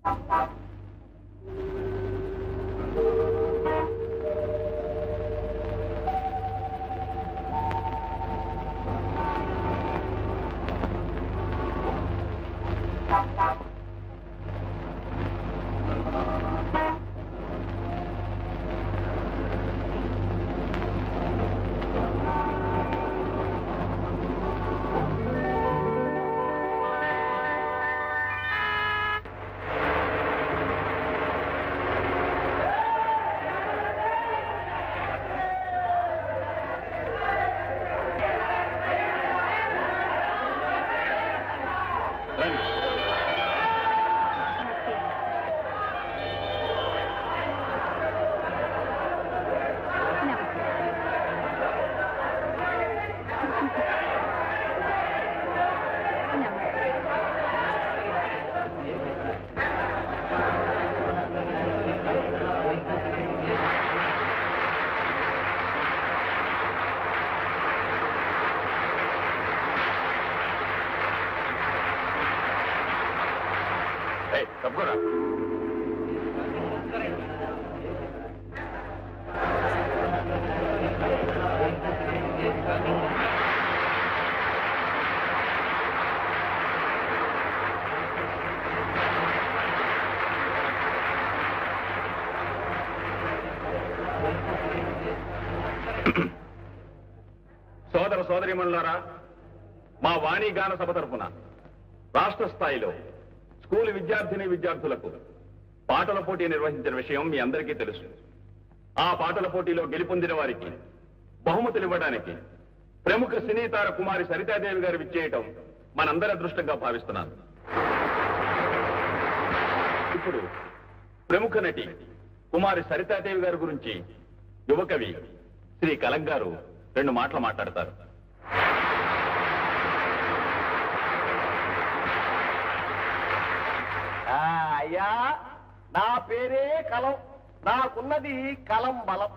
సోదర సోదరీమణులారా, మా వాణి గాన సభ తరపున రాష్ట్ర స్థాయిలో స్కూలు విద్యార్థిని విద్యార్థులకు పాటల పోటీ నిర్వహించిన విషయం మీ అందరికీ తెలుసు. ఆ పాటల పోటీలో గెలుపొందిన వారికి బహుమతులు ఇవ్వడానికి ప్రముఖ సినీతార కుమారి సరితాదేవి గారు విచ్చేయటం మనందరి అదృష్టంగా భావిస్తున్నాను. ఇప్పుడు ప్రముఖ నటి కుమారి సరితాదేవి గారి గురించి యువకవి శ్రీ కలం గారు 2 మాటలు మాట్లాడతారు. అయ్యా, నా పేరే కలం, నాకున్నది కలం బలం.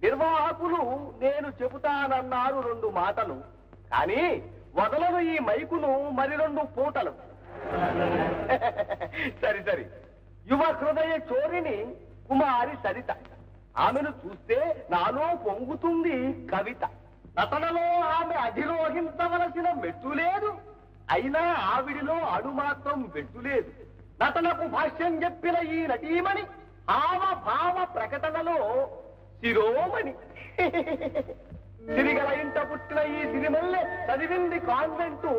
నిర్వాహకులు నేను చెబుతానన్నారు 2 మాటలు, కానీ వదలను ఈ మైకును మరి 2 పూటలు. సరి సరి, యువ హృదయ చోరిని కుమారి సరిత. ఆమెను చూస్తే నాలో పొంగుతుంది కవిత. నటనలో ఆమె అధిరోహించవలసిన మెట్టు లేదు, అయినా ఆవిడిలో అణు మాత్రం పెట్టు లేదు. నటనకు భాష్యం చెప్పిన ఈ నటీమణి భావ ప్రకటనలో శిరోమణి. సిరిగల ఇంట పుట్టిన ఈ సిరిమల్లె చదివింది కాన్వెంటు,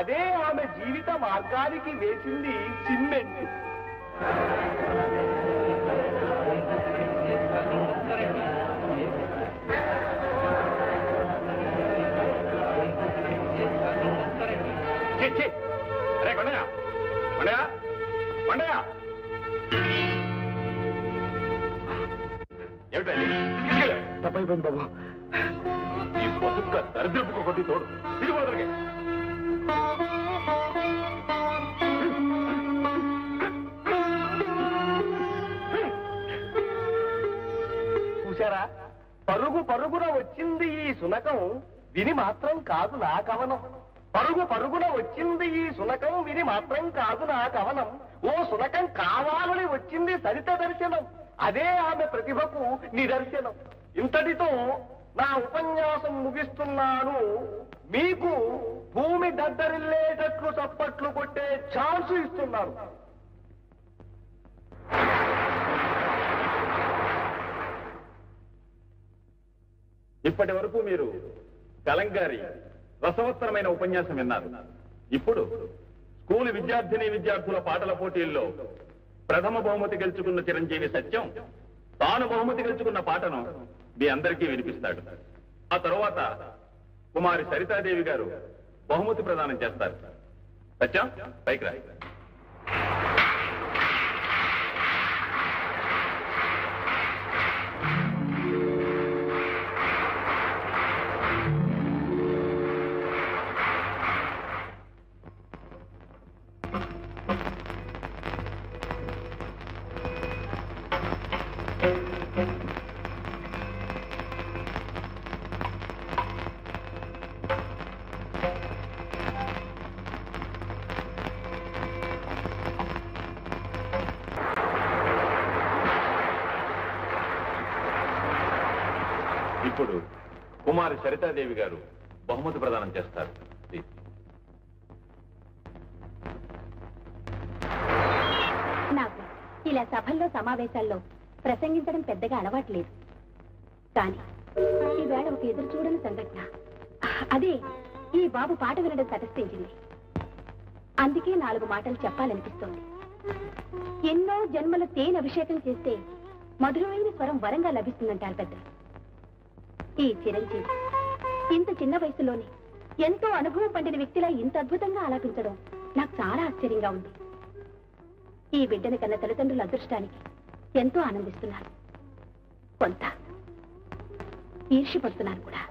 అదే ఆమె జీవిత మార్గానికి వేసింది సిమెంటు. తప్పైపోయింది బాబు, ఈ బతుక్క దరిద్రపు కొట్టి తోడు దిగుబోదరికి. చూశారా, పరుగు పరుగున వచ్చింది ఈ సునకం, విని మాత్రం కాదు నా కవనం. పరుగు పరుగున వచ్చింది ఈ సునకం, విని మాత్రం కాదు నా కవనం. ఓ సునకం కావాలని వచ్చింది సరిత దర్శనం, అదే ఆమె ప్రతిభకు నిదర్శనం. ఇంతటితో నా ఉపన్యాసం ముగిస్తున్నాను. మీకు భూమి దద్దరిల్లేటట్లు చప్పట్లు కొట్టే ఛాన్స్ ఇస్తున్నాను. ఇప్పటి వరకు మీరు కలంగారి రసవత్తరమైన ఉపన్యాసం విన్నారు. ఇప్పుడు స్కూలు విద్యార్థిని విద్యార్థుల పాటల పోటీల్లో ప్రథమ బహుమతి గెలుచుకున్న చిరంజీవి సత్యం తాను బహుమతి గెలుచుకున్న పాటను మీ అందరికీ వినిపిస్తాడు. ఆ తరువాత కుమారి సరితాదేవి గారు బహుమతి ప్రదానం చేస్తారు. సత్యం, పైకి రా. ఇప్పుడు కుమారి సరితాదేవి గారు బహుమతి ప్రదానం చేస్తారు. నాకు ఇలా సభల్లో సమావేశాల్లో ప్రసంగించడం పెద్దగా అలవాట్లేదు. కానీ ఈవేళ ఒక ఎదురు చూడని సంఘటన, అదే ఈ బాబు పాట వినడం తటస్థించింది. అందుకే 4 మాటలు చెప్పాలనిపిస్తోంది. ఎన్నో జన్మల తేనె అభిషేకం చేస్తే మధురమైన స్వరం వరంగా లభిస్తుందంటారు పెద్దలు. ఈ చిరంజీవి ఇంత చిన్న వయసులోనే ఎంతో అనుభవం పండిన వ్యక్తిలా ఇంత అద్భుతంగా ఆలాపించడం నాకు చాలా ఆశ్చర్యంగా ఉంది. ఈ బిడ్డని కన్న తల్లిదండ్రుల అదృష్టానికి ఎంతో ఆనందిస్తున్నాను. కొంత ఈర్ష్యపడుతున్నాను కూడా.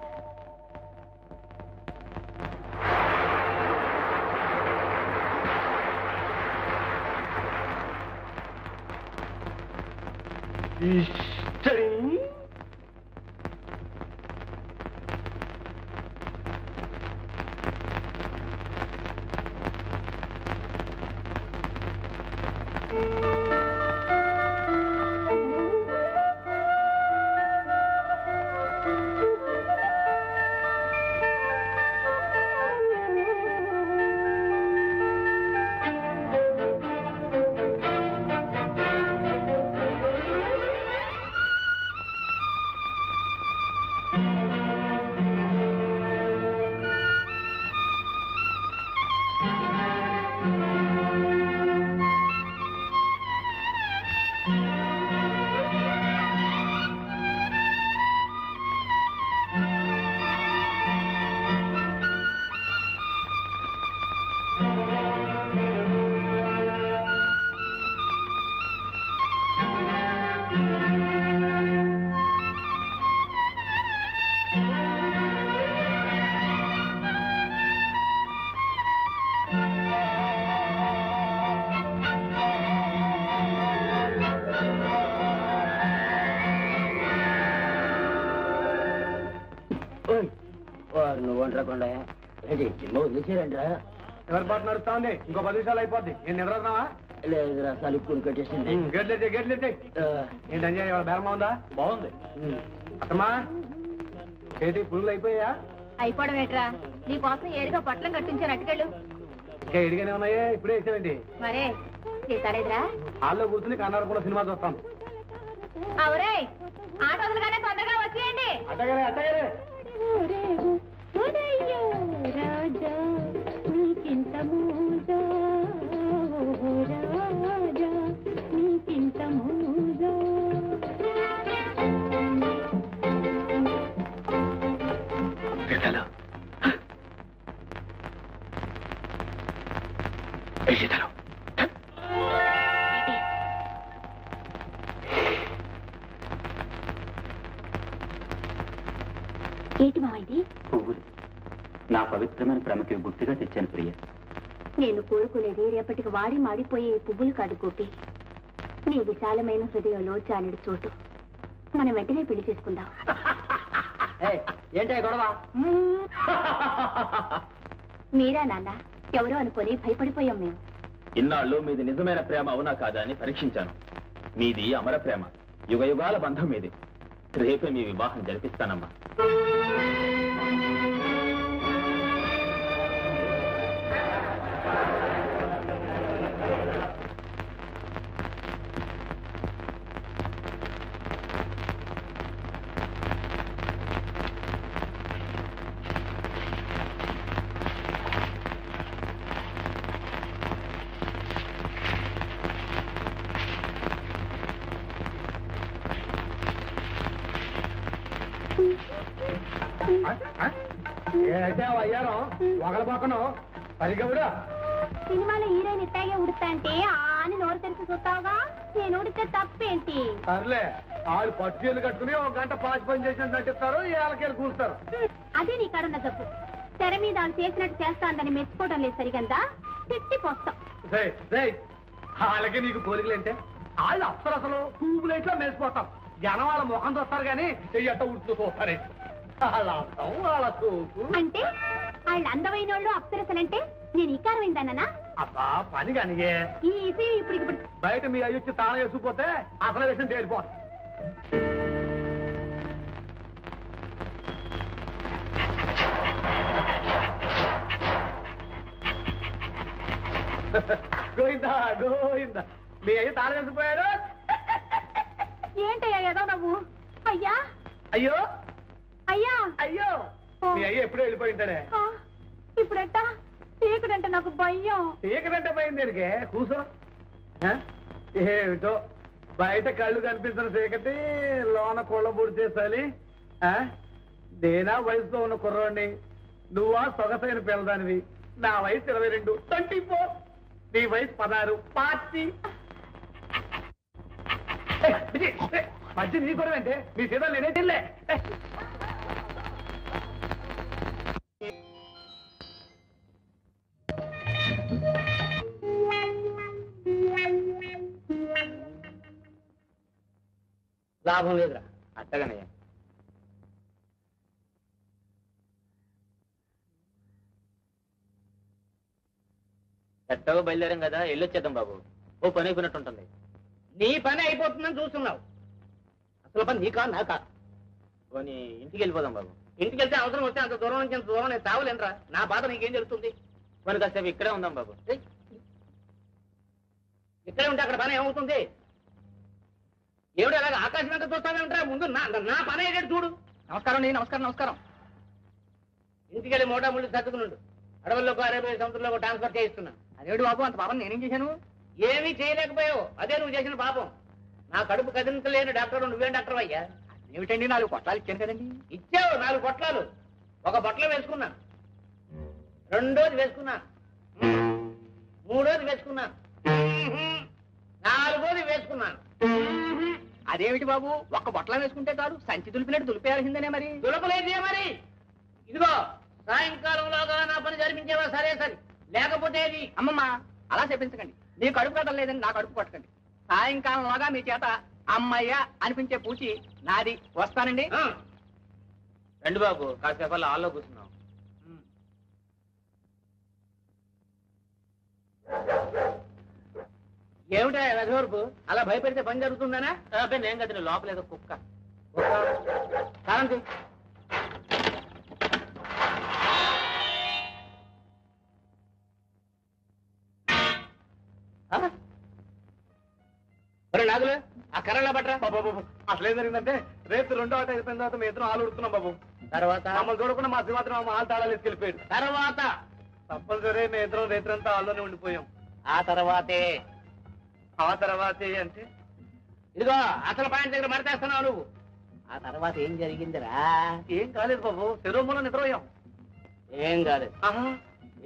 నువ్వు అంటాకుండా వదిలేసారంటరా? ఎవరి పాటు నడుస్తా ఉంది? ఇంకో 10 నిమిషాలు అయిపోద్ది. నేను నిద్రన్నావా? లేదురా, సలుక్కుని కట్టేసింది. గెట్లెట్టే ఏంటి అంజయ్, బేరమా ఉందా? బాగుంది. అత్తమ్మా ఏంటి పురుగులు అయిపోయా? అయిపోవడం ఏంట్రా, నీకోసం ఏడుగా పట్లం కట్టించాను. అటుకెళ్ళు. ఇంకా ఎడిగానే ఉన్నాయే, ఇప్పుడే వేసావేంటి? మరే చేశారేదిరా? హాల్లో కూర్చుని కన్నారు కూడా సినిమా చూస్తాం. అవురే, ఆట వదలగానే తొందరగా వచ్చేయండి. అట్టగానే అట్టగానే. రాజా నీకింత మూజా, రాజా నీకింత మూజా. ఏంటి మా ఇది? పువ్వులు. నా పవిత్రమైన ప్రేమకి గుర్తుగా తెచ్చాను ప్రియ. నేను కోరుకునేది రేపటికి వాడి మాడిపోయే పువ్వులు కాదు గోపి. నీ విశాలమైన హృదయంలో చాలెడు చోటు. మనం వెంటనే పెళ్లి చేసుకుందాం. ఏంటే గొడవ? మీరా నాన్న? ఎవరో అనుకొని భయపడిపోయాం మేము. ఇన్నాళ్ళు మీది నిజమైన ప్రేమ అవునా కాదా అని పరీక్షించాను. మీది అమర ప్రేమ, యుగ యుగాల బంధం మీది. రేపే మీ వివాహం జరిపిస్తానమ్మా. అయితే అయ్యారో ఒకరి పక్కన సరిగ్గా కూడా సినిమాలో హీరోయిన్ ఇట్టాగే ఉడుతా అంటే అని నోరు తెరిచి చూస్తావుగా. నేను ఉడితే తప్పేంటి? సర్లే, వాళ్ళు పట్టు చీరలు కట్టుకుని 1 గంట పాచి పని చేసినట్టు నటిస్తారు, ఏళ్ళకేళ్ళు కూస్తారు. అదే నీ కాడున్న తప్పు. తెర మీద వాళ్ళు చేసినట్టు చేస్తాందని మెచ్చుకోవడం లేదు సరిగందా, తిట్టిపోస్తాం. వాళ్ళకి నీకు పోలికలేంటే వాళ్ళు అసలు పువ్వులు ఇట్లా మెరిసిపోతాం. జనం వాళ్ళ ముఖం చూస్తారు కానీ చెయ్యట్ట ఉడుతూ చూస్తారే. వాళ్ళ చూపు అంటే వాళ్ళు అందమైన వాళ్ళు అప్సరసలంటే నేను ఇకారమైందన్నా? అబ్బా పని కానిగే. ఈ విషయం ఇప్పుడు బయట మీ అయ్యొచ్చి తాళం వేసుకుపోతే అసలు విషయం తేలిపోతుంది. గోయిందా గోయిందా మీ అయ్య తాళం వేసిపోయాడు. ఏంటయ్యా ఏదో నువ్వు? అయ్యా అయ్యో అయ్యా అయ్యో మీ అయ్య ఎప్పుడో వెళ్ళిపోయి ఉంటాడే. ఇప్పుడెట్ట చీకడంటే నాకు భయం. చీకటంటే పోయింది దేనికే కూసో. ఏమిటో బయట కళ్ళు కనిపిస్తున్న చీకటి లోన కొళ్ళబూడి చేసాలి. నేనా వయసులో ఉన్న కుర్రోడిని, నువ్వా సొగసైన పిల్లదానివి. నా వయసు 22, 24. నీ వయసు 16, 40. మధ్య నీ కూడా అంటే మీ సీతాలు నేనే తిల్లే. లాభం లేదురా. అట్టగానయ్యా. ఎట్టగో బయలుదేరాం కదా, వెళ్ళొచ్చేద్దాం బాబు. ఓ పని అయిపోయినట్టుంటుంది. నీ పని అయిపోతుందని చూస్తున్నావు. అసలు పని నీకా నాకా? పోనీ ఇంటికి వెళ్ళిపోదాం బాబు. ఇంటికి వెళ్తే అవసరం వస్తే అంత దూరం నుంచి అంత దూరం నేను తావలేనరా. నా బాధ నీకేం జరుగుతుంది? పోనీ కాసేపు ఇక్కడే ఉందాం బాబు. ఇక్కడే ఉంటే అక్కడ పని ఏమవుతుంది? ఏమిటి అలాగే ఆకాశం వెంట చూస్తానంటారా? ముందు నా పని అయ్యేటట్టు చూడు. నమస్కారం నమస్కారం నమస్కారం. ఇంటికి వెళ్ళి మోటా ముళ్ళు సర్దుకున్నాడు. అడవుల్లోకి అరేబియా సముద్రంలో ట్రాన్స్ఫర్ చేయిస్తున్నా. అదేమిటి బాబు అంత పాపం నేనేం చేశాను? ఏమీ చేయలేకపోయావు. అదే నువ్వు చేసిన పాపం. నా కడుపు కదిలించలేని డాక్టర్ నువ్వేం డాక్టర్ అయ్యా? ఏమిటండి 4 పొట్లాలు ఇచ్చాను కదండి. ఇచ్చావు 4 పొట్లాలు. ఒక బొట్టలో వేసుకున్నాను, రెండోది వేసుకున్నాను, మూడోది వేసుకున్నాను, నాలుగోది వేసుకున్నాను. అదేమిటి బాబు ఒక్క బొట్టలో వేసుకుంటే చాలు, సంచి దులిపినట్టు దులిపేయాల్సిందేనే మరి. దులపలేదే మరి. ఇదిగో సాయంకాలంలోగా నా పని జరిపించేవా? సరే సరే, లేకపోతే అది. అమ్మమ్మ అలా చెప్పించకండి. నీ కడుపు కట్టలేదని నా కడుపు కొట్టకండి. సాయంకాలంలోగా మీ చేత అమ్మయ్య అనిపించే పూచి నాది. వస్తానండి. రండి బాబు, కాసేపు అలా హాల్లో కూర్చున్నాం. ఏమిటా రఘువరపు అలా భయపెడితే పని జరుగుతుందనా? అబ్బాయి నేను కదా, లోపల ఏదో కుక్క. కారంతి నాగులు ఆ కర్రలా పట్టరా. అసలు ఏం జరిగిందంటే రేపు 2వ ఆట అయిపోయిన తర్వాత మీ ఇద్దరం ఆలు ఉడుతున్నాం బాబు. తర్వాత మమ్మల్ని చూడకుండా మా శ్రీమాత్రం ఆలు తాళాలు తీసుకెళ్ళిపోయాడు. తర్వాత తప్పనిసరి మేము ఇద్దరం రేత్రంతా ఆల్లోనే ఉండిపోయాం. ఆ తర్వాతే ఆ తర్వాత అంటే ఇదిగో అసలు పాయింట్ దగ్గర మడతేస్తున్నావు నువ్వు. ఆ తర్వాత ఏం జరిగిందిరా? ఏం కాలేదు బాబు, శరీరంలో నిద్రపోయాం. ఏం కాలేదు.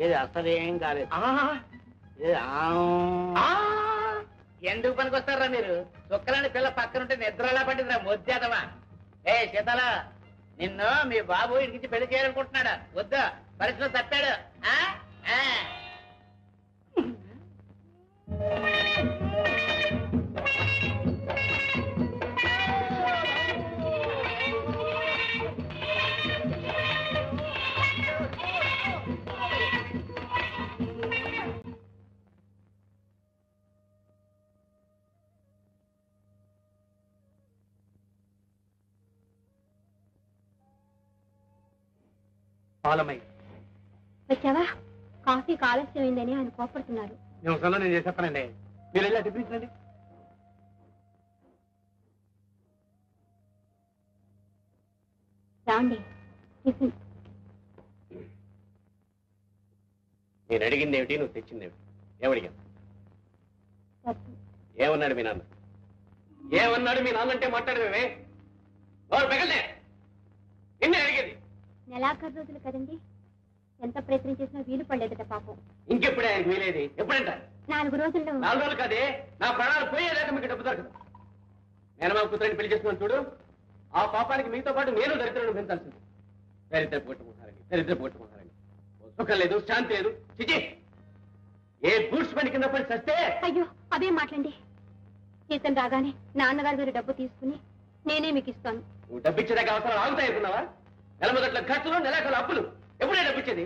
ఏది అసలు ఏం కాలేదు. ఎందుకు పనికొస్తారా మీరు? చుక్కలని పిల్ల పక్కనుంటే నిద్రలా పట్టిందిరా మొద్దేదవా. ఏ శీతల, నిన్ను మీ బాబు ఇంటికి పెళ్లి చేయాలనుకుంటున్నాడా? వద్దా, పరిస్థితులు తప్పాడు. పాలమై వచ్చావా? కాఫీ ఆలస్యమైందని ఆయన కోపడుతున్నారు. నేను చేసేస్తానండి. మీరు వెళ్ళి టిఫిన్. రాండి టిఫిన్. నేను అడిగింది ఏమిటి, నువ్వు తెచ్చిందేమిటి? ఏమడిగాను? ఏమన్నాడు మీ నాన్న? ఏమన్నాడు మీ నాన్న అంటే మాట్లాడమే పెగలే. నిన్నే అడిగేది. నెలాఖరు రోజులు కదండి, ఎంత ప్రయత్నం చేసినా వీలు పడలేదట పాపం. ఇంకెప్పుడే ఆయనకు వీలేది? ఎప్పుడంట? 4 రోజుల్లో. 4 రోజులు కాదే, నా ప్రాణాలు పోయేదాకా మీకు డబ్బు దొరకదు. నేను మా కూతురిని పెళ్లి చేసుకున్నాను చూడు, ఆ పాపానికి మీతో పాటు నేను దరిద్రులను పెంచాల్సింది. దరిద్ర పోగొట్టుకుంటారని సుఖం లేదు, శాంతి లేదు. చిచి, ఏ బూట్స్ పని కింద పడి చస్తే. అయ్యో అదే మాట్లాడండి. జీతం రాగానే నాన్నగారి గారి డబ్బు తీసుకుని నేనే మీకు ఇస్తాను. నువ్వు డబ్బిచ్చేదాకా అవసరం ఆగుతాయనుకున్నావా? నెల మొదట్ల ఖర్చులు, నెలాఖరు అప్పులు. ఎప్పుడే డబ్బిచ్చేది?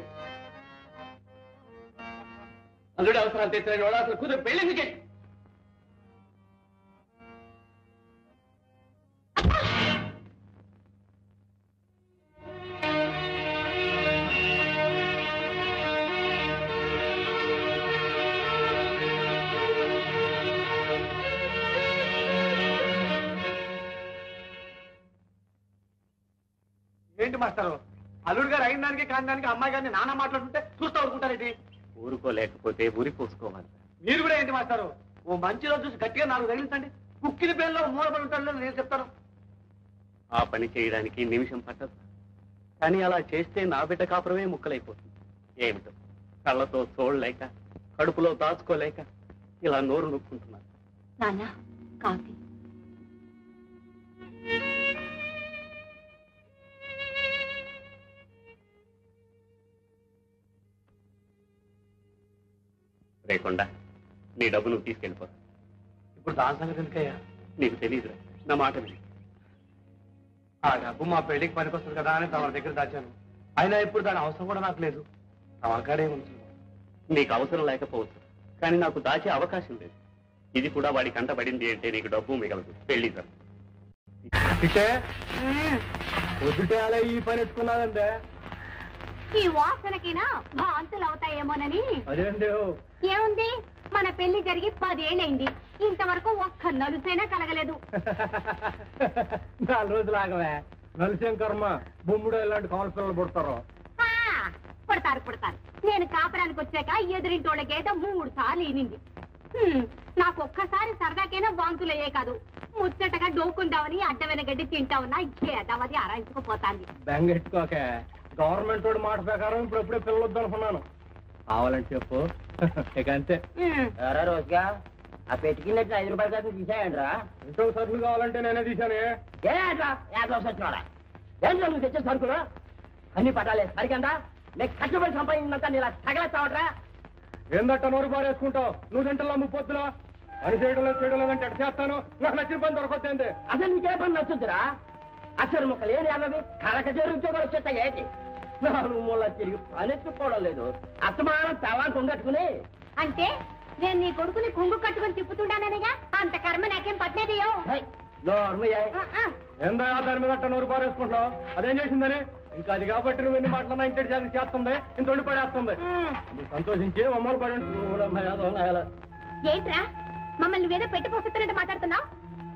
అల్లుడు అవసరాలు తెచ్చిన వాడు అసలు కూతురు పెళ్లి. ఏంటి మాస్టారు అల్లుడు గారు అయిన దానికి కాని దానికి అమ్మాయి గారిని నాన్న మాట్లాడుతుంటే చూస్తూ ఊరుకుంటారేంటి? ఊరుకోలేకపోతే ఊరిపోసుకోవాలి. మీరు కూడా ఏంటి మాస్టారు ఓ మంచి రోజు చూసి గట్టిగా నాకు తగిలించండి. కుక్కిన పేరులో మూలపడి ఉంటాడు నేను చెప్తాను. ఆ పని చేయడానికి నిమిషం పట్టదు. కానీ అలా చేస్తే నా బిడ్డ కాపురమే ముక్కలైపోతుంది. ఏమిటో కళ్ళతో చూడలేక కడుపులో దాచుకోలేక ఇలా నోరు నొక్కుంటున్నాను. నాన్న కాఫీ. లేకుండా నీ డబ్బు నువ్వు తీసుకెళ్ళిపో. ఇప్పుడు దాని సంగతి ఎందుకయ్యా? నీకు తెలియదురా, నా మాట విని. ఆ డబ్బు మా పెళ్లికి పనికొస్తుంది కదా అని తమ దగ్గర దాచాను. అయినా ఇప్పుడు దాని అవసరం కూడా నాకు లేదు. తమకాడే ఉంటుంది. నీకు అవసరం లేకపోవచ్చు, కానీ నాకు దాచే అవకాశం లేదు. ఇది కూడా వాడి కంట పడింది అంటే నీకు డబ్బు మిగలదు. పెళ్లి సార్ పొద్దుటే అలా ఈ పని ఎత్తుకున్నాదంటే ఈ వాసనకినా భాంతులు అవుతాయేమోనని. అదేంటి ఏముంది, మన పెళ్లి జరిగి 10 ఏళ్ళైంది, ఇంతవరకు ఒక్క నలుసైనా కలగలేదు. 4 రోజులు ఆగవే. నలిసేం కర్మ, బొమ్ముడు ఇలాంటి కావాలి పిల్లలు పుడతారు. పుడతారు. నేను కాపురానికి వచ్చాక ఎదురింటోళ్ళకేదో 3 సార్లు ఈనింది. నాకు ఒక్కసారి సరదాకైనా వాంతులయ్యే కాదు, ముచ్చటగా డోకుందామని అడ్డమైన గడ్డి తింటామన్నా ఏదవది ఆరాయించుకుపోతాంది. బెంగెట్టుకోకే, గవర్నమెంట్ వాడు మాట ప్రకారం ఇప్పుడెప్పుడే పిల్లలు వద్దనుకున్నాను. కావాలంటే చెప్పు. ఇక అంతే. రోజుగా ఆ పెట్టుకున్నట్టు 5 రూపాయల కోసం తీసాయంట్రా. ఇంట్లో సరుకులు కావాలంటే నేనే తీశానే. ఏంట్రా వచ్చినాడా? ఏంట్రా నువ్వు తెచ్చే సరుకులు అన్ని పట్టాలే సరికందా? నేను కష్టపడి సంపాదించినంత ఇలా తగలేస్తావట్రా? ఏందట్ట నోరు బారేసుకుంటావు? నువ్వు గంటల్లో 30 పొద్దులా పని చేయడం లేదంటే ఎట్ట చేస్తాను? నాకు నచ్చిన పని దొరకొచ్చింది. అసలు నీకే పని నచ్చుద్దిరా? అసలు ముక్కలు ఏది అన్నది కలకచేరు ఉద్యోగాలు వచ్చేస్తాయి ఏంటి? 4 మూల తిరిగి పనెత్తుకోవడం లేదు. అస్తమానం తలాంటి ఉండట్టుకుని. అంటే నేను నీ కొడుకుని కొంగు కట్టుకుని తిప్పుతుంటాననిగా అంత కర్మ నాకేం పట్టలేదయ్యో. ఏందా దాని మీద అట్ట నోరు బారేసుకుంటావు? అదేం చేసిందని? ఇంకా అది కాబట్టి నువ్వు ఎన్ని మాటలన్నా ఇంటి చేస్తుంది, ఇంత వండి పడేస్తుంది. సంతోషించి మమ్మల్ని పడి. ఏంట్రా మమ్మల్ని నువ్వేదో పెట్టిపోతున్నట్టు మాట్లాడుతున్నావు?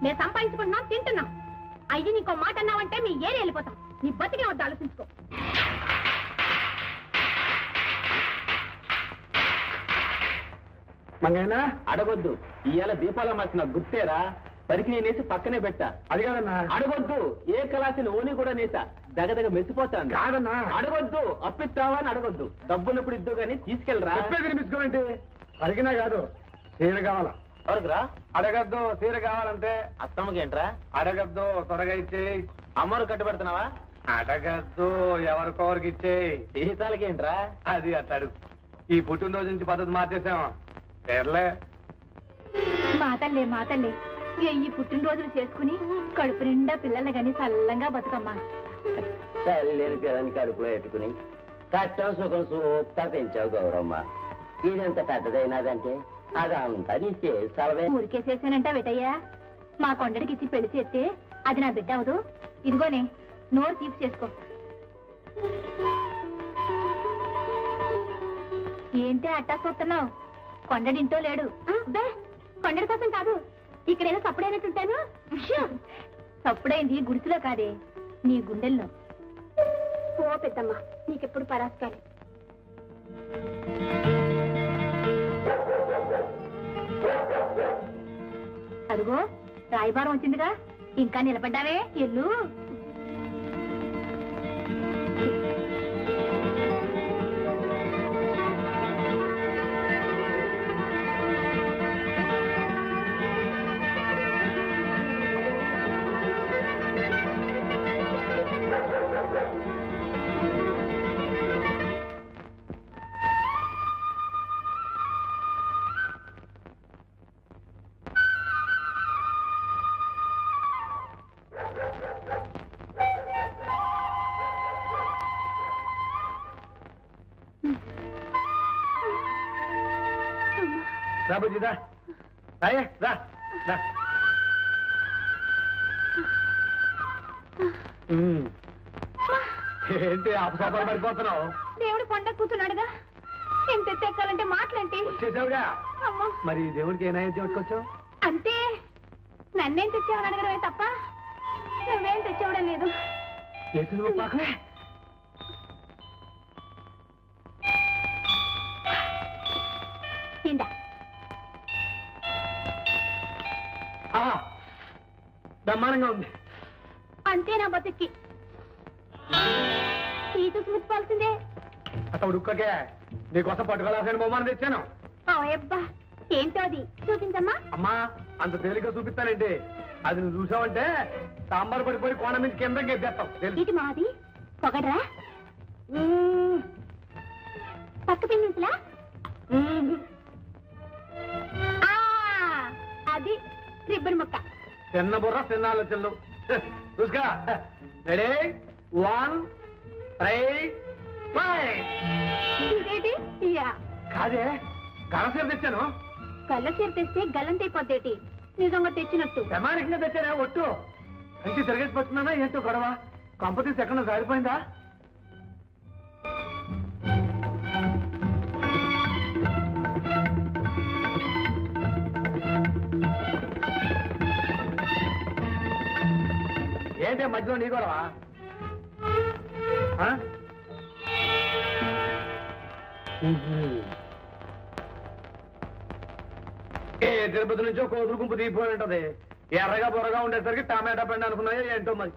నేను సంపాదించుకుంటున్నాం, తింటున్నాం. అయ్యి నీకో మాట అన్నావంటే మీ ఏరి వెళ్ళిపోతాం. నీ బతికే వద్ద ఆలోచించుకో. మంగైనా అడగొద్దు. ఇవాళ దీపాల మార్చిన గుర్తేరా? పరికి నేనేసి పక్కనే పెట్టా. అది కాదన్నా. అడగొద్దు. ఏ కళాశాల ఓని కూడా నేసా దగదగ మెచ్చిపోతాను. కాదన్నా. అడగొద్దు. అప్పిస్తావా అని అడగొద్దు. డబ్బున్నప్పుడు ఇద్దు గానీ తీసుకెళ్ళరా. వినిపించుకోండి. అడిగినా కాదు, చీర కావాలా? ఎవరికిరా? అడగద్దు. చీర కావాలంటే అత్తమ్మకేంట్రా? అడగద్దు, త్వరగా ఇచ్చేయి. అమ్మరు కట్టుబెడుతున్నావా? అడగద్దు, ఎవరికొవరికి ఇచ్చేయి. దేశాలకేంట్రా? అది అట్టాడు. ఈ పుట్టినరోజు నుంచి పద్ధతి మార్చేసాం. పేర్లే మాతల్లే ఈ పుట్టినరోజులు చేసుకుని కడుపు నిండా పిల్లల్ని గాని చల్లంగా బతుకమ్మా. తల్లిని పిల్లని కడుపులో పెట్టుకుని కష్టం సుఖం సూక్తా పెంచావు గౌరమ్మ. ఇదంత పెద్దదైనదంటే అదంతా నీ చేస్తావే. ఊరికే చేశానంట వెటయ్యా. మా కొండడికి ఇచ్చి పెళ్లి చేస్తే అది నా బిడ్డ అవదు. ఇదిగోనే నోరు తీపి చేసుకో. ఏంటి అట్టా చూస్తున్నావు? కొండడింటో లేడు. కొండడి కోసం కాదు, ఇక్కడేదో తప్పుడైనట్టుంటాను. తప్పుడైంది గుడిసెలో కాదే, నీ గుండెల్లో. ఓ పెద్దమ్మ, నీకెప్పుడు పరాస్కాలి. అదిగో రాయబారం వచ్చిందిగా, ఇంకా నిలబడ్డావే, ఎల్లు. రాబోజీదా రాయే రా. ఏంటి అపసోపాలు పడిపోతున్నావు? దేవుడు కొండ కూర్చున్నాడుగా, ఎంత ఎక్కాలంటే మాటలంటే. వచ్చేసావుగా. మరి దేవుడికి ఏ నైవేద్యం వచ్చావు? అంతే, నన్నేం తెచ్చావని అడగడమే తప్ప నువ్వేం తెచ్చావడం లేదు. బ్రహ్మాండంగా ఉంది. అంతే నా బతుక్కి సీటు చూసుకోవాల్సిందే. అసలు ఉడుక్కకే నీకోసం పట్టుకోవాల్సిన బొమ్మను తెచ్చాను. అబ్బా ఏంటో అది చూపించమ్మా. అమ్మా అంత తేలిక చూపిస్తానండి. అది నువ్వు చూసావంటే సాంబార్ పడిపోయి కోణ నుంచి కిందకి ఎత్తేస్తాం. ఇటు మాది పొగడ్రా పక్క పిన్నించలా అది రిబ్బన్ ముక్క. చిన్న బుర్ర చిన్న ఆలోచనలు చూసుకో. రెడీ 1 3 ఇదేంటి కాదే గరసేపు తెచ్చాను. కళ్ళ చీర తెస్తే గల్లంతైపోద్దేటి నిజంగా తెచ్చినట్టు. ప్రమాణికంగా తెచ్చానే ఒట్టు. కంచి తిరగేసి పట్టుకున్నానా ఏంటో గొడవ. కంపతీసి ఎక్కడ సారిపోయిందా? ఏంటే మధ్యలో నీ గొడవ? ఏ తిరుపతి నుంచో కోతులు గుంపు దిగిపోయి ఉంటది. ఎర్రగా బొర్రగా ఉండేసరికి టమాటా పండు అనుకున్నాయో ఏంటో మరి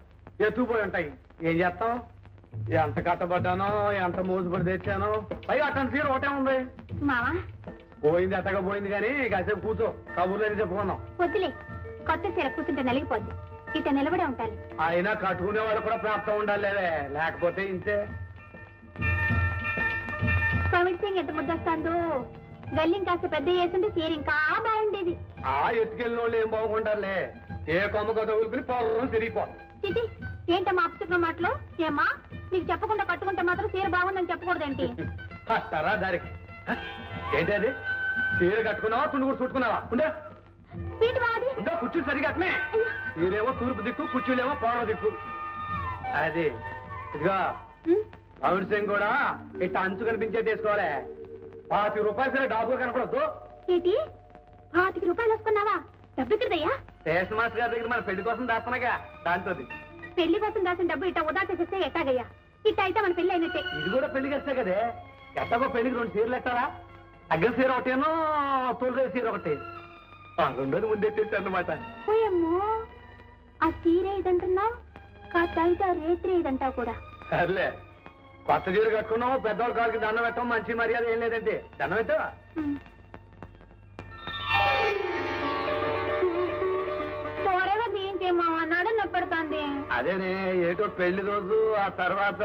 ఎత్తుకుపోయి ఉంటాయి. ఏం చేస్తాం? ఎంత కట్టబడ్డానో ఎంత మోసుపడి తెచ్చానో. పైగా అట్టని తీరు ఒకటే ఉంది. మావా పోయింది అట్టగా పోయింది కానీ కాసేపు కూర్చో కబుర్లేని చెప్పుకున్నాం. వద్దులే కొత్త చీర కూర్చుంటే నలిగిపోద్ది. ఇట నిలబడే ఉంటాలి. అయినా కట్టుకునే వాళ్ళు కూడా ప్రాప్తం ఉండాలి. లేకపోతే ఇంతే. కవిడ్ సింగ్ ఎంత ముద్దొస్తాందో. గల్లి కాస్త పెద్ద చేస్తుంటే చీర ఇంకా బాగుండేది. ఆ ఎత్తుకెళ్ళిన వాళ్ళు ఏం బాగుంటారులే. ఏ కొమ్మక తగులుకుని పొలం తిరిగిపో. చిటి ఏంటమ్మా అప్చుకున్న మాటలు? ఏమ్మా నీకు చెప్పకుండా కట్టుకుంటే మాత్రం చీర బాగుందని చెప్పకూడదేంటి? వస్తారా దారికి? ఏంటి అది? చీర కట్టుకున్నావా తుండు కూడా చుట్టుకున్నావా? ఉండే వీటి వాది ఉండే కుర్చీలు సరిగా అట్నే. చీరేమో తూర్పు దిక్కు కుర్చీలేమో పడవ దిక్కు. అది ఇదిగా కవిడ్ సింగ్ కూడా ఇట్లా అంచు కనిపించేది వేసుకోవాలి. 50 రూపాయలు సరే డాబుగా కనపడద్దు. ఏంటి 25 రూపాయలు వస్తున్నావా? డబ్బు ఎక్కడయ్యా? స్టేషన్ మాస్టర్ గారి దగ్గర మన పెళ్లి కోసం దాస్తున్నాగా దాంతో. పెళ్లి కోసం దాసిన డబ్బు ఇట్ట ఉదా చేస్తే ఎట్టాగయ్యా? ఇట్ట అయితే మన పెళ్లి అయినట్టే. ఇది కూడా పెళ్లికి వస్తే కదే. ఎట్టగో పెళ్లికి 2 చీరలు ఎట్టారా? అగ్గల చీర ఒకటేనో తొలి చీర ఒకటి. 2 ముందెట్టేసి అన్నమాట. పోయమ్మో ఆ చీర ఏదంటున్నావు? కాస్త అయితే రేత్రి ఏదంటావు కూడా. సర్లే కొత్త చీర కట్టుకున్నావు. పెద్దవాళ్ళ కాళ్ళకి దండం పెట్టడం మంచి మర్యాద ఏం లేదంటే దండం పెట్టావా? త్వరగా దీంకేమో అన్నాడు నొప్పెడుతోంది. అదేనే ఏటో పెళ్లి రోజు ఆ తర్వాత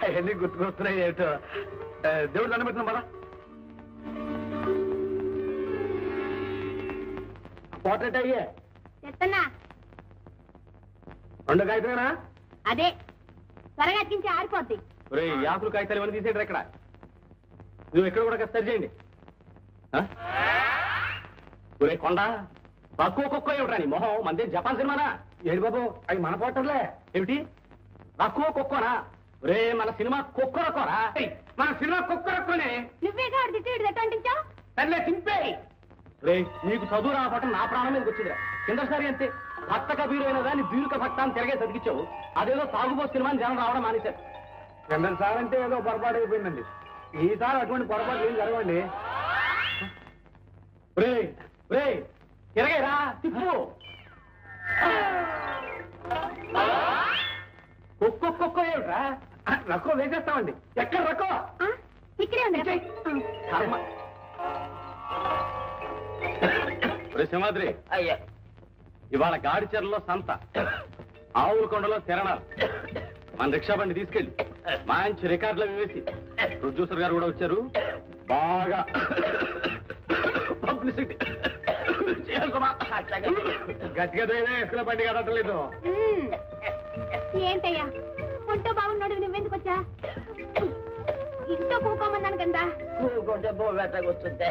అవన్నీ గుర్తుకొస్తున్నాయి ఏటో. దేవుడు దండం పెట్టినా కదా. పోర్ట్రేట్ అయ్యే చెప్తున్నా 2 కాగితమేనా? అదే త్వరగా అతికించి ఆరిపోద్ది. ఈ ఆకులు కాగితాలు ఇవన్నీ తీసేయండి. ఎక్కడ నువ్వు ఎక్కడ కూడా సరి చేయండి. ఒరే కొండ తక్కువ కుక్క ఏమిట్రా నీ మొహం? మంది జపాన్ సినిమానా? ఏడు బాబు అవి మన పోటర్లే ఏమిటి? తక్కువ కుక్కనా? ఒరే మన సినిమా కుక్కరకోరా. మన సినిమా కుక్కరక్కునే. నువ్వేగా ఆడు తిట్టి ఎట్టంటించావు? సర్లే చింపే. రే నీకు చదువు రావటం నా ప్రాణం మీదకి వచ్చిందిరా. కిందసారి అంతే. భక్తక బీరు అయినా కానీ బీరుక భక్త అని తిరగే చదివించావు. అదేదో తాగుబో సినిమాని జనం రావడం మానేశారు. కిందసారి అంటే ఏదో పొరపాటు అయిపోయిందండి. ఈసారి అటువంటి పొరపాటు ఏం జరగండి. రే రే తిరగేరా తిప్పు. ఒక్కొక్క ఏమిట్రా? రక్కో వేసేస్తామండి. ఎక్కడ రక్కో? ఇక్కడే ఉంది. సింహాద్రి అయ్యా ఇవాళ గాడిచెరలో సంత, ఆవుల కొండలో తిరణాలు. మన రిక్షా బండి తీసుకెళ్ళి మంచి రికార్డులు వేసి ప్రొడ్యూసర్ గారు కూడా వచ్చారు. బాగా పబ్లిసిటీ గట్టిగా ఎక్కడ బండి కదటలేదు. ఏంటయ్యా ఉంటూ బాగున్నాడు. నువ్వెందుకు వచ్చా? ఇంట్లో కూకోమన్నాను కదా. కూకుంటే బోబెట్టకొచ్చుంటే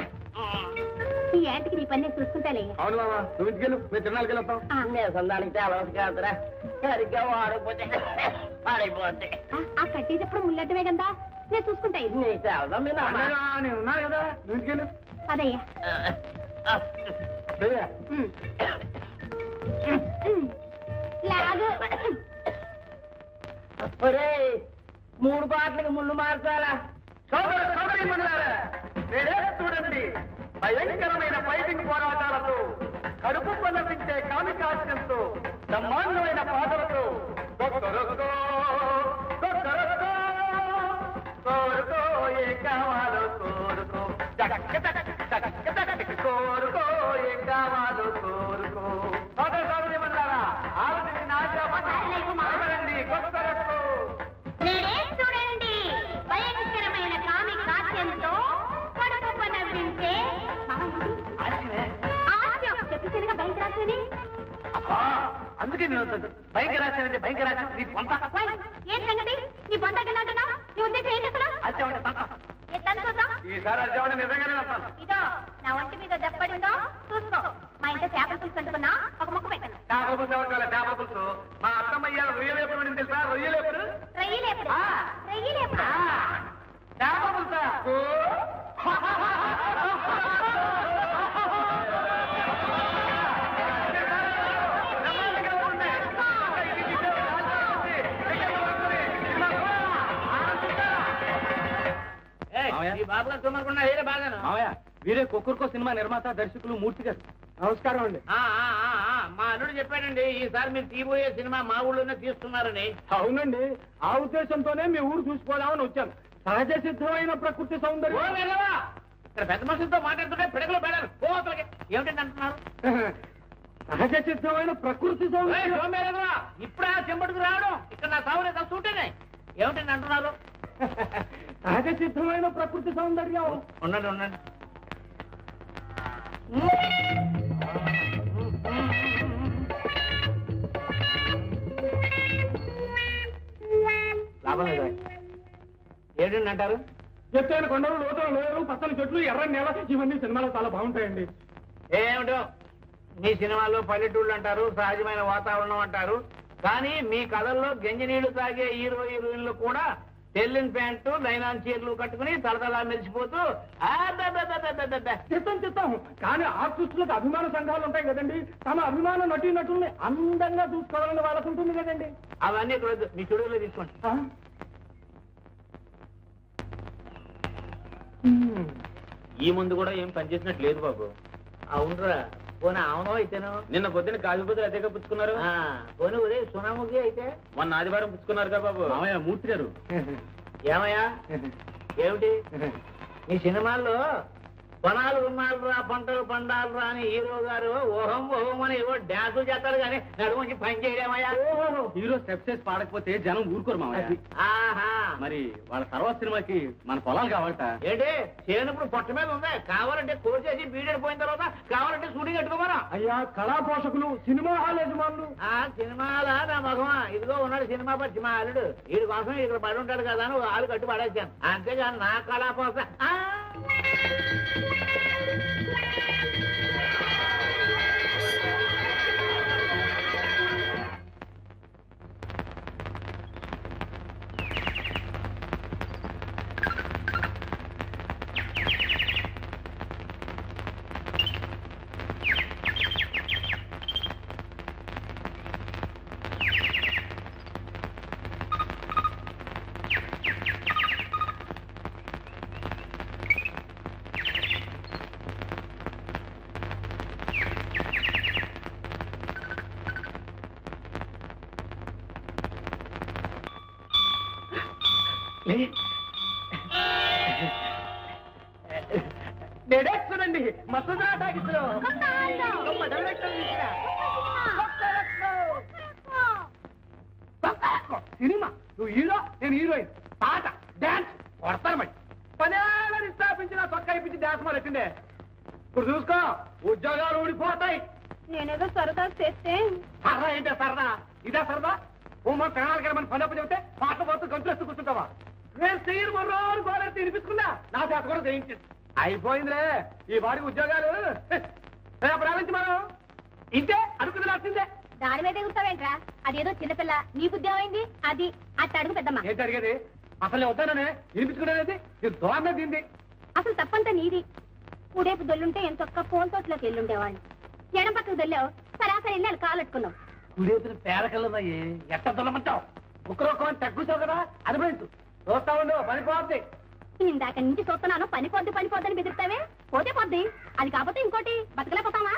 ఈ యాంటికి నీ పని చూసుకుంటాలే. అవును మామా నువ్వు ఇంటికెళ్ళు. మేము తిరణాలకి వెళ్తాం. నేసందానికి చాలా కాదురా. సరిగ్గా వాడకపోతే పాడైపోతే ఆ కట్టేటప్పుడు ముల్లటమే కదా. నేను చూసుకుంటా. ఇది నీ చాలా నేను ఉన్నాను కదా. నువ్వు ఇంటికెళ్ళు. అదయ్యా లాగు. 3 పాటలకు ముళ్ళు మార్చాలా? చూడండి భయంకరమైన ఫైటింగ్ పోరాటాలతో కడుపు పలపించే కామికాస్యంతో బ్రహ్మాండమైన పాటలతో కొక్కరొక్కో, కొక్కరొక్కో, కోరుకో ఏం కావాలో కోరుకో, చక్క చక్క చక్క చక్క కోరుకో ఏం కావాలో కోరుకో. సోదర సోదరీమణులారా, ఆలోచన నాశనండి కొక్కరొక్కో. చూడండి, భయంకరమైన కామి కాస్యంతో కడుపు పలపించే చెప్పినగా భయంకరాశని. అందుకే నేను భయంకరాశి అంటే భయంకరాశి నీ పొంత. ఏం సంగతి? నీ పొంత కన్నా నీ ఉద్దేశం ఏం చేస్తున్నా? ఈసారి అర్జావని నిజంగానే వెళ్తాను. ఇదో నా ఒంటి మీద దెబ్బడిందో చూసుకో. మా ఇంట్లో చేపల పులుసు అంటుకున్నా ఒక ముక్క పెట్టను. చేపల పులుసు ఎవరు? చేపల పులుసు మా అత్తమ్మ రొయ్యలేపుడు అని తెలుసా? రొయ్యలేపుడు రొయ్యలేపుడు రొయ్యలేపుడు చేపల పులుసా? వీరే కొక్కర్కో సినిమా నిర్మాత దర్శకులు మూర్తి గారు. నమస్కారం అండి. మా అల్లుడు చెప్పాడండి ఈసారి మీరు తీయబోయే సినిమా మా ఊళ్ళోనే తీస్తున్నారని. అవునండి, ఆ ఉద్దేశంతోనే మీ ఊరు చూసిపోదామని వచ్చాను. సహజ సిద్ధమైన ప్రకృతి సౌందర్యం. ఇక్కడ పెద్ద మనుషులతో మాట్లాడుతుంటే పిడకలు పెడాలి పోతలకి ఏమిటండి అంటున్నారు? సహజ సిద్ధమైన ప్రకృతి సౌందర్యం. ఇప్పుడా చెంబడుకు రావడం ఇక్కడ నా సావునే చూటేనే ఏమిటండి అంటున్నారు? సహజ సిద్ధమైన ప్రకృతి సౌందర్యం. ఉండండి ఉండండి. లాభం లేదా? ఏంటండి అంటారు? ఎత్తైన కొండలు, లోతైన లోయలు, పచ్చని చెట్లు, ఎర్రని నేల, ఇవన్నీ సినిమాలో చాలా బాగుంటాయండి. ఏమిటో మీ సినిమాల్లో పల్లెటూళ్ళు అంటారు, సహజమైన వాతావరణం అంటారు, కానీ మీ కథల్లో గంజినీళ్లు తాగే హీరో హీరోయిన్లు కూడా తెల్లిన ప్యాంటు లైనాన్ చీరలు కట్టుకుని తలతలా మెరిసిపోతూ చిత్తం కానీ ఆర్టిస్టులకు అభిమాన సంఘాలు ఉంటాయి కదండి. తమ అభిమాన నటుల్ని అందంగా చూసుకోవాలని వాళ్ళకు ఉంటుంది కదండి. అవన్నీ ఇక్కడ వద్దు, మీ స్టూడియోలో తీసుకోండి. ఈ ముందు కూడా ఏం పనిచేసినట్టు లేదు బాబు. అవునరా, పోనీ అవునో అయితేనో. నిన్న పొద్దున్న కాజుబుద్ధులు అదేగా పుచ్చుకున్నారు. పోనీ ఉదే సునాముఖి అయితే మొన్న ఆదివారం పుచ్చుకున్నారుగా బాబు. మూర్తి గారు. ఏమయ్యా ఏమిటి ఈ సినిమాల్లో పొలాలు ఉన్నాలురా పంటలు పండాలురా అని హీరో గారు ఓహం ఓహం అని ఏవో డ్యాన్సులు చేస్తారు కానీ నడుముంచి పని చేయడమయ్యా. హీరో స్టెప్స్ వేసి పాడకపోతే జనం ఊరుకోరు మామయ్య. ఆహా, మరి వాళ్ళ తర్వాత సినిమాకి మన పొలాలు కావాలట. ఏంటి చేనుప్పుడు పొట్ట మీద ఉందా? కావాలంటే కోసేసి బీడెడ్ పోయిన తర్వాత కావాలంటే షూటింగ్ కట్టుకోమరా. అయ్యా, కళా పోషకులు, సినిమా హాల్ యజమానులు. సినిమాలా నా మగమా ఇదిగో ఉన్నాడు సినిమా పచ్చి మా అల్లుడు వీడి కోసం ఇక్కడ పడి ఉంటాడు కదా అని ఆలు కట్టి పడేసాను. అంతేగాని నా కళాపోస డైరెక్టరండి మసూదా టాకీస్ లో సినిమా. నువ్వు హీరో, నేను హీరోయిన్. పాట, డాన్స్ కొడతాను. మరి పదేళ్ళని స్థాపించిన పక్క ఇప్పించి డాన్స్ మరి వచ్చిందే. ఇప్పుడు చూసుకో, ఉద్యోగాలు ఊడిపోతాయి. నేనేదో సరదా చేస్తే సరదా ఏంటో సరదా? ఇదే సరదా? ఓ మన ప్రాణాలు కదా మన పని అప్పు చెబితే పాట పోతూ గంతులేస్తూ కూర్చుంటావా? నేను సీరు మర్రోని గోడెత్తి వినిపించుకున్నా, నా చేత కూడా చేయించింది. అయిపోయిందిలే ఈ వాడి ఉద్యోగాలు. ప్రారంభించి మనం ఇంతే అడుగుది రాసిందే. దాని మీద ఎగురుతావేంట్రా? అదేదో చిన్నపిల్ల, నీ బుద్ధి ఏమైంది? అది అట్ట అడుగు పెద్దమ్మ. ఏంటి అడిగేది? అసలు వద్దాననే వినిపించుకునేది నేను దోరణ తింది. అసలు తప్పంతా నీది. ఉడేపు దొల్లుంటే ఎంతొక్క ఫోన్ తోటలోకి వెళ్ళుండేవాళ్ళు. ఎడం పక్కకు దొల్లావు, సరాసరి వెళ్ళి వాళ్ళు కాలెట్టుకున్నావు. కుడేపుని పేరకల్లన్నాయి. ఎట్ట దొల్లమంటావు? ఒక్కరొక్కమని తగ్గుతావు కదా, అనుభవించు. చూస్తా ఉండు, పనిపోద్ది. ఇందాక నుంచి చూస్తున్నాను, పనిపోద్ది పనిపోద్దని బెదిరిస్తావే. పోతే పోద్ది, అది కాకపోతే ఇంకోటి బతకలేకపోతావా?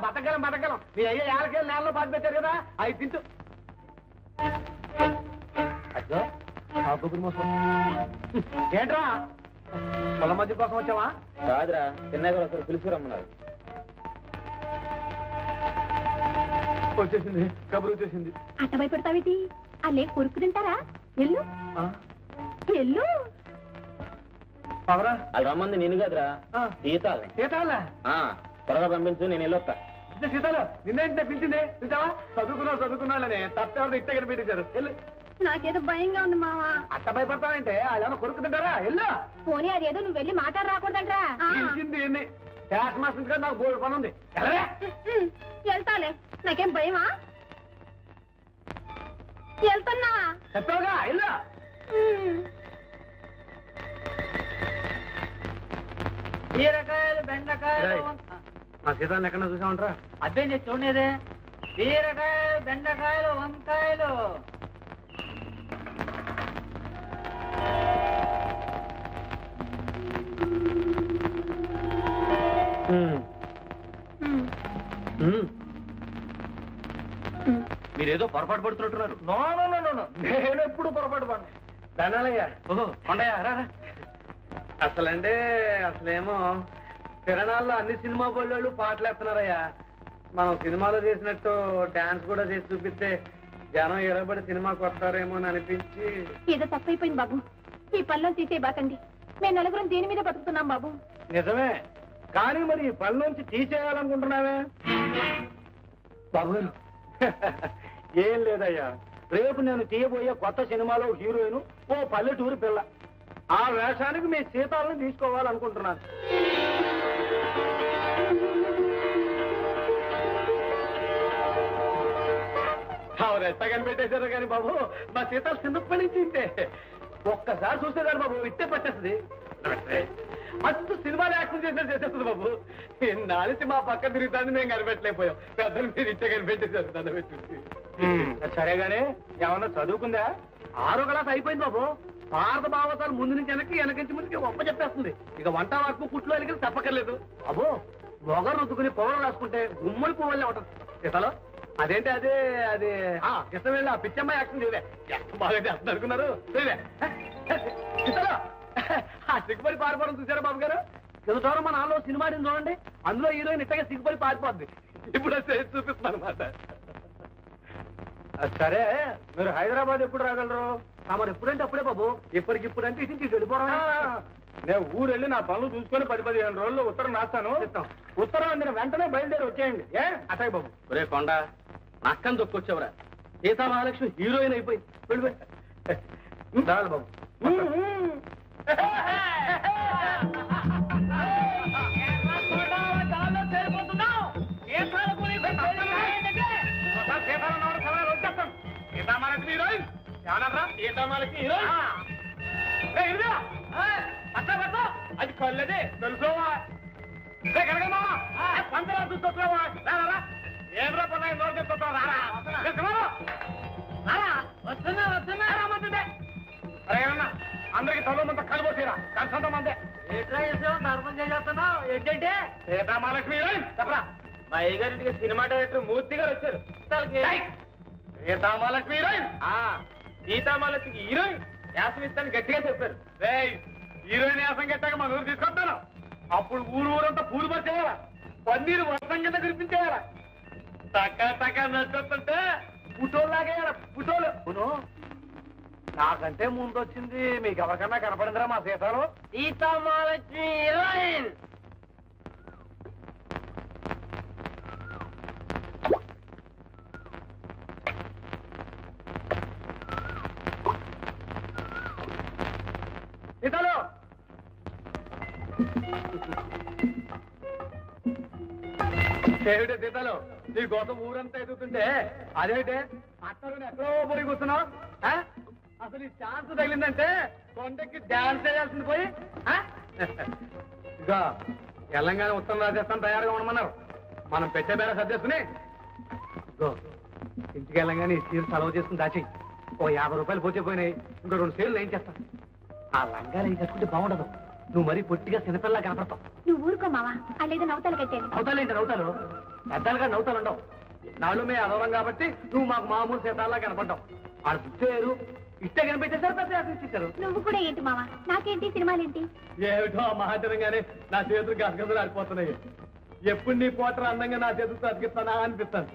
బతక బతకగలం మీ అయ్యే ఏళ్ళకేళ్ళు నేలలో పాతి పెట్టారు కదా అవి తింటూ అయ్యో ఏంట్రా పొలం మధ్య కోసం వచ్చావా? కాదురా చిన్నగా ఒకరు పిలుచుకురమ్మన్నారు. వచ్చేసింది కబురు వచ్చేసింది. అట్ట భయపడతావేటి? ఆ లేక కొరుకు తింటారా? ఎల్లు ఎల్లు. పవరా అది రమ్మంది నేను కాదురా, సీతాలు. సీతాలా? త్వరగా పంపించు, నేను వెళ్ళొస్తా. సీతాలు నిన్నేంటే పిలిచింది చూసావా? చదువుకున్నాళ్ళని తప్పేవాళ్ళు ఇట్టే కనిపెట్టించారు. వెళ్ళు. నాకేదో భయంగా ఉంది మావా. అట్ట భయపడతావంటే అదేమన్నా కొరుకు తింటారా? వెళ్ళు. పోనీ అదేదో నువ్వు వెళ్ళి మాట్లాడ రాకూడదంటరా? పిలిచింది ఎన్ని క్యాష్ మాస్టర్ గారు నాకు బోర్డు పని ఉంది. వెళ్ళవే. వెళ్తాలే, నాకేం భయమా? వెళ్తున్నా. చెప్పావుగా వెళ్ళు. బీరకాయలు బెండకాయలు మా సీతాన్ని ఎక్కడ చూసామంటారా? అదే నేను చూడలేదే. బీరకాయలు బెండకాయలు వంకాయలు. మీరేదో పొరపాటు పడుతున్నట్టున్నారు. నో నేను ఎప్పుడు పొరపాటు పడ ధనాలయ్యా. ఓహో కొండయ్యా రా. అసలేమో తిరణాల్లో అన్ని సినిమా బోళ్ళు పాటలు వేస్తున్నారయ్యా. మనం సినిమాలో చేసినట్టు డాన్స్ కూడా చేసి చూపిస్తే జనం ఎరబడి సినిమాకి వస్తారేమో అని అనిపించి. ఏదో తప్పైపోయింది బాబు, ఈ పనులను తీసే బాకండి. మేము నలుగురం దేని మీద బతుకుతున్నాం బాబు. నిజమే, కానీ మరి ఈ పని నుంచి తీసేయాలనుకుంటున్నావే బాబు గారు? ఏం లేదయ్యా, రేపు నేను తీయబోయే కొత్త సినిమాలో హీరోయిన్ ఓ పల్లెటూరు పిల్ల. ఆ వేషానికి మీ సీతాలను తీసుకోవాలనుకుంటున్నాను. ఎట్ట కనిపెట్టేశారు కానీ బాబు, మా సీతాలు చిన్నప్పటి నుంచి ఇంటే. ఒక్కసారి చూసేదాన్ని బాబు ఇట్టే పట్టేస్తుంది. మస్తు సినిమాలు యాక్షన్ చేసేస్తుంది బాబు. నాలిసి మా పక్క తిరుగుతాన్ని మేము కనిపెట్టలేకపోయాం. పెద్దలు మీరు ఇట్టే కనిపెట్టేశారు దాన్ని పెట్టి. సరేగానే ఏమన్నా చదువుకుందా? 6వ క్లాస్ అయిపోయింది బాబు. భారత భావతాలు ముందు నుంచి వెనకించి ముందుకి ఒప్ప చెప్పేస్తుంది. ఇక వంట వరకు కుట్లు అలిగి తప్పక్కర్లేదు బాబు. మొగ రుద్దుకుని పౌడర్ రాసుకుంటే గుమ్మడి పువ్వులే ఉంటుంది. ఇతలో అదేంటి అదే అది ఇష్టం వెళ్ళి ఆ పిచ్చమ్మ యాక్షన్ చూడే బాగా చేస్తుంది అనుకున్నారు. ఇతలో ఆ సిగ్గుపడి పారిపోవడం చూసారా బాబు గారు? కింద మా నాలో సినిమా చూడండి, అందులో హీరోయిన్ ఇట్టగా సిగ్గుపడి పారిపోద్ది. ఇప్పుడు చూపిస్తున్నాను అనమాట. సరే, మీరు హైదరాబాద్ ఎప్పుడు రాగలరు? మరి ఎప్పుడంటే అప్పుడే బాబు. ఇప్పటికిప్పుడు అంటే ఇటు వెళ్ళిపోవడం. నేను ఊరు వెళ్ళి నా పనులు చూసుకొని 10-15 రోజుల్లో ఉత్తరం రాస్తాను. ఉత్తరం అందిన వెంటనే బయలుదేరి వచ్చేయండి. అటాయ్ బాబు. ఒరే కొండ, నక్కని దొక్కొచ్చావురా. సీతా మహాలక్ష్మి హీరోయిన్ అయిపోయింది. వెళ్ళిపోయి బాబు. సీతామహాలక్ష్మి హీరోయిన్ సీతామహాలక్ష్మి హీరోయిన్ అది కళ్ళదే తెలుసుకోవా? పంచరా చూస్తున్నావా? ఏం రూపాయలు నోరు చెప్తున్నావు? రారా అందరికి తల్లంతా కలబోసిరా కలిసంత మందే. ధర్మం చేస్తున్నావు ఏంటంటే? సీతామహాలక్ష్మి హీరోయిన్ చెప్పరా? మా అయ్యగారింటికి సినిమా డైరెక్టర్ మూర్తి గారు వచ్చారు. సీతామహాలక్ష్మి హీరోయిన్ సీతామహాలక్ష్మికి హీరోయిన్ యాసం ఇస్తాను గట్టిగా చెప్పారు. హీరోయిన్ యాసం గట్టాక మన ఊరు తీసుకొస్తాను. అప్పుడు ఊరంతా పూలు పట్టేయాలా, పన్నీరు వర్షం కింద కురిపించేయాలా. టక్క నచ్చుతుంటే పుటోల్లాగేయాలా. పుటోలు నాకంటే ముందు వచ్చింది. మీకు ఎవరికన్నా కనపడిందిరా మా సీతాలు? సీతామహాలక్ష్మి హీరోయిన్. సీతాలు ఏమిటే సీతాలు, నీ కోసం ఊరంతా ఎదుగుతుంటే అదేంటే అత్తరుని ఎక్కడో పోయి కూర్చున్నావు? అసలు ఈ ఛాన్స్ తగిలిందంటే కొండకి డాన్స్ చేయాల్సింది పోయి. ఇక తెలంగాణ ఉత్తరం రాజస్థాన్ తయారుగా ఉండమన్నారు. మనం పెట్టే బేర సర్దేసుకుని ఇంటికి వెళ్ళంగానే ఈ చీర సెలవు చేసుకుని దాచి ఓ 50 రూపాయలు పోతే పోయినాయి. ఇంకో 2 చీరలు ఏం చేస్తాను. ఆ లంగాలు ఏం కట్టుకుంటే బాగుండదు. నువ్వు మరీ పొట్టిగా చిన్నపిల్లలా కనపడతావు. నువ్వు ఊరుకో మావా, అల్లేదో నవ్వుతాలు కట్టాను. అవుతాలేంటి నవ్వుతాలు? పెద్దలుగా నవ్వుతాలు ఉండవు నాళ్ళు మే అనవరం కాబట్టి నువ్వు మాకు మామూలు సీతాల్లా కనపడ్డావు వాళ్ళు పుట్టేరు ఇష్టే కనిపించేసారు పెద్ద ఇచ్చారు. నువ్వు కూడా ఏంటి మావా, నాకేంటి సినిమాలేంటి? ఏమిటో మహాజనంగానే నా చేతులు గసగసలు ఆడిపోతున్నాయి. ఎప్పుడు నీ పోటర్ అందంగా నా చేతులతో అతికిస్తానా అనిపిస్తాను.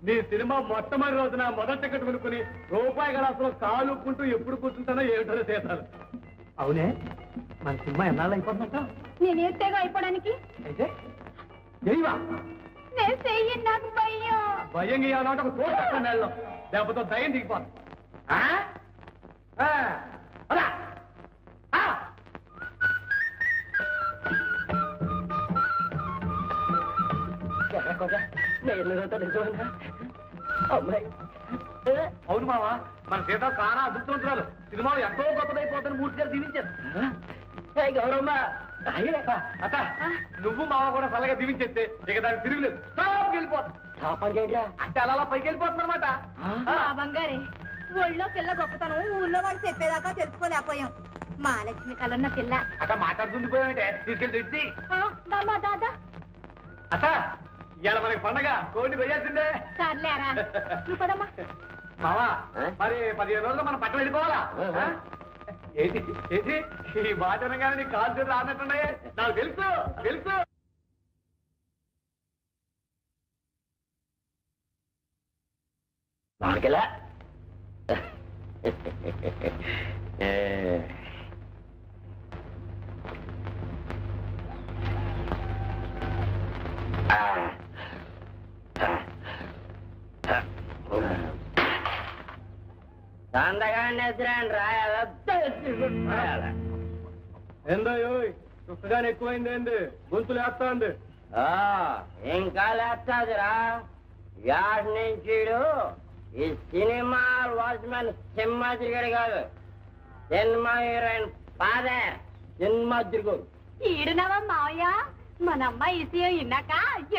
నీ సినిమా మొట్టమొదటి రోజున మొదటి టికెట్ కొనుక్కుని రూపాయి గలాసులో కాలు ఉక్కుంటూ ఎప్పుడు కూర్చుంటానో ఏమిటో సీతాలు. అవునే మన సినిమా ఎన్నాళ్ళు అయిపోతుందంట? నేనేస్తేగా అయిపోవడానికి అయితే చేయవా? నేను చెయ్యి, నాకు భయం. భయం గీయాలంటే ఒక తోట నెలలో లేకపోతే దయ్యం దిగిపోదు. అవును మావా, మన సీత చాలా అదృష్టవంతురాలు. సినిమాలు ఎంతో గొప్పదైపోతాను మూర్తి గారు దీవించారు. గౌరమ్మ అక్క, నువ్వు మావ కూడా చల్లగా దీవించేస్తే ఇక దానికి తిరుగులేదు, వెళ్ళిపోతుంది. అంటే అలా పైకి వెళ్ళిపోతుంది అనమాట. బంగారే, ఒళ్ళో పిల్ల గొప్పతనం ఊళ్ళో వాళ్ళు చెప్పేదాకా తెలుసుకోలేకపోయాం. మహాలక్ష్మి కలన్న పిల్ల అక్క మాట్లాడుతుంది పోయామంటే తీసుకెళ్ళి తెచ్చి. దాదా అక్క ఇవాళ మనకి పండగ, కోడి వేయాల్సిందే. సర్లేరా, నువ్వు పదమ్మా. మావా మరి 15 రోజులు మనం పట్టు వెళ్ళిపోవాలా? ఏంటి ఏంటి ఈ బాధనగానే నీ కాలు చేతులు ఆడినట్టున్నాయే, నాకు తెలుసు తెలుసు. మాకెలా ఏందో చుక్కగానే ఎక్కువైంది ఏంది, గొంతులు వేస్తా ఉంది. ఇంకా లేస్తాదిరా. యాడ్ నుంచి ఈ సినిమా వాచ్మెన్ సింహాద్రిగడి కాదు, సినిమా హీరోయిన్ ఫాదర్ సింహాద్రిగడు. ఈడునవా మావయ్య, మన అమ్మాయి విషయం విన్నాక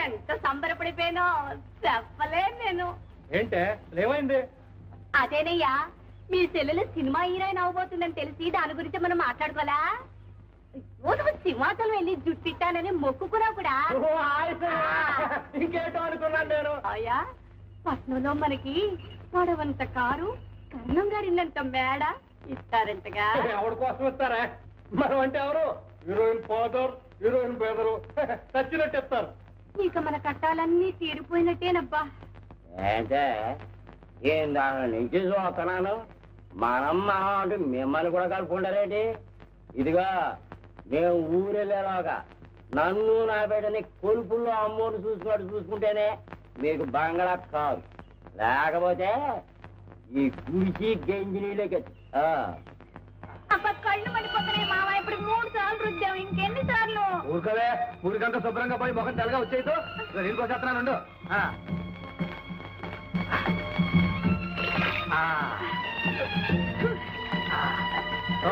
ఎంత సంబరపడిపోయానో చెప్పలే నేను. ఏంటే ఏమైంది? అదేనయ్యా, మీ చెల్లెలు సినిమా హీరోయిన్ అవబోతుందని తెలిసి దాని గురించి మనం మాట్లాడుకోవాలా? నువ్వు సింహాచలం వెళ్ళి జుట్టిట్టానని మొక్కుకున్నావు కూడా. ఇంకేటో అనుకున్నాను నేను. అయ్యా, పట్నంలో మనకి పొడవంత కారు, కర్ణం గారినంత మేడ ఇస్తారంటగా. ఎవరి కోసం ఇస్తారా? మనం అంటే ఎవరు? హీరోయిన్ ఫాదర్, హీరోయిన్ బ్రదరు చచ్చినట్టు ఇస్తారు. ఇక మన కట్టాలన్నీ తీరిపోయినట్టేనబ్బా. అంటే ఏం దాని నుంచి చూస్తున్నాను, మనమ్మ అంటే మిమ్మల్ని కూడా కలుపుకుంటారేంటి? ఇదిగా మేము ఊరెళ్ళేలాగా నన్ను నా బిడ్డని కొలుపుల్లో అమ్మోని చూసుకున్నట్టు చూసుకుంటేనే మీకు బంగళా కాదు, లేకపోతే ఈ గుడిసి గంజి నీళ్ళకి. అబ్బా, కళ్ళు పడిపోతున్నాయి మావా. ఇప్పుడు 3 సార్లు రుద్దాం, ఇంకెన్ని సార్లు? ఊరుకవే, ఊరికంతా శుభ్రంగా పోయి ముఖం తెల్లగా వచ్చేయతో నీళ్ళు కోసేస్తున్నాను.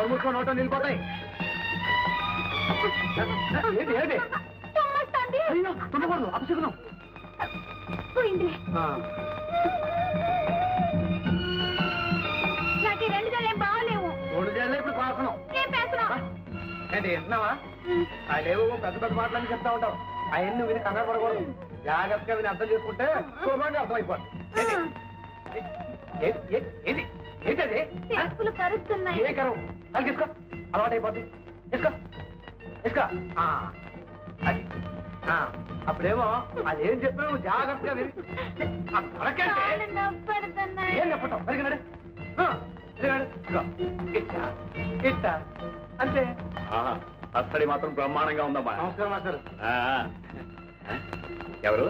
మూసుకొని నోటో నిలిపోతాయి. ఏంటి ఏంటి? అయ్యో తుమ్మకూడదు, అపశకునం. పోయిందిలే. నాకు 2 సార్లు ఏం బాగాలేవు. 2 చేయాలి ఇప్పుడు కోసనం. ఏం పేస్తున్నావు? ఏంటి వింటున్నావా? అదేవో పెద్ద పెద్ద మాటలని చెప్తా ఉంటావు, అవన్నీ విని కంగారు పడకూడదు. జాగ్రత్తగా విని అర్థం చేసుకుంటే శుభ్రంగా అర్థమైపోతుంది. ఏంటి ఏంటది? చెప్పులు కరుస్తున్నాయి. ఏ కరం? అది తీసుకో, అలవాటు అయిపోద్ది. తీసుకో తీసుకో. అది అప్పుడేమో అదేం చెప్పావు జాగ్రత్తగా విని. కాళ్ళు నొప్పెడుతున్నాయి. ఏం చెప్పటం పరిగినాడు ఇట్టా అంతే. అస్తడి మాత్రం బ్రహ్మాండంగా ఉందమ్మా. నమస్కారం మాస్టర్. ఎవరు?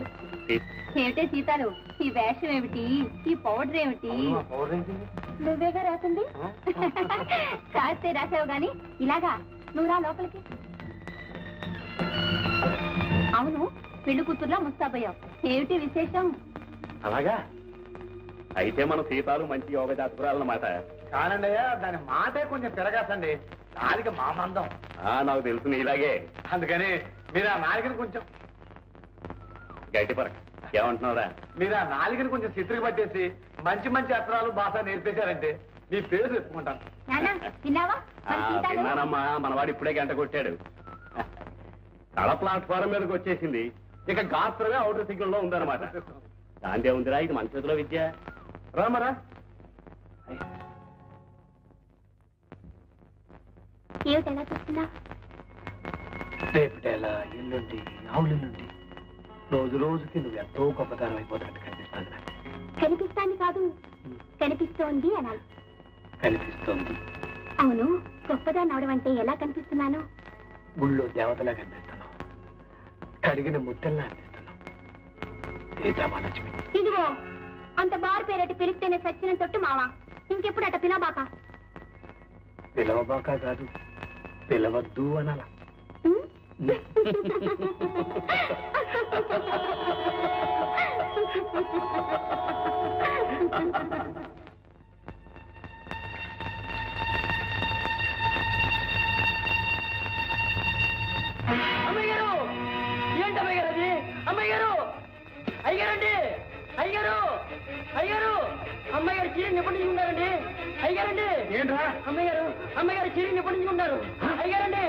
ఏమిటే సీతాలు, ఈ వేషం ఏమిటి, ఈ పౌడర్ ఏమిటి? నువ్వేగా రాసింది. కాస్తే రాసావు గాని ఇలాగా నువ్వు రా లోపలికి. అవును, పెళ్లి కూతుర్లా ముస్తాబయ్యావు, ఏమిటి విశేషం? అలాగా అయితే మన సీతాలు మంచి యోగ జాతకురాలన్నమాట. కానండి అయ్యా, దాని మాటే కొంచెం తిరగాసండి, నాలుక మా మందం. నాకు తెలుసు ఇలాగే. అందుకని మీరు ఆ నాలుకని కొంచెం గట్టి పరక. ఏమంటున్నారా? మీరు ఆ నాలుకని కొంచెం చిత్రికి పట్టేసి మంచి మంచి అక్షరాలు భాష నేర్పేశారంటే మీ పేరు చెప్పుకుంటాను. తిన్నావా? తిన్నానమ్మా, మనవాడు ఇప్పుడే గంట కొట్టాడు. తల ప్లాట్ఫారం మీదకి వచ్చేసింది, ఇక గాత్రమే ఔటర్ థింకింగ్ లో ఉందన్నమాట. దాందే ఉందిరా, ఇది మన చేతిలో విద్య. రామరా ఏమిటి ఎలా చూస్తున్నా? రేపటేలా ఎల్లుండి ఆవులెల్లుండి రోజు రోజుకి నువ్వు ఎంతో గొప్పతనం అయిపోతున్నట్టు కనిపిస్తాను నాకు. కనిపిస్తాను కాదు, కనిపిస్తోంది అనాలి. కనిపిస్తోంది. అవును, గొప్పదాన్ని అవడం అంటే ఎలా కనిపిస్తున్నాను? గుళ్ళో దేవతలా కనిపిస్తున్నావు, కడిగిన ముద్దల్లా అనిపిస్తున్నావు. సీతామహాలక్ష్మి. ఇదిగో అంత బారు పేరటి పిలిస్తేనే సచ్చిన తొట్టు మావా, ఇంకెప్పుడు అట పిలబాక. పిలవబాక కాదు, పిలవద్దు అనాల. అమ్మాయి గారు, ఏంటి అమ్మాయి గారు అది? అమ్మాయి గారు, అయ్యారండి, అయ్యారు, అయ్యారు, అమ్మాయి గారు చీరని ఎప్పటి నుంచి ఉన్నారండి? అయ్యారండి, ఏంట్రా అమ్మాయి గారు, అమ్మాయి గారు చీరని ఎప్పటి నుంచి ఉన్నారు? అయ్యారండి,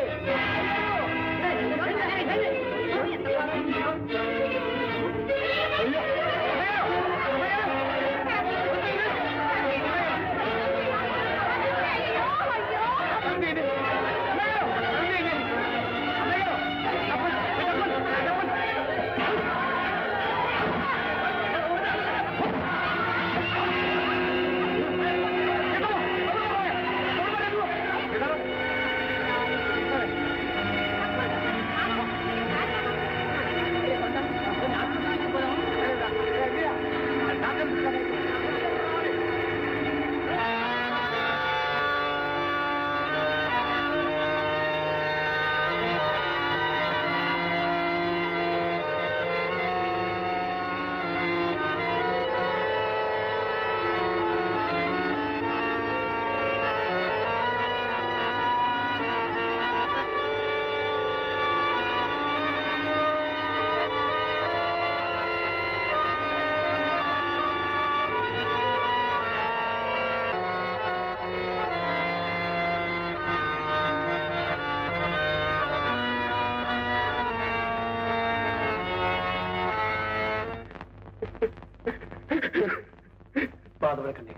బాధపడకండి,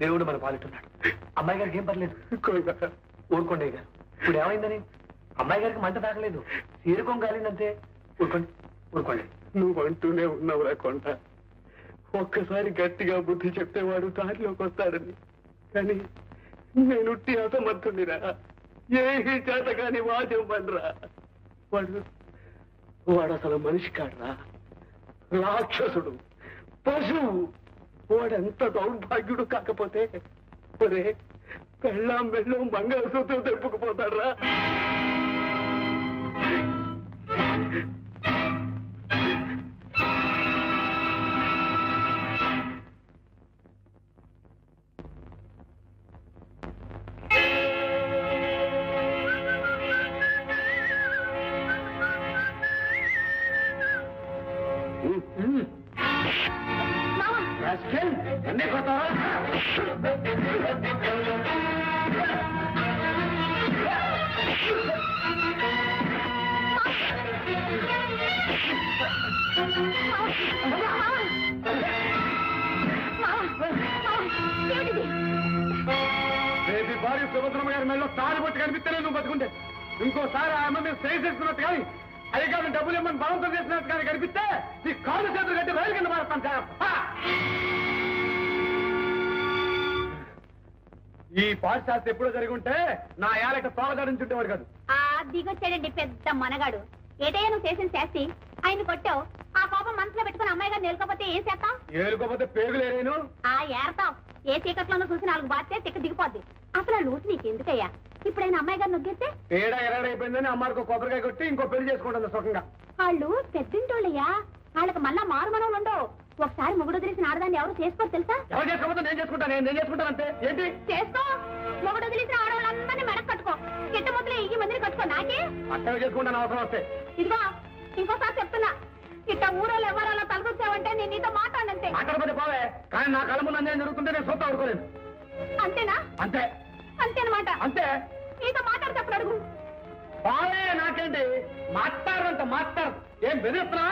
దేవుడు మన పాలిట్టున్నాడు. అమ్మాయి గారికి ఏం పర్లేదు. ఊరుకోండి గారు. ఇప్పుడు ఏమైందని? అమ్మాయి గారికి మంట తాకలేదు, తీరుకోం కాలిందంతే. ఊరుకోండి, ఊరుకోండి. నువ్వు అంటూనే ఉన్నావురా కొండ. ఒక్కసారి గట్టిగా బుద్ధి చెప్తేవాడు దారిలోకి వస్తాడని. కానీ నేను అసమర్థునిరా, ఏ చేత కాని వాద్యం పడరా. వాడు అసలు మనిషి కాడరా, రాక్షసుడు, పశువు. వాడెంత దౌర్భాగ్యుడు కాకపోతే ఒరే పెళ్ళాం వెళ్ళం మంగళసూత్రం తెప్పుకుపోతాడ్రా. ఎన్నే కొత్తారా? రేపు భార్య సుభద్రమ్మ గారి మెడలో తాడు పట్టి కనిపిస్తేనే నువ్వు బతుకుంటే, ఇంకోసారి ఆ అమ్మ మీద సైజ్ చేసుకున్నట్టు కానీ అధికారులు డబ్బులు ఇమ్మని బలవంతం చేసినట్టు కానీ కనిపిస్తే నీ కాళ్ళు చేతులు కట్టి రైలు కింద మారుతాను సార్. ఈ పాఠశాస్త్రం ఎప్పుడో జరిగి ఉంటే నా ఏళ్ళకి తోలదాడించుంటేవాడు కాదు. దిగొచ్చాడండి పెద్ద మనగాడు. ఏటయ్యా నువ్వు చేసిన శాస్తి? ఆయన కొట్టావు, ఆ కోపం మనసులో పెట్టుకుని అమ్మాయి గారు నేలుకోపోతే ఏం చేస్తాం? ఏలుకోపోతే పేగులేను. ఏరతావు. ఏ చీకట్లోనూ చూసి 4 బాధ్యత తిక్క దిగిపోద్ది. అసలు ఆ లూటు నీకెందుకయ్యా? ఇప్పుడైనా అమ్మాయి గారు నొగ్గేస్తే తేడా ఎరడైపోయిందని అమ్మాయికి కొబ్బరికాయ కొట్టి ఇంకో పెళ్లి చేసుకుంటుంది సుఖంగా. వాళ్ళు పెద్దింటోళ్ళయ్యా, వాళ్ళకి మళ్ళా మారుమనం ఉండవు. ఒకసారి మొగుడు వదిలేసిన ఆడదాన్ని ఎవరు చేసుకోరు తెలుసా? ఎవరు చేసుకోకపోతే నేను చేసుకుంటాను, నేను చేసుకుంటాను అంతే. ఏంటి చేసుకో? మొగుడు వదిలేసిన ఆడవాళ్ళందరినీ మెడకు కట్టుకో, కిట్ట ముద్దలు ఈ మందిని కట్టుకో. నాకే అట్టగా చేసుకుంటాను అవసరం వస్తే. ఇదిగో ఇంకోసారి చెప్తున్నా, ఇట్ట ఊరోళ్ళు ఎవరో తలకొచ్చావంటే నేను నీతో మాట్లాడంతే. మాట్లాడకపోతే పోవే, కానీ నా కళ్ళ ముందు అన్యాయం జరుగుతుంటే నేను సొంత ఊరుకోలేను. అంతేనా? అంతే అంతేనమాట. అంతే. నీతో మాట్లాడితే అప్పుడు అడుగు. బావే నాకేంటి మాట్లాడంత మాట్లాడు. ఏం బెదిరిస్తున్నా?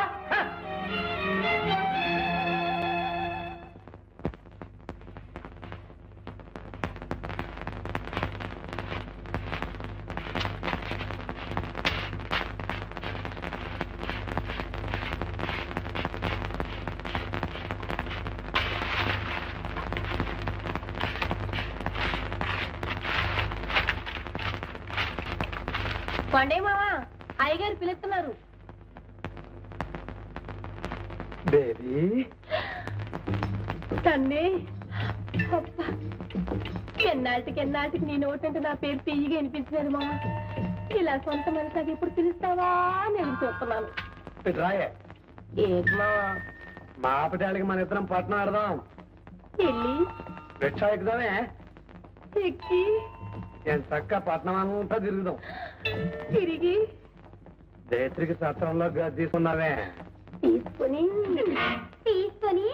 పండే మావా అయ్యగారు పిలుస్తున్నారు. బేబీ తన్నే ఎన్నాటికి నీ నోటంటే నా పేరు తీయగా అనిపించలేదు మామ. ఇలా సొంత మనసాగి ఎప్పుడు పిలుస్తావా అని ఎదురు చూస్తున్నాను. రాయే ఏంటి మావా? మా ఆపటాలకి మన ఇద్దరం పట్నం ఆడదాం. వెళ్ళి రిక్షా ఎక్కుదామే. ఎక్కి నేను చక్క పట్నం అంతా తిరుగుదాం. తిరిగి జయత్రికి సత్రంలో తీసుకున్నావే. తీసుకొని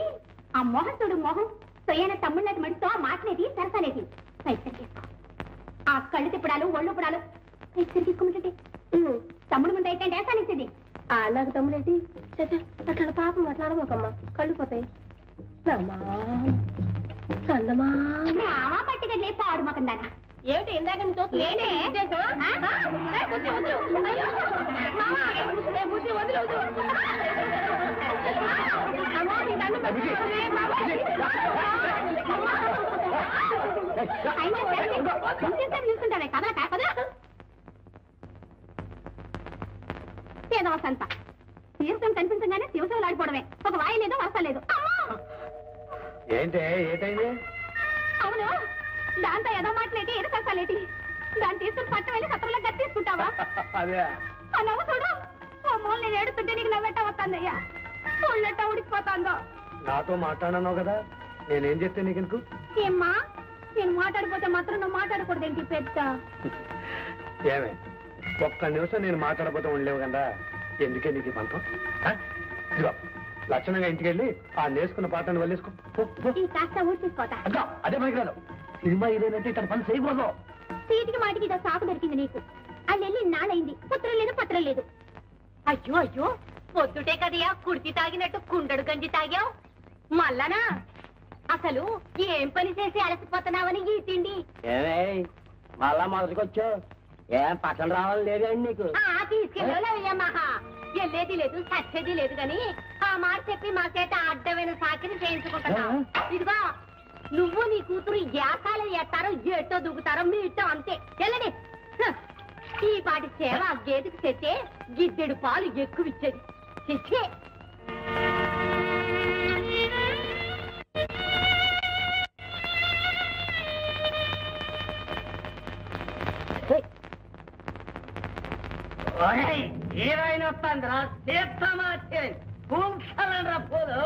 ఆ మోహన్ చూడు మోహన్ సొయ్యన తమ్ముళ్ళకి మడితో మాట్లాడేది సరసనేది ఆ కళ్ళు తిప్పడాలు ఒళ్ళు పుడాలు తీసుకోమంటే తమ్ముడు ముందు అయితే వేసానిచ్చేది. నాకు తమ్ముడేంటి అట్లా పాపం మాట్లాడబోకమ్మా కళ్ళు పోతాయి. పట్టిగా పాడు మాకందానా ఏమిటి ఇందాక చూస్తుంటానే కదా కాకదా సంత తీర్థం కనిపించగానే శివశివలు ఆడిపోవడమే. ఒక వాయి లేదు వరస లేదు. ఏంటైంది? అవును దాంతో ఏదో మాటలేటి ఏదో కసాలేటి దాన్ని తీసుకుని పట్టం వెళ్ళి సత్రంలో గట్టి తీసుకుంటావా? అదే ఆ నవ్వు చూడు. ఓ మూల నేను ఏడుతుంటే నీకు నవ్వెట్ట వస్తుందయ్యా. ఒళ్ళెట్ట ఉడికిపోతాందో. నాతో మాట్లాడన్నావు కదా, నేనేం చెప్తే నీకెందుకు? ఏమ్మా నేను మాట్లాడిపోతే మాత్రం నువ్వు మాట్లాడకూడదేంటి పెద్ద? ఏమే ఒక్క నిమిషం నేను మాట్లాడబోతే ఉండలేవు కదా, ఎందుకే నీకు ఈ పంతం? లక్షణంగా ఇంటికి వెళ్ళి ఆ నేర్చుకున్న పాటను వల్లేసుకో. ఈ కాస్త ఊరి తీసుకోతా. అదే మనకి రాదు. సినిమా ఇదేనంటే ఇతను పని చేయకూడదు. సీటికి మాటికి ఇదో సాకు దొరికింది నీకు. అది వెళ్ళి నాడైంది. పుత్రం లేదు పత్రం లేదు. అయ్యో అయ్యో పొద్దుటే కదయా కుర్తి తాగినట్టు కుండడు గంజి తాగావు. మళ్ళనా అసలు ఏం పని చేసి అలసిపోతున్నావని ఈ తిండి మళ్ళా మొదటికొచ్చా? ఏం పక్కన రావాలి లేదండి నీకు? తీసుకెళ్ళమహా వెళ్ళేది లేదు సచ్చేది లేదు కానీ ఆ మాట చెప్పి మా చేత అడ్డమైన సాకిని చేయించుకుంటున్నా. ఇదిగో నువ్వు నీ కూతురు యాసాలు ఎత్తారో ఎట్టో దూకుతారో మీ ఇట్టో అంతే. వెళ్ళని ఈ పాటి సేవ ఆ గేదెకి తెచ్చే గిద్దెడు పాలు ఎక్కువ ఇచ్చేది. తెచ్చే హీరోయిన్ వస్తుందిరా కూర్చోనండ్రా పూలు.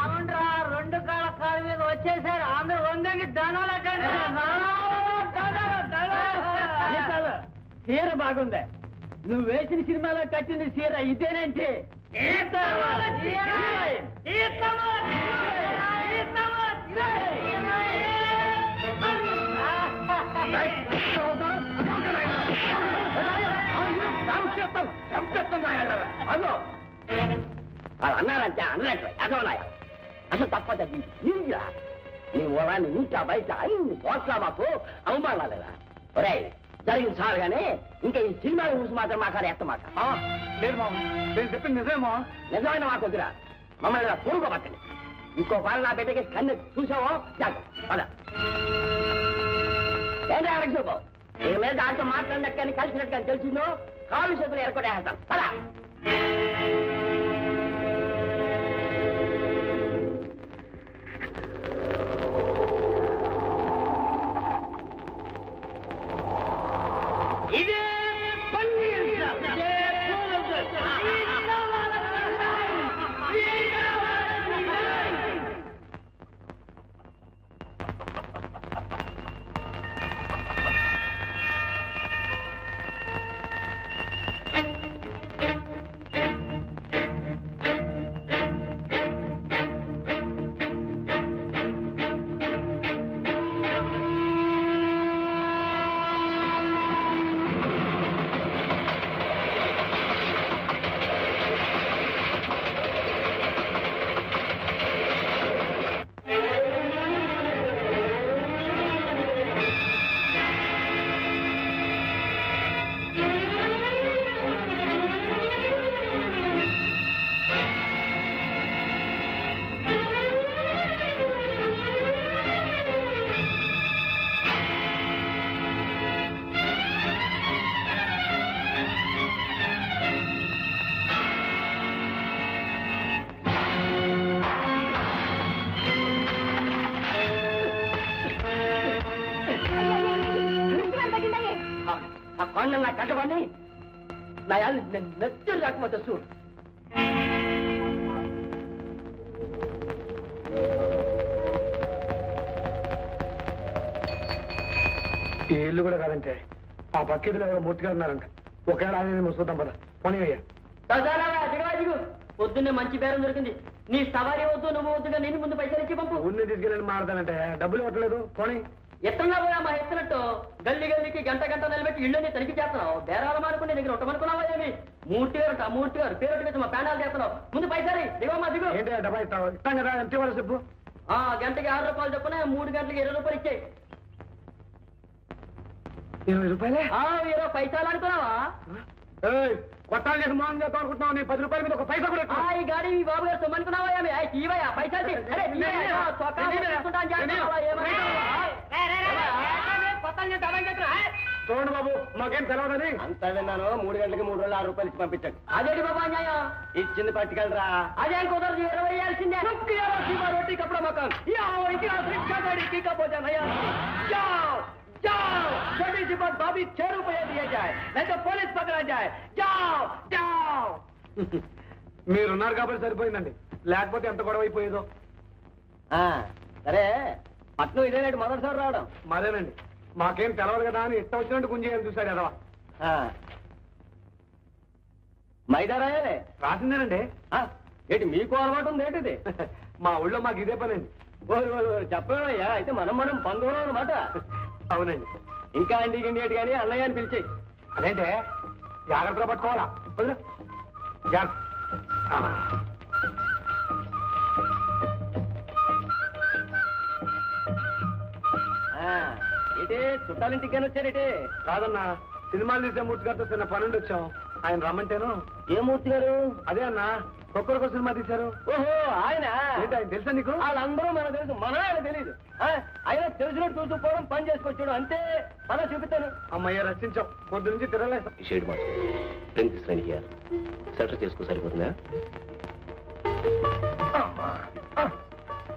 అవునరా రెండు కాళ్ళ కాళ్ళ మీద వచ్చేసారు అందరూ వందకి ధనాల చీర బాగుంది. నువ్వు వేసిన సినిమాలో కట్టింది చీర ఇదేనేంటి? అన్నారంటే అన్నట్టు అదోనాయా అసలు తప్పదా నీరా? నీ ఊరాన్ని ఇంకా బయట అన్ని పోట్లా మాకు అవమానాలేదా? ఒరే జరిగింది సార్ గానీ ఇంకా ఈ సినిమా గురించి మాత్రం మాట్లాడే ఎత్తమాట లేదు మామ, నేను చెప్పింది నిజమేమో. నిజమైన మాకు వద్దురా, మమ్మల్ని పొరుగు పట్టండి. ఇంకో పాలు నా బిడ్డకి కన్ను చూసావో జాగ్రత్త. ఏంటో అడగ చూపు. నీ మీద దాంతో మాట్లాడినట్టు కానీ కలిసినట్టు కానీ తెలిసిందో కాళ్ళు చేతులు ఏర్పడేస్తాను కదా. ఇదే నా కట్టవాడిని నా యాళ్ళు నెత్తురు రాకపోతే చూడు. ఈ ఇల్లు కూడా కాదంటే ఆ పక్కిదిలో ఎవరో మూర్తిగా ఉన్నారంట. ఒకవేళ ఆయన చూద్దాం పద. పని అయ్యా దిగు పొద్దున్నే మంచి బేరం దొరికింది. నీ సవారీ వద్దు, నువ్వు వద్దుగా నేను ముందు పైసలు ఇచ్చి పంపు. ఊరిని తీసుకెళ్ళి మాడతానంటే డబ్బులు ఇవ్వట్లేదు. పోనీ ఎత్తన్నా పోయా మా ఎత్తునట్టు గల్లి గల్లికి గంట గంట నిలబెట్టి ఇళ్ళని తనిఖీ చేస్తున్నావు. బేరాలు మానుకుని దగ్గర ఉండమనుకున్నావా ఏమి? మూర్తి గారు పేరు మా ప్యానాలు చేస్తున్నావు. ముందు పైసలు దిగమ్మా దిగు. ఏంటి డబ్బా ఇస్తావు? ఇస్తాం కదా, ఎంత ఇవ్వాలి చెప్పు. గంటకి 6 రూపాయలు చొప్పున 3 గంటలకి 20 రూపాయలు ఇచ్చాయి. 20 రూపాయలే? 20 పైసలు అనుకున్నావా? కొట్టాలు చేసి మోహన్ చేద్దాం అనుకుంటున్నావు. నీ 10 రూపాయల మీద ఒక పైసా కూడా ఎక్కువ. ఈ గాడి మీ బాబు గారు సొమ్మనుకున్నావా ఏమి? ఇవయా పైసలు చూడండి బాబు, మాకేం తెలవదని. అంతా విన్నాను. 3 గంటలకి 3 రోజులు 6 రూపాయలు ఇచ్చి పంపించాడు. అదేంటి బాబా అన్యాయం? ఇచ్చింది పట్టుకెళ్ళరా. అదేం కుదరదు, 20 వేయాల్సిందే. రోటీ కప్పుడు మకాన్ छोटी सी बात भाभी 6 रुपये दिए जाए, नहीं तो पुलिस पकड़ा जाए. जाओ जाओ. మీరున్నారు కాబట్టి సరిపోయిందండి, లేకపోతే ఎంత గొడవ అయిపోయేదో. సరే పట్నం ఇదేనండి మొదటిసారి రావడం. మరేనండి, మాకేం తెలవదు కదా అని ఇష్టం వచ్చినట్టు గుంజేయాలని చూశాడు ఎదవా. మైదా రాయాలే రాసిందేనండి. ఏంటి మీకు అలవాటు ఉంది ఏంటిది? మా ఊళ్ళో మాకు ఇదే పనండి. చెప్పేవయ్యా, అయితే మనం బంధువులు అనమాట. అవునండి. ఇంకా ఇంటికి ఇండియట్ కానీ అన్నయ్య అని పిలిచేయి. అదేంటే జాగ్రత్తగా పట్టుకోవాలా? ఏంటి చుట్టాలింటికి కానీ వచ్చారేటి? కాదన్నా, సినిమాలు తీసే మూర్తి గారితో చిన్న పనుండి వచ్చాం. ఆయన రమ్మంటేను. ఏ మూర్తి గారు? అదే అన్నా, ఒక్కొక్క సినిమా తీశారు. ఓహో ఆయన. ఏంటి ఆయన తెలుసా నీకు? వాళ్ళందరూ మనకు తెలుసు, మనం ఆయన తెలియదు. ఆయన తెలిసినట్టు చూసుకోవడం, పని చేసుకొచ్చాడు అంతే. మనం చూపిస్తాను. అమ్మయ్య రచించాం, పొద్దు నుంచి తిరగలేదు. షేడ్ పెన్ తీసుకురానికి సెటర్ చేసుకో సరిపోతుందా?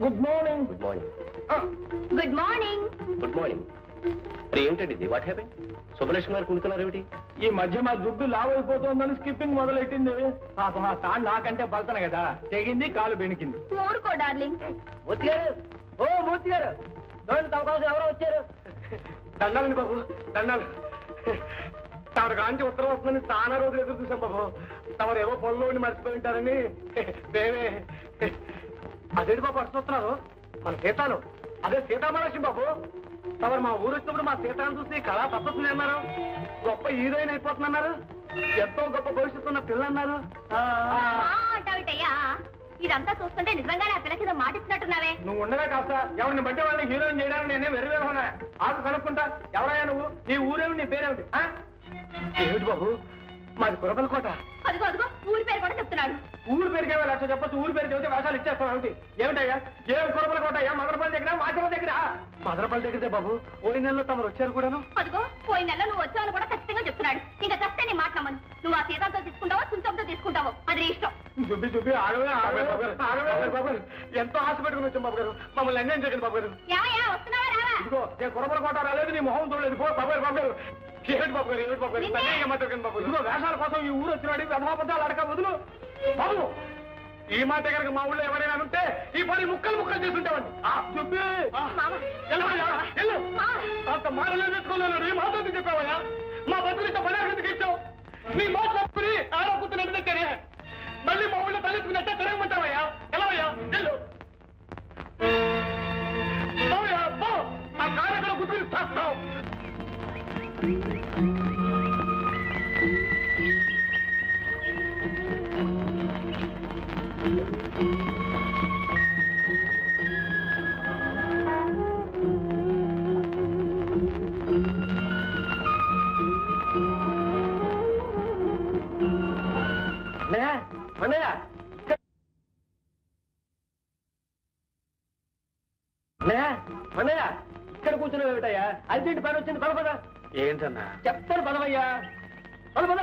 Good morning. Good morning. Good morning. Good morning. అరే ఏంటండి ఇది? What happen? సుబ్బలక్ష్మి గారు కుడుతున్నారు ఏమిటి? ఈ మధ్య మా దుడ్డు లావైపోతుందని స్కిప్పింగ్ మొదలెట్టింది. పాపం ఆ తాను నాకంటే పడతాను కదా, తెగింది, కాలు బెణికింది. ఊరుకో డార్లింగ్. మూర్తి గారు, ఓ మూర్తి గారు, చూడండి తమ కోసం ఎవరో వచ్చారు. దండాలండి బాబు, దండాలు. తమరు కాంచి ఉత్తరం వస్తుందని చాలా రోజులు ఎదురు చూసాం బాబు. తమరు ఏవో పొలంలో ఉండి మర్చిపోయి ఉంటారని మేమే. అదేంటి బాబు అర్థం వస్తున్నారు? మన సీతాలు, అదే సీతామహాలక్ష్మి బాబు. తమరు మా ఊరు వచ్చినప్పుడు మా సీతాను చూసి కళా తప్పస్తుంది అన్నారు. గొప్ప హీరోయిన్ అయిపోతుందన్నారు. ఎంతో గొప్ప భవిష్యత్తు ఉన్న పిల్ల అన్నారు. ఇదంతా చూస్తుంటే నిజంగానే ఆ పిల్లకి మాట ఇచ్చినట్టున్నావే. నువ్వు ఉండగా కాస్త ఎవరిని బట్టి వాళ్ళని హీరోయిన్ చేయడానికి నేనే వెర్రివేమన్నా ఆకు కనుక్కుంటా. ఎవరయ్యా నువ్వు? నీ ఊరేమి, నీ పేరేమిటి? ఏమిటి బాబు, మాది కురబలకోట. అదిగో అదిగో ఊరి పేరు కూడా చెప్తున్నాడు. ఊరు పేరుకే లక్ష చెప్పచ్చు, ఊరి పేరు చెబితే వేషాలు ఇచ్చేస్తాం ఏమిటి? ఏమిటయ్యా? ఏం కురబలకోట అయ్యా? మదనపల్లి దగ్గర, మాచర్ల దగ్గర? మదనపల్లి దగ్గరే బాబు. పోయిన నెలలో తమరు వచ్చారు కూడాను. అదిగో పోయిన నెలలో నువ్వు వచ్చావని కూడా ఖచ్చితంగా చెప్తున్నాడు. ఇంకా చస్తే నీ మాట నమ్మను. నువ్వు ఆ సీతాంతో తీసుకుంటావో కుంచంతో తీసుకుంటావో అది నీ ఇష్టం. చూపి చూపి ఆగవే ఆగవే బాబు గారు. ఎంతో ఆశ పెట్టుకుని వచ్చాం బాబు గారు. మమ్మల్ని ఎంజాయ్ చేయకండి బాబు గారు. ఏమయ్యా వస్తున్నావా రావా? ఇదిగో నేను కురబలకోట రాలేదు, నీ మొహం చూడలేదు. పో బాబు గారు, బాబు గారు. ఏమిటి బాబు గారు, ఏమిటి బాబు గారు? మాట్లాడకండి బాబు. ఇదిగో వేషాల కోసం ఈ ఊరు వచ్చినాడు, వ్యధమాపదాలు అడక వదులు బాబు. ఈ మాట కనుక మా ఊళ్ళో ఎవరైనా ఉంటే ఈ పని ముక్కలు ముక్కలు చేస్తుంటామండి. చెప్పి అంత మాటలు తెచ్చుకోలేడు. ఈ మాట చెప్పావయ్యా? మా బతులు పని ఎందుకు ఇచ్చావు? నీ మాట చెప్పుకుని ఆరోపుతున్నట్టు దగ్గరే మళ్ళీ మా ఊళ్ళో తలెత్తుకున్నట్టే తిరగమంటావయ్యా? ఎలావయ్యా? వెళ్ళు ఆ కార్యక్రమం గుర్తుని చేస్తావు. ఇక్కడ కూర్చున్నావు ఏమిటయ్యా? అర్జెంట్ పని వచ్చింది, పద పద. ఏంటన్నా? చెప్తాను పదవయ్యా, పద పద.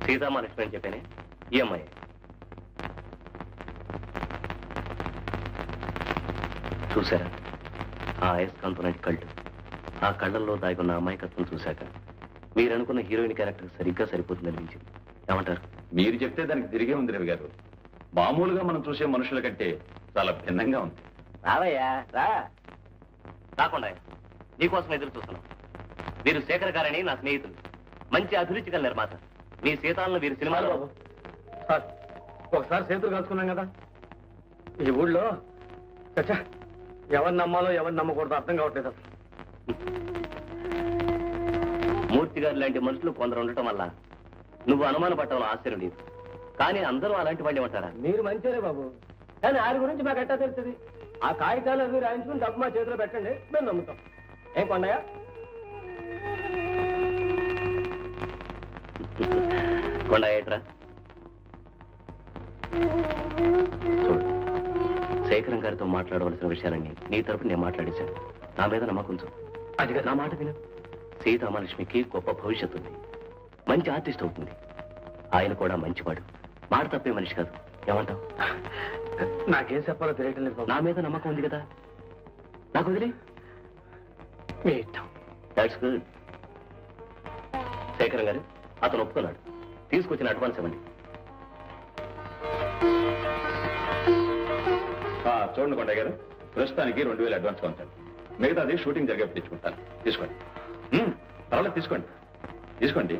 సీతామహాలక్ష్మి అని చెప్పానే, ఈ అమ్మాయి చూసారా? ఆ అయస్కాంతం లాంటి కళ్ళు, ఆ కళ్ళల్లో దాగున్న అమాయకత్వం చూశాక మీరనుకున్న హీరోయిన్ క్యారెక్టర్ సరిగ్గా సరిపోతుంది అనిపించింది. ఏమంటారు? మీరు చెప్తే దానికి తిరిగే ఉంది రవి గారు. మామూలుగా మనం చూసే మనుషుల కంటే చాలా భిన్నంగా ఉంది. రావయ్యా రా. రాకుండా నీకోసం ఎదురు చూస్తున్నాం. వీరు శేఖర్ గారని నా స్నేహితులు, మంచి అభిరుచికల నిర్మాత. మీ సీతాలను వీరు సినిమాలో. సార్ ఒకసారి చేతులు కలుసుకున్నాం కదా, ఈ ఊళ్ళో చచ్చా ఎవరిని నమ్మాలో ఎవరిని నమ్మకూడదో అర్థం కావట్లేదు అసలు. మూర్తి గారు లాంటి మనుషులు కొందరు ఉండటం వల్ల నువ్వు అనుమానపడటంలో ఆశ్చర్యం లేదు. కానీ అందరూ అలాంటి వాళ్ళు ఏమంటారా? మీరు మంచిదే బాబు, కానీ ఆరి గురించి మాకు ఎట్టా తెలుస్తుంది? ఆ కాగితాలు అవి రాయించుకుని డబ్బు మా చేతిలో పెట్టండి, మేము నమ్ముతాం. ఏం కొండయ్య? కొండ ఏట్రా చూడు, శేఖరం గారితో మాట్లాడవలసిన విషయాలన్నీ నీ తరపు నేను మాట్లాడేశాను. నా మీద నమ్మకం చూ. అది నా మాట విను. సీతామహాలక్ష్మికి గొప్ప భవిష్యత్తు ఉంది, మంచి ఆర్టిస్ట్ అవుతుంది. ఆయన కూడా మంచివాడు, మాట తప్పే మనిషి కాదు. ఏమంటావు? నాకేం చెప్పాలో తెలియటం లేదు బాబు. నా మీద నమ్మకం ఉంది కదా, నాకు వదిలే. మీ ఇష్టం. That's good. శేఖరం గారు అతను ఒప్పుకున్నాడు, తీసుకొచ్చిన అడ్వాన్స్ ఇవ్వండి. చూడండి కొండయ్య గారు, ప్రస్తుతానికి 2000 అడ్వాన్స్ ఉంటాను. మిగతాది షూటింగ్ జరిగేప్పుడు తెచ్చుకుంటాను. తీసుకోండి. పర్వాలేదు, తీసుకోండి తీసుకోండి.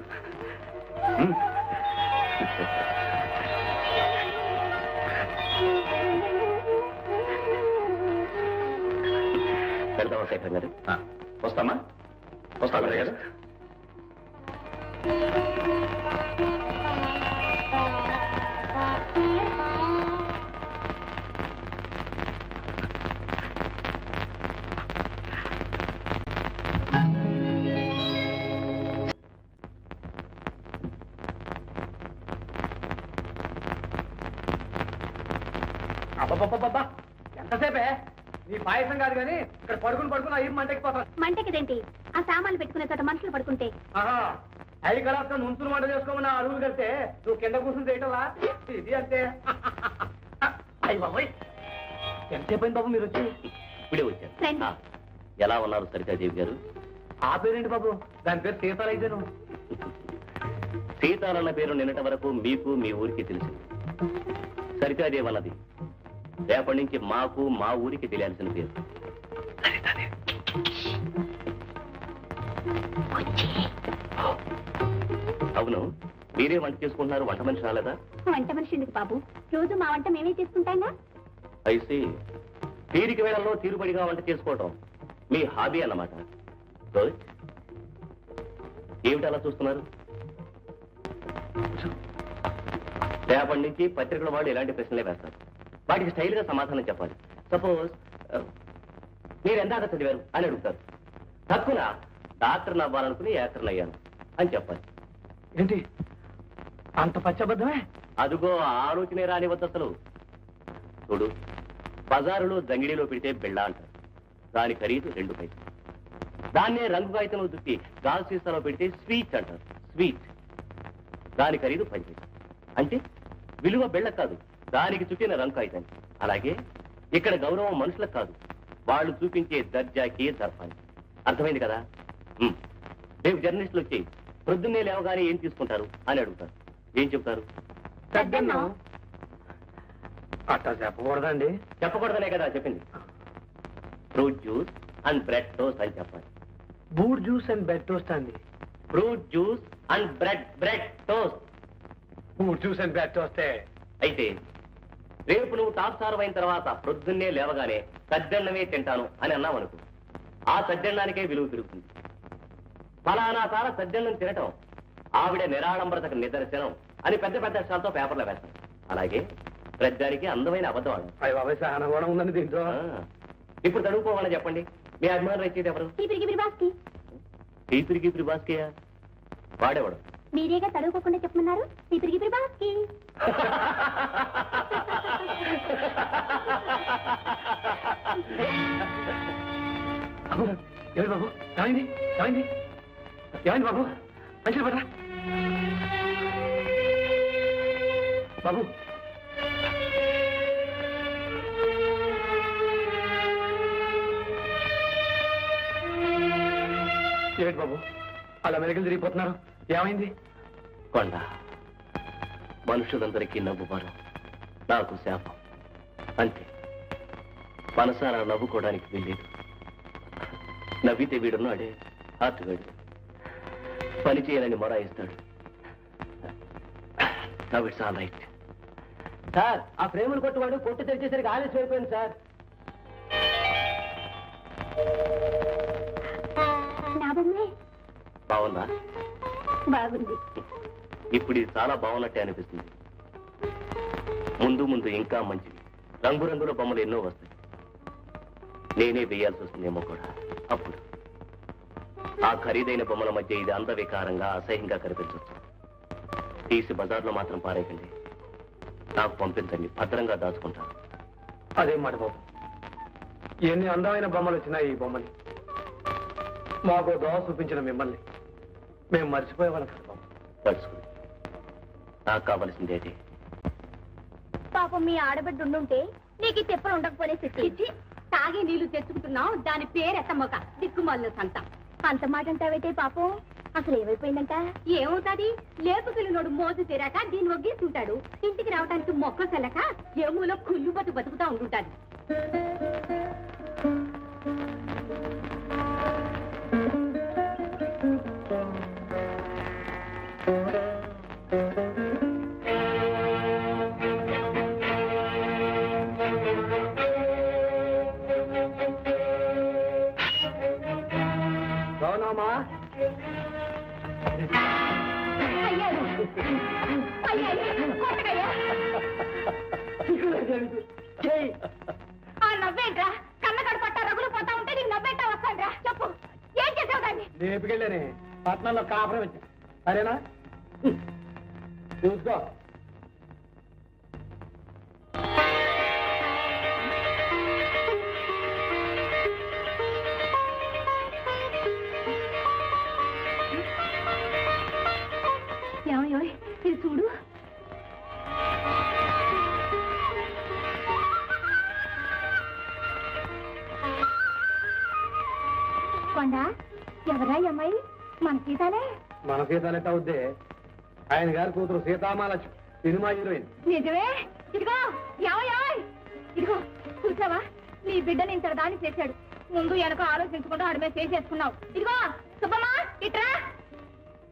వెళ్దామా శేఖర్ గారు? వస్తామా? వస్తా కొండయ్య గారు. అబ్బబ్బబ్బబ్బా, ఎంతసేపే? నీ పాయసం కాదు కానీ ఇక్కడ పడుకుని అయ్యి మంటెక్కిపోతాను. మంటకిదేంటి? ఆ సామాన్లు పెట్టుకునే చోట మనుషులు పడుకుంటే అవి కలాస్తా ముంచులు మంట చేసుకోమని అడుగులు కలిస్తే నువ్వు కింద కూర్చుని చేయటంలా? ఇది అంతే. అయ్యి బాబోయ్, ఎంతసేపు అయింది బాబు మీరు వచ్చి? ఇప్పుడే వచ్చాను. రండి. ఎలా ఉన్నారు సరితాదేవి గారు? ఆ పేరేంటి బాబు? దాని పేరు సీతాలైతేను. సీతాలన్న పేరు నిన్నటి వరకు మీకు మీ ఊరికి తెలుసు. సరితాదేవి అన్నది రేపటి నుంచి మాకు మా ఊరికి తెలియాల్సిన పేరు. అవును, మీరే వంట చేసుకుంటున్నారు, వంట మనిషి రాలేదా? వంట మనిషి ఎందుకు బాబు? రోజు మా వంట మేమే చేసుకుంటాంగా. అయితే తీరిక వేళల్లో తీరుబడిగా వంట చేసుకోవటం మీ హాబీ అన్నమాట. గుడ్. ఏమిటి అలా చూస్తున్నారు? రేపటి నుంచి పత్రికల వాళ్ళు ఇలాంటి ప్రశ్నలే వేస్తారు. వాటికి స్టైల్గా సమాధానం చెప్పాలి. సపోజ్ మీరు ఎందాక చదివారు అని అడుగుతారు. తక్కువ డాక్టర్ని అవ్వాలనుకుని యాక్టర్ని అయ్యాను అని చెప్పాలి. ఏంటి అంత పచ్చబద్ధమే? అదుగో ఆలోచనే రాని వద్ద అసలు. చూడు, బజారులో దంగిడిలో పెడితే బిళ్ళ అంటారు, దాని ఖరీదు 2 పైసలు. దాన్నే రంగు కాగితంలో దుక్కి గాల్ సీసాలో పెడితే స్వీట్ అంటారు, స్వీట్. దాని ఖరీదు 10 పైసలు. అంటే విలువ బిళ్ళ కాదు, దానికి చుట్టిన రంగు కాగితాన్ని. అలాగే ఇక్కడ గౌరవం మనుషులకు కాదు, వాళ్ళు చూపించే దర్జాకి దర్పానికి. అర్థమైంది కదా? రేపు జర్నలిస్టులు వచ్చి ప్రొద్దున్నే లేవగానే ఏం తీసుకుంటారు అని అడుగుతారు. ఏం చెప్తారు? అట్టా చెప్పకూడదండి. చెప్పకూడదనే కదా చెప్పింది. Fruit juice and bread toast అని చెప్పాలి. Boot juice and bed toast అండి. Fruit juice and bread toast. Boot juice and bed టోస్టే. అయితే రేపు నువ్వు టాప్ స్టార్ అయిన తర్వాత ప్రొద్దున్నే లేవగానే సజ్జన్నమే తింటాను అని అన్నావు అనుకో, ఆ సజ్జన్నానికే విలువ పెరుగుతుంది. ఫలానా తార సజ్జన్నం తినటం ఆవిడ నిరాడంబరతకు నిదర్శనం అని పెద్ద పెద్ద అక్షరాలతో పేపర్లో వేస్తాం. అలాగే ప్రజానికి అందమైన అబద్ధం ఆడు. అయ్యి బాబాయ్, సహనం కూడా ఉందండి దీంట్లో. ఇప్పుడు తడుపుకోవాలని చెప్పండి. మీ అభిమానులు వచ్చేది ఎవరు? టీపిరికి బాస్కియా వాడేవాడు. మీరేగా తడువుకోకుండా చెప్పమన్నారు. టీపిరికి బాస్కి. ఏమి బాబు, ఏమైంది ఏమైంది ఏమైంది బాబు? మంచిది పడరా బాబు. ఏంటి బాబు అలా మెలకలు తిరిగిపోతున్నారు? ఏమైంది? కొండ మనుషులందరికీ నవ్వుబారు, నాకు శాపం అంతే. మనసారా నవ్వుకోవడానికి వెళ్ళేది. నవ్వితే వీడున్నాడే ఆర్టుగాడు పని చేయాలని మొరాయిస్తాడు. Now it's all right. Sir ఆ ఫ్రేములు కొట్టువాడు కొట్టు తెరిచేసరికి ఆలస్యం అయిపోయింది సార్. నా బొమ్మే బాగుందా? బాగుంది. ఇప్పుడు ఇది చాలా బాగున్నట్టే అనిపిస్తుంది. ముందు ముందు ఇంకా మంచిది, రంగురంగుల బొమ్మలు ఎన్నో వస్తాయి. నేనే వేయాల్సి వస్తుందేమో కూడా. అప్పుడు ఆ ఖరీదైన బొమ్మల మధ్య ఇది అందవికారంగా అసహ్యంగా కనిపించవచ్చు. తీసి బజార్లో మాత్రం పారేయకండి. నాకు పంపించండి, భద్రంగా దాచుకుంటాను. అదేం మాట బాబు, ఎన్ని అందమైన బొమ్మలు వచ్చినాయి ఈ బొమ్మని. మాకు దోవ చూపించిన మిమ్మల్ని మేము మర్చిపోయేవాళ్ళం కదా బాబు. పడుచుకుని నాకు కావలసింది అదే. పాపం మీ ఆడబిడ్డ ఉండుంటే నీకు ఈ తెప్పలు ఉండకపోనే ఇచ్చి తాగే నీళ్లు తెచ్చుకుంటున్నావు. దాని పేరెత్తమ్మక దిక్కుమాల సంత. అంత మాట అంటావైతే పాపం అసలు ఏమైపోయిందంట? ఏమవుతాది? లేపుకెళ్ళినోడు మోజు తీరాక దీన్ని ఒగ్గేస్తుంటాడు. ఇంటికి రావడానికి మొక్క సెలక ఏమూలో కుళ్ళు బతుకుతా ఉంటుంటాడు. అవునమ్మా, ఆ నవ్వేంట్రా? కన్నగడ పట్ట రగులు పోతా ఉంటే నీకు నవ్వేంటా వస్తాండ్రా? చెప్పు, ఏం చేసావు దాన్ని? లేపుకెళ్ళానే పట్నంలో కాపురం వచ్చా. సరేనా? చూసుకో. ఏమయ్యో ఇది చూడు. కొండ ఎవరా అమ్మాయి? మన సీతానే. మన సీతానైతే అవుద్దే. ఆయన గారి కూతురు సీతామాలక్ష్మి, సినిమా హీరోయిన్. నిజమే. ఇదిగో ఏమయ్యో, ఇదిగో చూసావా, నీ బిడ్డని ఇంత దాన్ని చేశాడు. ముందు వెనక ఆలోచించకుండా అడిమే చేసేసుకున్నావు. ఇదిగో సుబ్బమ్మా ఇట్రా.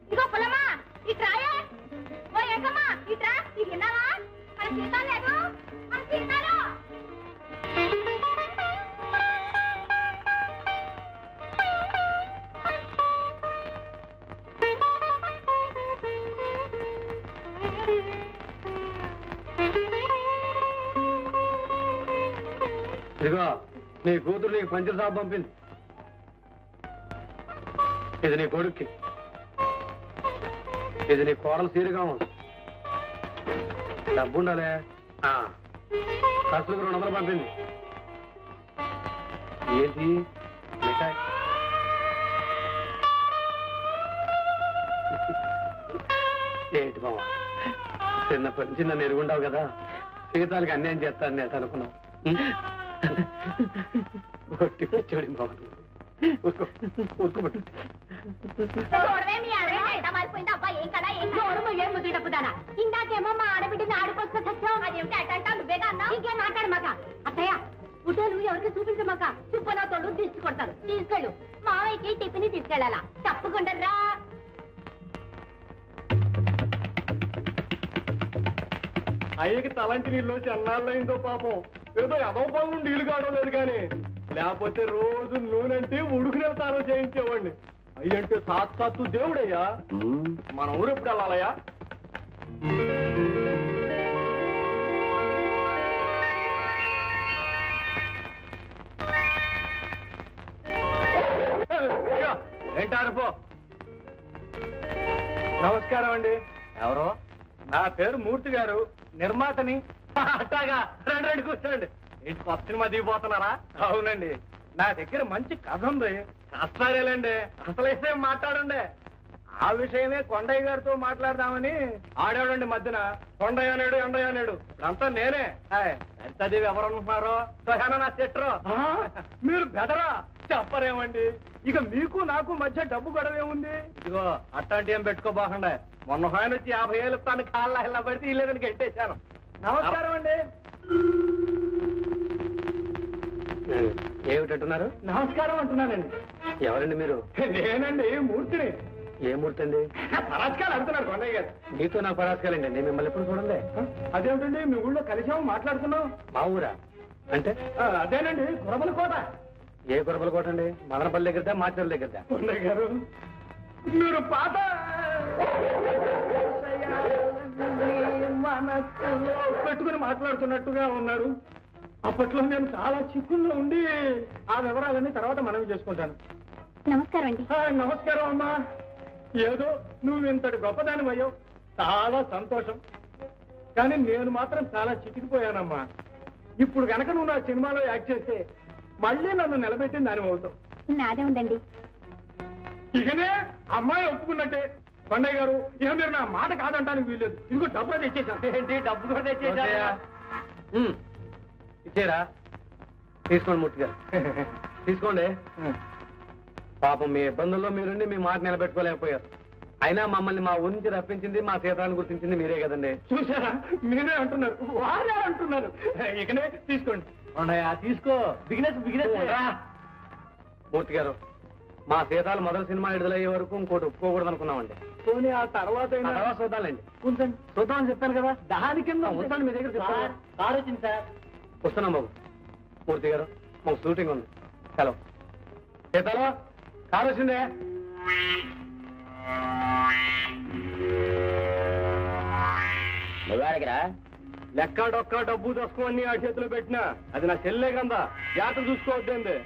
ఇదిగో పుల్లమ్మా ఇట్రాయే. ఓ ఏకమ్మా ఇట్రా. ఇది విన్నావా? మన సీత లేదు, మన సీతాలు. ఇదిగో నీ కూతురు నీకు పంచర్ సాబ్ పంపింది. ఇది నీ కొడుక్కి, ఇది నీ కోడలు సీరుగా ఉంది. డబ్బు ఉండాలే. ఖర్చులకు 200 పంపింది. ఏంటి మిఠాయి? ఏంటి బావ, చిన్నప్పటి నుంచి నన్ను ఎరుగుండావు కదా, సీతాలకి అన్యాయం చేస్తాను నేను అనుకున్నావు. ఒట్టి వచ్చాడు బాబు. ఊరుకోబట్టు. ఇందాకేమో మా ఆడబిడ్డని ఆడుకొస్తా సత్యం. అదేమిటి అట్టంటా నువ్వేగా అన్నా? ఇంకేం మాట్లాడమాక. అత్తయ్య ఫోటోలు ఎవరికి చూపించమాక. చుప్పనా తోడు తీసుకొడతారు. తీసుకెళ్ళు. మావయ్యకి టిఫిన్ తీసుకెళ్ళాలా? తప్పకుండా రా. అయ్యకి తలంటి నీళ్ళు చెన్నాళ్ళయిందో పాపం. ఏదో ఎదవ పనులు నీళ్లు కావడం లేదు కానీ, లేకపోతే రోజు నూనెంటే ఉడుకునే తాను చేయించేవాడిని. అయ్యంటే సాక్షాత్తు దేవుడయ్యా. మన ఊరు ఎప్పుడు వెళ్ళాలయ్యా? ఏంటారపో. నమస్కారం అండి. ఎవరో? నా పేరు మూర్తి గారు, నిర్మాతని. అట్టాగా రండి రండి కూర్చోండి. ఏంటి కొత్త సినిమా దిగిపోతున్నారా? అవునండి, నా దగ్గర మంచి కథ ఉంది. కష్టాలేండి, అసలు అయితే మాట్లాడండి. ఆ విషయమే కొండయ్య గారితో మాట్లాడదామని ఆడేవాడండి మధ్యన కొండయ్య అన్నాడు ఎండయ్య అన్నాడు అంతా నేనే సరితదేవి ఎవరనుకుంటున్నారో నా చెట్రో మీరు బెదరా చెప్పరేమండి ఇక మీకు నాకు మధ్య డబ్బు గొడవేముంది ఇదిగో అట్లాంటి ఏం పెట్టుకోబోకుండా మొన్న ఆయన వచ్చి 50,000 తను కాళ్ళ ఇలా పడితే ఇల్లేదని గెట్టేశాను నమస్కారం అండి ఏమిటంటున్నారు నమస్కారం అంటున్నానండి ఎవరండి మీరు నేనండి మూర్తిని ఏ మూర్తి అండి పరాస్కాలు అంటున్నారు కొండయ్య గారు మీతో నాకు పరాస్కాలండి నేను మిమ్మల్ని ఎప్పుడు చూడండి అదేమిటండి మీ ఊళ్ళో కలిసాము మాట్లాడుతున్నాం మా ఊరా అంటే అదేనండి కురబల కోట ఏ కురబల కోట అండి మదనపల్లి దగ్గరదా మాచర్ల దగ్గరదా కొండయ్య గారు మీరు పాత మనస్సులో పెట్టుకుని మాట్లాడుతున్నట్టుగా ఉన్నారు అప్పట్లో నేను చాలా చిక్కుల్లో ఉండి ఆ వివరాలన్నీ తర్వాత మనవి చేసుకుంటాను నమస్కారం అండి. నమస్కారం అమ్మా ఏదో నువ్వు ఇంతటి గొప్పదాని అయ్యావు చాలా సంతోషం కానీ నేను మాత్రం చాలా చిక్కిపోయానమ్మా ఇప్పుడు కనుక నువ్వు నా సినిమాలో యాక్ట్ చేస్తే మళ్ళీ నన్ను నిలబెట్టిన దాని అవుతావు నాదే ఉందండి ఇకనే అమ్మాయి ఒప్పుకున్నట్టే కొండయ్య గారు ఇక మీరు నా మాట కాదంటానికి వీల్లేదు ఇదిగో డబ్బులు తెచ్చేసాను ఏంటి డబ్బు కూడా తెచ్చేసా ఇచ్చారా తీసుకోండి మూర్తి గారు తీసుకోండి పాపం మీ ఇబ్బందుల్లో మీరుండి మీ మాట నిలబెట్టుకోలేకపోయారు అయినా మమ్మల్ని మా ఊరి నుంచి రప్పించింది మా సీతాన్ని గుర్తించింది మీరే కదండి చూసారా మీరే అంటున్నారు వారే అంటున్నారు ఇకనే తీసుకోండి తీసుకో బిగినెస్ మూర్తి గారు మా సీతాలు మొదటి సినిమా విడుదలయ్యే వరకు ఇంకోటి ఒప్పుకోకూడదు అనుకున్నామండి పోనీ ఆ తర్వాత చూద్దాంలేండి ఉంచండి చూద్దామని చెప్పాను కదా దాని కింద ఉంచండి మీ దగ్గర ఆలోచించి సార్ వస్తున్నాం బాబు మూర్తి గారు మాకు షూటింగ్ ఉంది హలో సీతాలో కారు వచ్చిందే లెక్క డొక్క డబ్బు దొక్కని ఆ చేతిలో పెట్టినా అది నా చెల్లే కదా జాగ్రత్త చూసుకోవద్దండి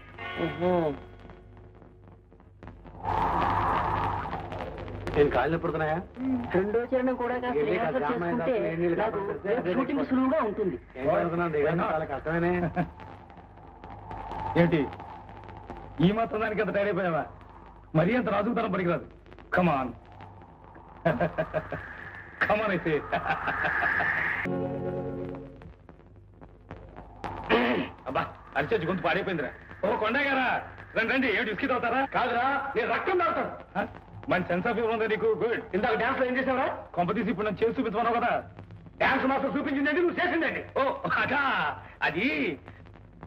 నేను కాళ్ళు ఎప్పుడుతున్నాయా రెండో చరణం కూడా షూటింగ్ సులువుగా ఉంటుంది చాలా కష్టమేనే ఏంటి ఈ మాత్రం దానికి అంత టైర్ అయిపోయావా మరీ అంత రాజుకుతనం పనికిరాదు కమాన్ కమాన్ అయితే అబ్బా అరిచొచ్చి గొంతు పాడైపోయిందిరా ఓ కొండయ్య గారా రండి రండి ఏమిటి విస్కీ తాగుతారా కాదురా నేను రక్తం తాగుతాను మంచి సెన్స్ ఆఫ్ హ్యూమర్ ఉంది నీకు గుడ్ ఇందాక డాన్స్ లో ఏం చేసావరా కొంపతీసి ఇప్పుడు నన్ను చేసి చూపించమన్నావు కదా డాన్స్ మాస్టర్ చూపించిందండి నువ్వు చేసిందండి ఓ అదా అది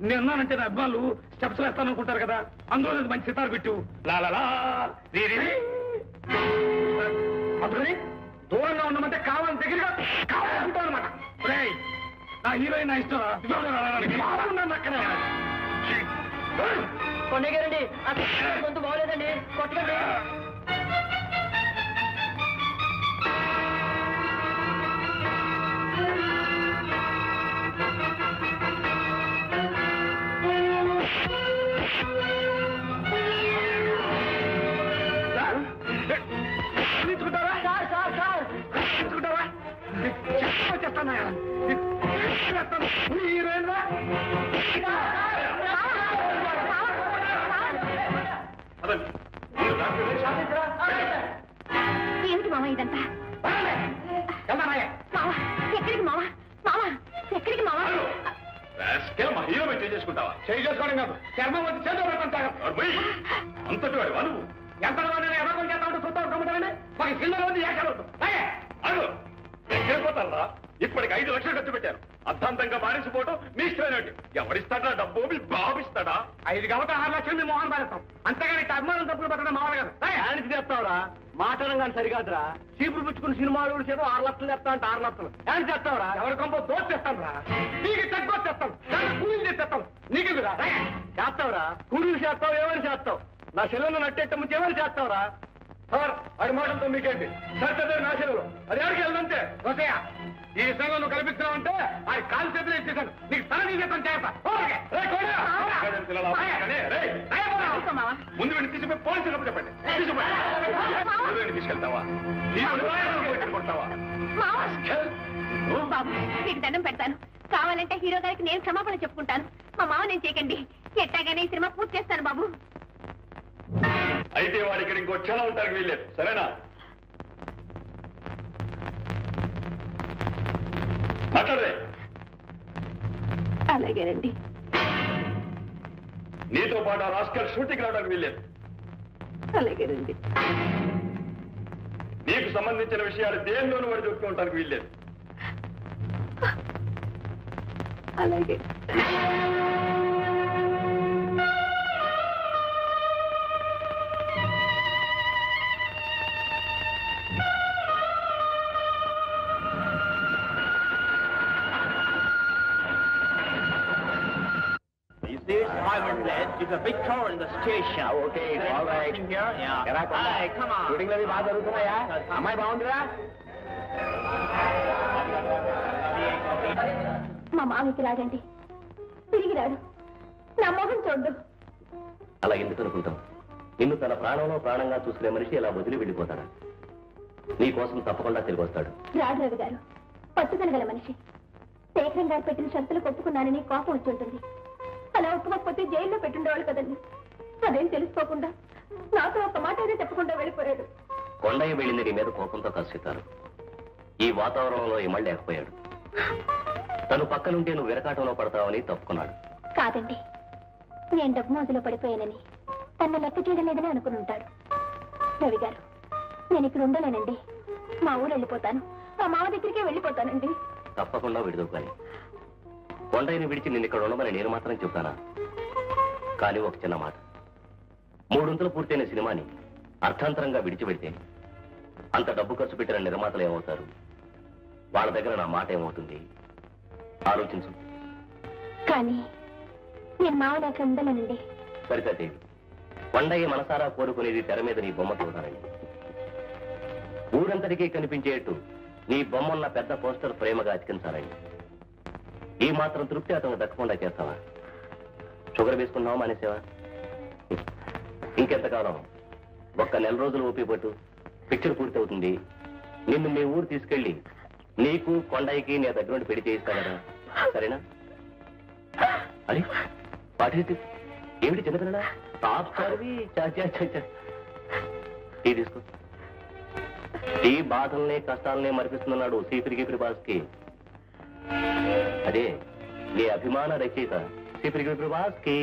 నేనున్నానంటే నా అభిమానులు స్టెప్స్ వేస్తాననుకుంటారు కదా అందులో మంచి సితారు పెట్టు లాలా అందుకని దూరంగా ఉండమంటే కావాలని దగ్గరగా కావాలనుకుంటావు అనమాట నా హీరోయిన్ నా ఇష్టం అక్కడ కొండయ్య గారండి కొంత బాగోలేదండి కొట్టకండి ఏమిటి మామ ఇదంతా ఎక్కడికి మామ మామ ఎక్కడికి మామ మా హీరో పెట్టి చేసుకుంటావా చేయి చేసుకోవడం కాదు చర్మం వచ్చి చేతులు పెట్టుకుంటారు అంతటి వాడు వను ఎంత ఎవరు చేస్తా చూద్దాం కమ్ముతారని మాకు సినిమా ఉంది అడు ఎక్కడిపోతారా ఇప్పటికి 5 లక్షలు ఖర్చు పెట్టారు అర్థాంతంగా మారిసిపోవటం మీ ఇష్టమైనట్టు ఎవరిస్తాడా డబ్బు మీ బాబిస్తాడా 5 కాబట్టి 6 లక్షలు మేము మోహన్ పారేస్తాం అంతేగాని అభిమానం తప్పులు పెట్టడం మామూలు కదా ఆయనకి చెప్తావురా మాట్లాడడం కానీ సరికాదురా చీపులు పుచ్చుకుని సినిమాలు చేత 6 లక్షలు చెప్తా అంటే 6 లక్షలు ఆయన చెప్తావురా ఎవరి కొంప దోష చేస్తాను రా నీకు తగ్గొచ్చు చెప్తాం కూలీలు చేస్తాం నీకు చేస్తావురా కూలీలు చేస్తావు ఎవరు చేస్తావు నా సెలవులు నట్టేట ముందు ఎవరు చేస్తావురా సార్ వాడి మాటలతో మీకేంటి సరిగ్గా నా సెలవులు అది ఎవరికి వెళ్ళదంతే వస్తాయా ఈ విషయంలో నువ్వు కల్పిస్తున్నావంటే ఆ కాలు చేతులు ఇచ్చేసాను నీకు తల తీసేస్తాను ముందు వెళ్ళి తీసుకుపోయి పోలీసులకు చెప్పండి తీసుకెళ్తావా బాబు మీకు దండం పెడతాను కావాలంటే హీరో గారికి నేను క్షమాపణ చెప్పుకుంటాను మా మామ నేను చేయకండి ఎట్టాగానే ఈ సినిమా పూర్తి చేస్తాను బాబు అయితే వాడికి ఇంకో క్షణం ఉంటానికి వీల్లేదు సరేనా మాట్లాడరే. అలాగేనండి. నీతో పాటు ఆ రాస్కల్ షూటింగ్ రావడానికి వీల్లేదు. అలాగేనండి. నీకు సంబంధించిన విషయాలు దేనిలోనూ వాడు చెప్పుకోవటానికి వీల్లేదు. అలాగే. It's a big tour in the station. Okay all right. Hey, come on. Shooting అవి బాగా జరుగుతున్నాయా? అమ్మాయి బాగుందిరా? మా మామికి రాడండి, తిరిగి రాడు. నా మొహం చూడ్డు. అలా ఎందుకు అనుకుంటాం? నిన్ను తన ప్రాణంలో ప్రాణంగా చూసుకునే మనిషి ఇలా వదిలి వెళ్ళిపోతాడా? నీ కోసం తప్పకుండా తిరిగి వస్తాడు. రాడు రవి గారు పట్టుదల గల మనిషి. శేఖరం గారు పెట్టిన షరతులకు ఒప్పుకున్నానని కోపం వచ్చుంటుంది. అలా ఒప్పుకోకపోతే జైల్లో పెట్టుండేవాళ్ళు కదండి. అదేం తెలుసుకోకుండా నాతో ఒక మాట అయినా చెప్పకుండా వెళ్ళిపోయాడు. కొండయ్య వెళ్ళింది నీ మీద కోపంతో కసిస్తారు. ఈ వాతావరణంలో ఇమళ్ళలేకపోయాడు. తను పక్కనుంటే నువ్వు విరకాటంలో పడతావని తప్పుకున్నాడు. కాదండి, నేను డబ్బు మోజులో పడిపోయానని తన లెక్క చేయడం లేదని అనుకుని ఉంటాడు. రవి గారు, నేను ఇక్కడ ఉండలేనండి. మా ఊరు వెళ్ళిపోతాను. మా మామ దగ్గరికే వెళ్ళిపోతానండి. తప్పకుండా విడుదల కానీ కొండయ్యని విడిచి నిన్ను ఇక్కడ ఉండమని నేను మాత్రం చెప్తానా? కానీ ఒక చిన్న మాట, 3 పూర్తయిన సినిమాని అర్థాంతరంగా విడిచిపెడితే అంత డబ్బు ఖర్చు పెట్టిన నిర్మాతలు ఏమవుతారు? వాళ్ళ దగ్గర నా మాట ఏమవుతుంది? ఆలోచించు. కానీ నేను మావ దగ్గర ఉండలేనండి. సరితదేవి, కొండయ్య మనసారా కోరుకునేది తెర మీద నీ బొమ్మ చూడాలని. ఊరంతటికీ కనిపించేట్టు నీ బొమ్మన్న పెద్ద పోస్టర్ ప్రేమగా అతికించాలని. ఈ మాత్రం తృప్తి అతను దక్కకుండా చేస్తావా? షుగర్ వేసుకున్నావా మానేసేవా? ఇంకెంతకాలం? ఒక్క నెల రోజులు ఓపిపట్టు, పిక్చర్ పూర్తి అవుతుంది. నిన్ను మీ ఊరు తీసుకెళ్లి నీకు కొండయ్యకి నీ దగ్గర నుండి పెళ్లి చేయిస్తా కదా, సరేనా? అది వాటి ఏమిటి చిన్నపిల్లడా? టాప్ స్టార్వి. టీ తీసుకో. టీ బాధల్ని కష్టాలనే మరిపిస్తున్నాడు సీపిరి గిపిరి బాస్కి. అదే నీ అభిమాన రచయిత సీపిరి గిపిరి బాస్కి.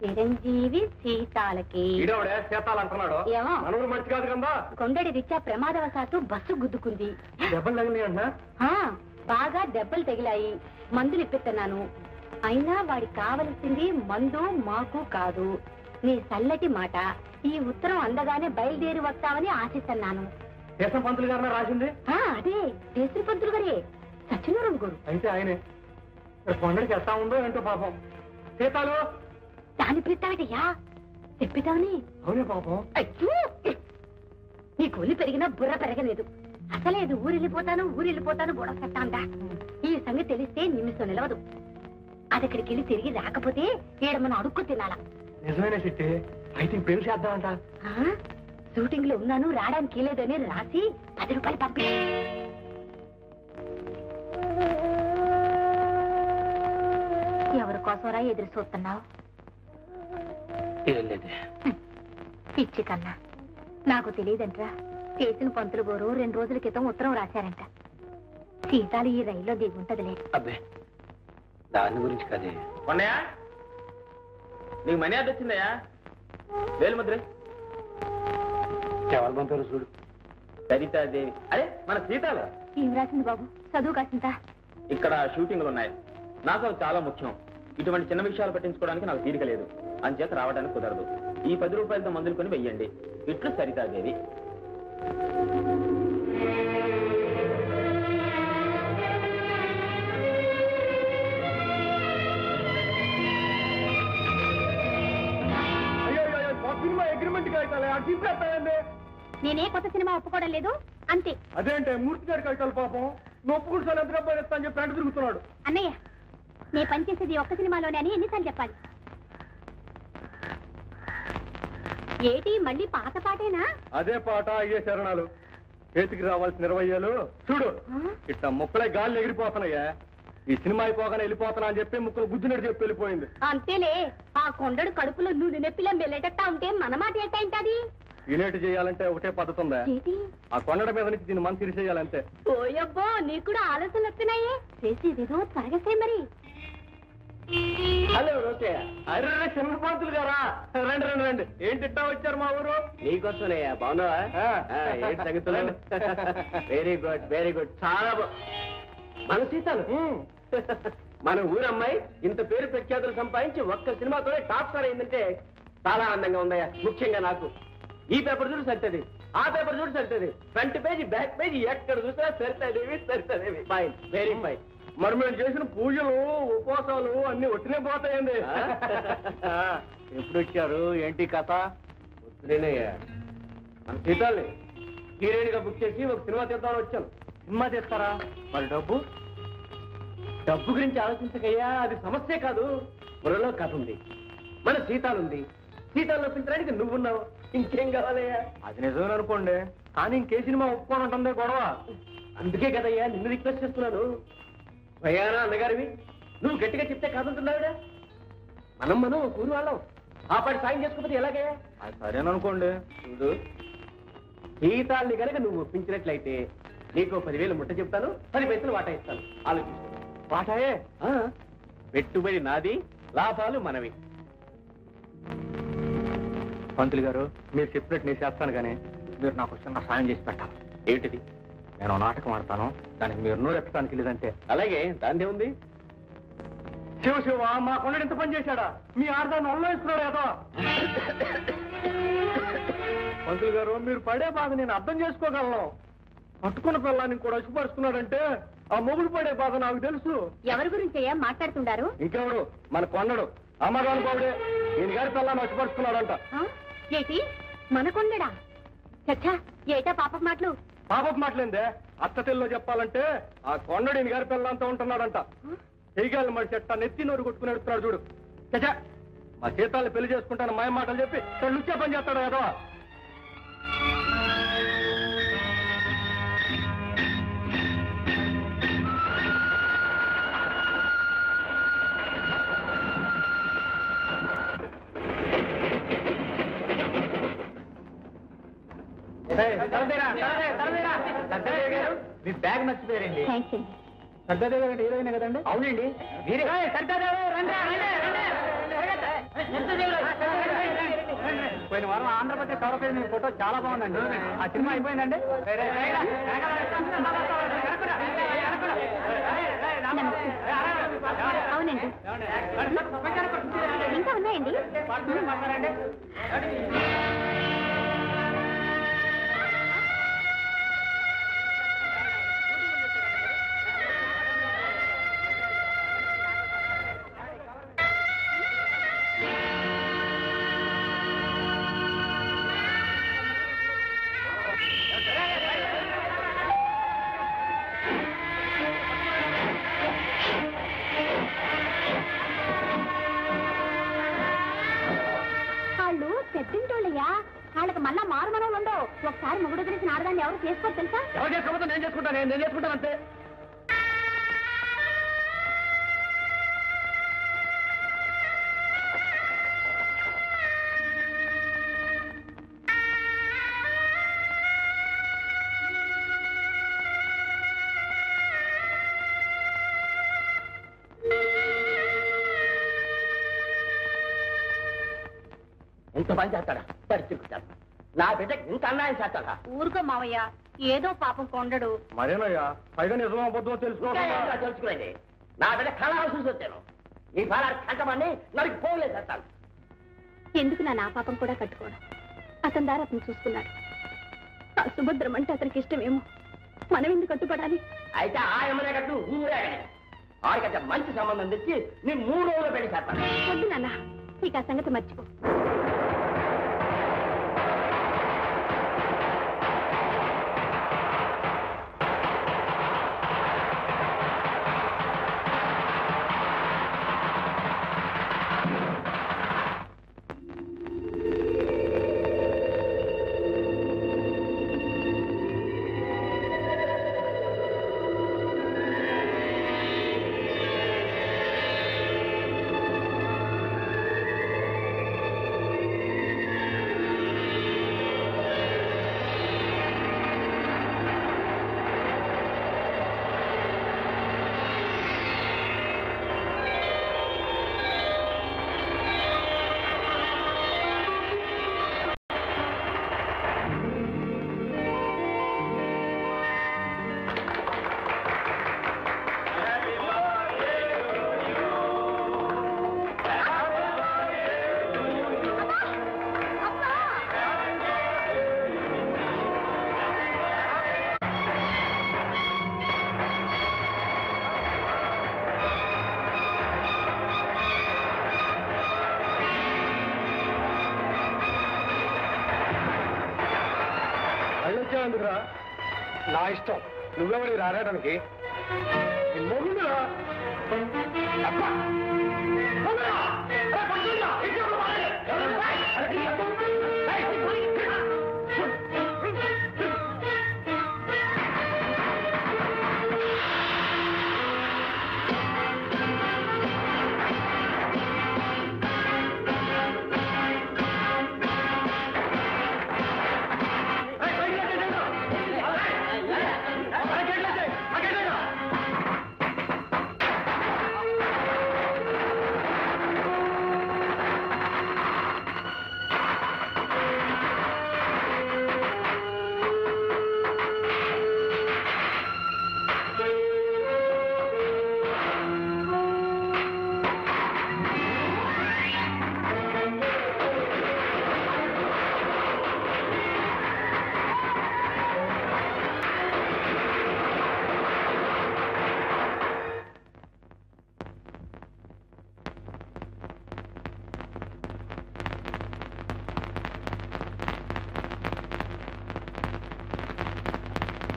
చిరంజీవి సీతాలకి అంటున్నాడు. ఏమో మనూరు మంచి కాదు కదా. కొండడి రీత్యా ప్రమాదవశాత్తు బస్సు గుద్దుకుంది. దెబ్బలు తగిలినాయి అంటున్నా? బాగా దెబ్బలు తగిలాయి. మందులు ఇప్పిస్తున్నాను. అయినా వాడికి కావలసింది మందు మాకు కాదు. నీ చల్లటి మాట. ఈ ఉత్తరం అందగానే బయలుదేరి వస్తామని ఆశిస్తున్నాను. దేశం పంతులు గారు రాసింది? అదే దేశం పంతులు గారే, సత్యనారాయణ గారు. అయితే ఆయనే. కొండడికి ఎట్లా ఉందో ఏంటో పాపం. సీతాలు దాని పిలుస్తావిటయ్యా, చెప్పితావని. అవునే పాపం. అయ్యో, నీ కొలి పెరిగినా బుర్ర పెరగలేదు. అసలేదు ఊరెళ్ళిపోతాను గొడవ చెప్తాందా. ఈ సంగతి తెలిస్తే నిమిషం నిలవదు. అదక్కడికి వెళ్ళి తిరిగి రాకపోతే ఈడ మనం అడుక్కు తినాలా. నిజమేనా చిట్టి? అయితే పెళ్లి చేద్దామంట. షూటింగ్ లో ఉన్నాను, రావడానికి లేదని రాసి 10 రూపాయలు పంపి. ఎవరి కోసంరా ఎదురు చూస్తున్నావు? పిచ్చి కన్నా, నాకు తెలియదంట్రా. చేసిన పంతులు గోరు 2 రోజుల క్రితం ఉత్తరం రాశారంట. సీతాలు ఈ రైల్లో దిగుంటదిలే. అబ్బే, దాని గురించి కదే. కొన్నయ్యా, నీకు మనీ ఆర్డర్ వచ్చిందయ్యా. వేలుముద్ర ఎవరు పంపారు చూడు. సరితాదేవి. అరే, మన సీతాలు. ఏం రాసింది బాబు? చదువు కాసిందా? ఇక్కడ షూటింగ్లు ఉన్నాయి. నాకు అవి చాలా ముఖ్యం. ఇటువంటి చిన్న విషయాలు పట్టించుకోవడానికి నాకు తీరిక లేదు. అంచేత రావడానికి కుదరదు. ఈ 10 రూపాయలతో మందులు కొని వెయ్యండి. ఇట్లు సరితాదేవి. సినిమా అగ్రిమెంట్ కాగితాలే నేనే కొత్త సినిమా ఒప్పుకోవడం లేదు అంతే. అదేంటే మూర్తి గారి కాగితాలు పాపం నొప్పుకుడు సార్ ఎంత డబ్బా ఇస్తా అని చెప్పి ఫ్రెండ్ తిరుగుతున్నాడు. అన్నయ్య, నే పనిచేసేది ఒక్క సినిమాలోనే అని ఎన్నిసార్లు చెప్పాలి? ఏటి మళ్ళీ పాత పాటేనా? అదే పాట, అయ్యే శరణాలు. చేతికి రావాల్సిన 20 ఏళ్ళు చూడు ఇట్లా ముక్కలే గాలి ఎగిరిపోతున్నాయా. ఈ సినిమా అయిపోగానే వెళ్ళిపోతున్నా అని చెప్పి ముక్కలు గుద్దినట్టు చెప్పి వెళ్ళిపోయింది. అంతేలే, ఆ కొండడు కడుపులో నూనె నొప్పిలో మెల్లటట్టా ఉంటే మన మాట ఏంటంటది? ఇనేటి చేయాలంటే ఒకటే పద్ధతి ఉందా? ఆ కొండల మీద నుంచి దీన్ని మనసు చేయాలంతే. ఓయబ్బో, నీకు కూడా ఆలోచనలు వస్తున్నాయే. చేసేదేదో త్వరగా చేయి మరి. Hello okay. అరే చిన్న పంతులు గారా, రండి రండి రండి. ఏంటి ఇట్టా వచ్చారు మా ఊరు? నీకోసమేయ్యా. బాగున్నావా? ఏంటి సంగతులు? Very good, very good. చాలా మన సీతాలు, మన ఊరమ్మాయి ఇంత పేరు ప్రఖ్యాతులు సంపాదించి ఒక్క సినిమాతోనే టాప్ స్టార్ అయిందంటే చాలా ఆనందంగా ఉందయ్యా. ముఖ్యంగా నాకు. ఈ పేపర్ చూడు సరితది, ఆ పేపర్ చూడు సరితది, ఫ్రంట్ పేజీ బ్యాక్ పేజీ ఎక్కడ చూసినా Sarithadevi Sarithadevi. Fine, very fine. మరి మేము చేసిన పూజలు ఉపవాసాలు అన్ని ఒట్టినే పోతాయండి. ఎప్పుడు వచ్చారు? ఏంటి కథ? వస్తున్నాయ్యా. మన సీతాల్ని హీరోయిన్ గా బుక్ చేసి ఒక సినిమా తీద్దామని వచ్చాను. సినిమా చేస్తారా? మరి డబ్బు? డబ్బు గురించి ఆలోచించకయ్యా, అది సమస్యే కాదు. బుర్రలో కథ ఉంది, మన సీతాలుంది. సీతాలు ఒప్పించడానికి నువ్వున్నావు. ఇంకేం కావాలయ్యా? అది నిజమే అనుకోండి, కానీ ఇంకే సినిమా ఒప్పుకోనంటుందే గొడవ. అందుకే కదయ్యా నిన్ను రిక్వెస్ట్ చేస్తున్నాను. భయానా అన్నగారివి, నువ్వు గట్టిగా చెప్తే కాదంటున్నావుడా. మనం కూరు వాళ్ళం. ఆ పాటి సాయం చేసుకోకపోతే ఎలాగయ్యా? అది సరేననుకోండి. చూడు, సీతాల్ని కనుక నువ్వు ఒప్పించినట్లయితే నీకు 10,000 ముట్ట చెప్తాను, 10 పైసలు వాటా ఇస్తాను. ఆలోచించు. వాటాయే? పెట్టుబడి నాది, లాభాలు మనవి. పంతులు గారు, మీరు చెప్పినట్టు నేను చేస్తాను, కానీ మీరు నాకు చిన్న సాయం చేసి పెట్టాలి. ఏంటిది? నేను నాటకం ఆడతాను, దానికి మీరు నోరెత్తడానికి లేదంటే. అలాగే, దాందే ఉంది. శివ శివ, మా కొండడు ఎంత పని చేశాడా? మీ ఆడదాన్ని అల్లం ఇస్తున్నాడు ఏదో. పంతులు గారు, మీరు పడే బాధ నేను అర్థం చేసుకోగలను. పట్టుకున్న పిల్లాన్ని కూడా అసుపరుచుకున్నాడంటే ఆ మొగుడు పడే బాధ నాకు తెలుసు. ఎవరి గురించి మాట్లాడుతున్నారు? ఇంకెవడు? మన కొండడు అమ్మగారు బాబుడే. ఈయన గారి పిల్లాన్ని అసుపరుచుకున్నాడంట. ఏటి మన కొండడా? చచ్చా, ఏటా పాప మాటలు? పాపపు మాటలేందే. అత్తతిల్లో చెప్పాలంటే ఆ కొండడు ఈయన గారి పిల్లంతా ఉంటున్నాడంట. చెయ్యాలి మరి చెట్ట నెత్తి నోరు కొట్టుకుని ఎడుతున్నాడు చూడు. చచ్చా, మా సీతాల్ని పెళ్లి చేసుకుంటాను మాయ మాటలు చెప్పి లుచ్చే పని చేస్తాడు కదా. మీ బ్యాగ్ మర్చిపోయారండి. థ్యాంక్స్ అండి. సర్దాదేవి గారు హీరోయిన్ కదండి? అవునండి. పోయిన వారం ఆంధ్రప్రదేశ్ కవర్ మీ ఫోటో చాలా బాగుందండి. ఆ సినిమా అయిపోయిందండి. అవునండి, ఇంకా ఉన్నాయండి. పెద్దింటోళ్ళయ్యా, వాళ్ళకి మళ్ళా మారు మనవులు ఉండవు. ఒకసారి మొగుడు గురించి ఆడదాన్ని ఎవరు చేసుకోరు తెలుసా? ఎవరు చేసుకోకపోతే నేను చేసుకుంటాను. నేను చేసుకుంటాను అంతే. ఇంత పని చేస్తాడా పరిస్థితి నా బిడ్డ ఇంత అన్యాయం చేస్తాడా? ఊరుకో మావయ్య, ఏదో పాపం కొండడు. మరేనయ్యా పైగా నిజమో అబద్ధమో తెలుసుకోండి. నా బిడ్డ కళాలు చూసి వచ్చాను. ఈ ఫలాలు కంటమని నాకు పోలే చేస్తాను. ఎందుకు నా పాపం కూడా కట్టుకోవడం? అతని దారి అతను చూసుకున్నాడు. ఆ సుభద్రం అంటే అతనికి ఇష్టమేమో, మనం ఎందుకు కట్టుపడాలి? అయితే ఆ ఎమ్మనే కట్టు ఊరే ఆడికంటే మంచి సంబంధం తెచ్చి నీ 3 రోజులు పెళ్లి చేస్తాను. వద్దు నాన్న, నీకు ఆ సంగతి మర్చిపో. ఎందుకురా? నా ఇష్టం, నువ్వెవరి రాయడానికి మొగుడురా.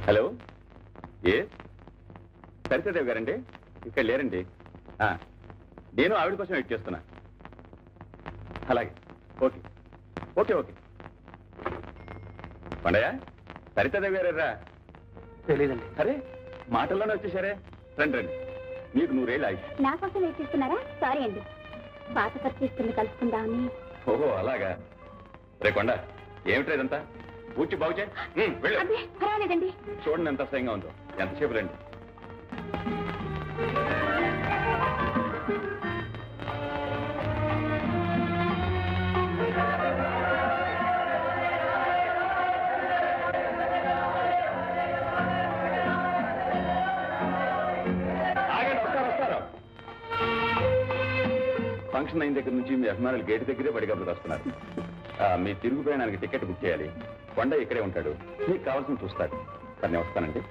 హలో, ఏ సరితాదేవి గారండి? ఇక్కడ లేరండి. నేను ఆవిడ కోసం వెయిట్ చేస్తున్నా. అలాగే, okay okay okay. Pandaiah, Sarita Devi గారా? తెలియదండి. అరే, మాటల్లోనే వచ్చేసారే. రండి రండి, మీకు 100 ఏళ్ళు ఆగి. నా కోసం వెయిట్ చేస్తున్నారా? సారీ అండి, పాత పరిస్థితుల్ని కలుసుకుందామని. ఓహో అలాగా. రే కొండ, ఏమిట్రా ఇదంతా? ఊడ్చి బాగు చేయి. వెళ్ళు. అదే పర్వాలేదండి. చూడండి ఎంత అసహ్యంగా ఉందో. ఎంతసేపు రండి. ఫంక్షన్ అయిన దగ్గర నుంచి మీ అభిమానులు గేటు దగ్గరే బడిగబ్బులు వస్తున్నారు. మీ తిరుగు ప్రయాణానికి టికెట్ బుక్ చేయాలి. కొండ ఇక్కడే ఉంటాడు, మీకు కావాల్సిన చూస్తాడు. కానీ వస్తానండి.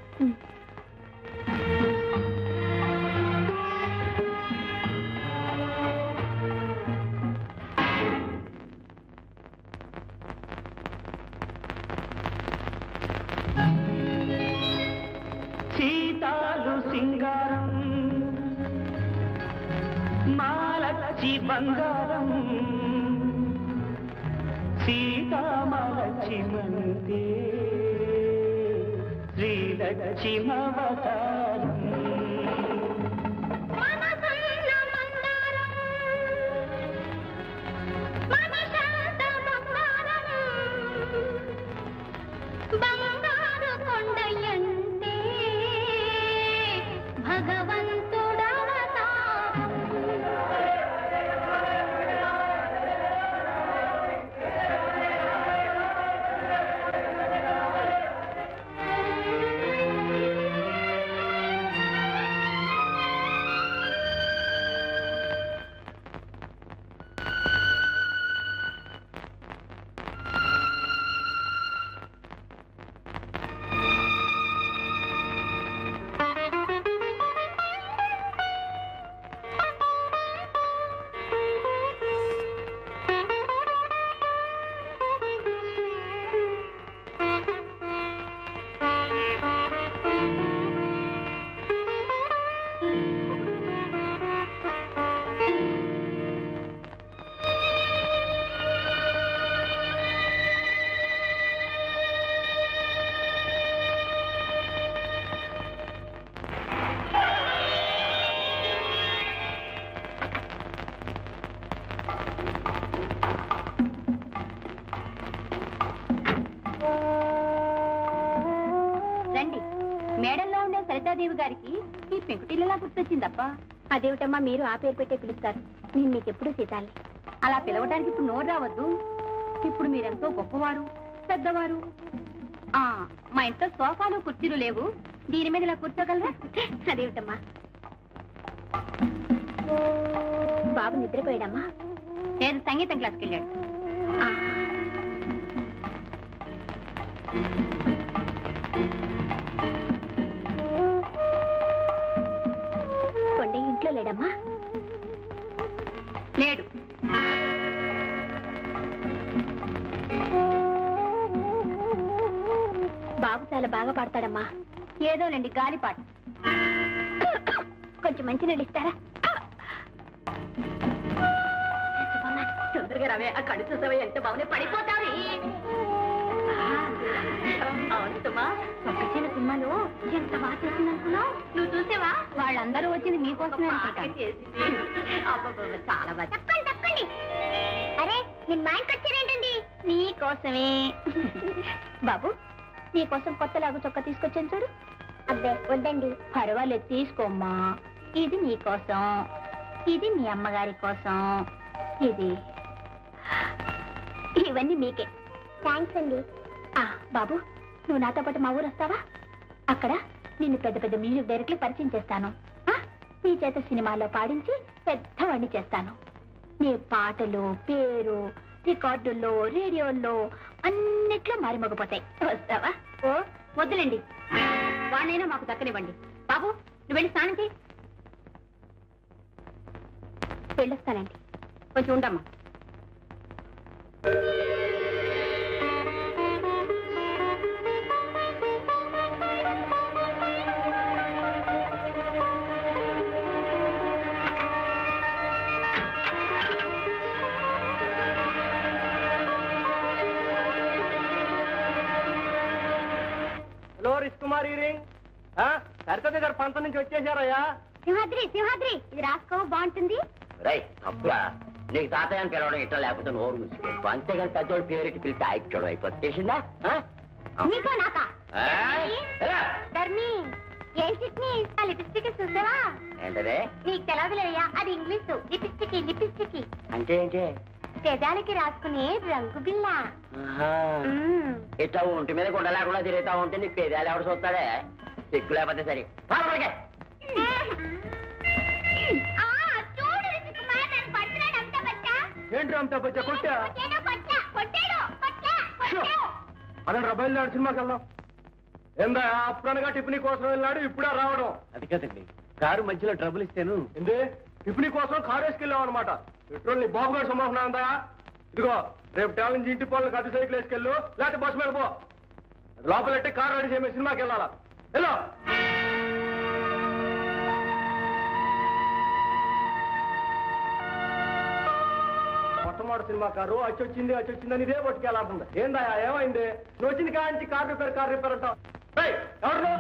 సీతాలు సింగారం మాలచ్చి బంగారం సీతామలక్ష్మంతే శ్రీలక్ష్మవతారం బంగారు కొండయంటే భగవంతుడవతారం. రండి. మేడల్లో ఉండే సరితాదేవి గారికి ఈ పెంకుటిల్లలా గుర్తొచ్చిందప్ప. అదేమిటమ్మా మీరు ఆ పేరు పెట్టే పిలుస్తారు? నేను మీకెప్పుడు సీతాలి. అలా పిలవడానికి ఇప్పుడు నోరు రావద్దు. ఇప్పుడు మీరెంతో గొప్పవారు, పెద్దవారు. మా ఇంట్లో సోఫాలు కుర్చీలు లేవు, దీని మీద ఇలా కూర్చోగలరా? అదేమిటమ్మా. బాబు నిద్రపోయాడమ్మా? లేదు, సంగీతం క్లాస్కి వెళ్ళాడు. కొండ ఇంట్లో లేడమ్మా? లేడు. బాబు చాలా బాగా పాడతాడమ్మా. ఏదోనండి గాలిపాట. కొంచెం మంచి నీళ్ళు ఇస్తారా? తొందరగా రావే, ఆ కడు చూసావే ఎంత బాగుంది, పడిపోతావి. అవునుమా, పక్కచిన సినిమాలో ఎంత బాగా చేసింది అనుకున్నావు? నువ్వు చూసావా? వాళ్ళందరూ వచ్చింది మీకోసమే అనుకుంటాను. చాలా బాగా. తప్పండి తప్పండి. అరే నేను మా ఇంటికి వచ్చారేంటండి? నీకోసమే. బాబు నీకోసం కొత్త లాగు చొక్క తీసుకొచ్చాను చూడు. అబ్బే వద్దండి. పర్వాలేదు తీసుకోమ్మా. ఇది నీకోసం, ఇది మీ అమ్మగారి కోసం, ఇది ఇవన్నీ మీకే. థ్యాంక్స్ అండి. బాబు నువ్వు నాతో పాటు మా ఊరు వస్తావా? అక్కడ నిన్ను పెద్ద పెద్ద మ్యూజిక్ డైరెక్ట్లు పరిచయం చేస్తాను. నీ చేత సినిమాల్లో పాడించి పెద్దవాణ్ణి చేస్తాను. నీ పాటలు పేరు రికార్డుల్లో రేడియోల్లో అన్నిట్లో మారిమోగిపోతాయి. వస్తావా? ఓ వద్దులేండి, వాడినైనా మాకు దక్కనివ్వండి. బాబు నువ్వు వెళ్ళి స్నానం చేయి. వెళ్ళొస్తానండి, కొంచెం ఉండమ్మా. Hello రిష్కుమారి ring. సరితది గారు పంతం నుంచి వచ్చేసారయ్యా. సింహాద్రి సింహాద్రి ఇది రాసుకో, బాగుంటుంది. అబ్బా నీకు తాతయ్యని పిలవడం ఇట్లా, లేకపోతే నోరు ముసుకేసుకో. అంతేగాని పెద్దోడు పేరుకి పిలిచి ఆయిచ్చోడు అయిపోతేసిందా? నీకో నాకా? ధర్మి ఏంటి లిప్స్టిక్ చూసావా? ఏంటదే? నీకు తెలవదులేయ్యా, అది ఇంగ్లీషు. లిప్స్టిక్ లిప్స్టిక్ అంటే ఏంటి? పెదాలకి రాసుకునే రంగు బిల్ల. ఇట్లా ఒంటి మీద గుండ లేకుండా తిరుగుతా ఉంటే నీకు పేదాలు ఎవరు చూస్తాడే? సిగ్గు లేకపోతే సరే. ఏంటి అంత బచ్చా కొట్టా? అదే బయలుదేడు సినిమాకి వెళ్దాం. ఏందా అప్పుడనగా టిఫినీ కోసం వెళ్ళాడు, ఇప్పుడే రావడం? అది కదండి, కారు మధ్యలో ట్రబుల్ ఇస్తాను. ఏంది టిఫినీ కోసం కారు వేసుకెళ్ళావు అనమాట? పెట్రోల్ నీ బాబు గారు సమాధానం ఉందా? ఇదిగో రేపు టైం నుంచి ఇంటి పనులకు అతి సైకిల్ వేసుకెళ్ళు, లేకపోతే బస్సు మీద పో. లోపలెట్టి కారు రెడీ చేయమే, సినిమాకి వెళ్ళాలా? వెళ్ళు. మొట్టమొదటి సినిమా కారు అచ్చొచ్చింది అచ్చొచ్చిందని ఇదే పట్టుకెళ్ళాల్సింది. ఏందా ఏమైంది? నువ్వు వచ్చింది కాంచి కారు రిపేర్ అంటావు. ఎవరు?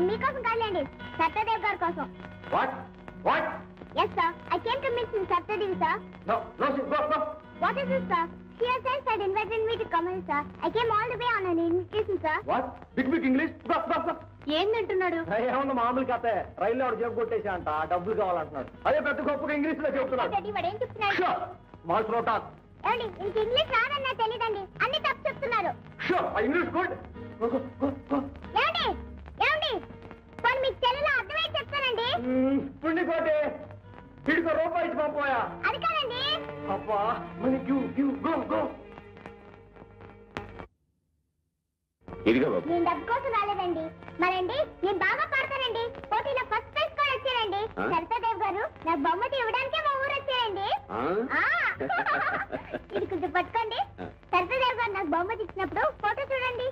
మీకోసం కాదండి, సత్యదేవ్ గారి కోసం. What what? Yes, sir. I came to meet Mr. Satyadev, sir. No, go, go. What is this, sir? She has had invited me to come in, sir. I came all the way on an invitation, sir. What? Big English? Go. ఏందంటున్నాడు? ఏమన్నా మామూలు కథ. రైల్లో ఆవిడ జేబు కొట్టేసి అంట, డబ్బులు కావాలంటున్నాడు. అదే పెద్ద గొప్పగా ఇంగ్లీష్ లో చెప్తున్నాడు. వాడు ఏం చెప్తున్నాడు? Small slow talk. ఏమండి ఇంక ఇంగ్లీష్ రాదన్నా తెలీదండి, అన్ని తప్పు చెప్తున్నారు. English good. ఏమండి ఏమండి కొన్ని మీకు తెలుగులో అర్థమై చెప్తానండి. పుణ్యకోటి వీడికో రూపాయి ఇచ్చి పంపోయా? అది కాదండి. అబ్బా మళ్ళీ గో. ఇదిగో బాబు. నేను డబ్బు కోసం రాలేదండి. మరండి నేను బాగా పాడతానండి, పోటీలో ఫస్ట్ ప్రైజ్ కూడా వచ్చానండి. సరితాదేవ్ గారు నాకు బహుమతి ఇవ్వడానికే మా ఊరు వచ్చారండి. ఇది కొంచెం పట్టుకోండి. సరితాదేవ్ గారు నాకు బహుమతి ఇచ్చినప్పుడు ఫోటో చూడండి.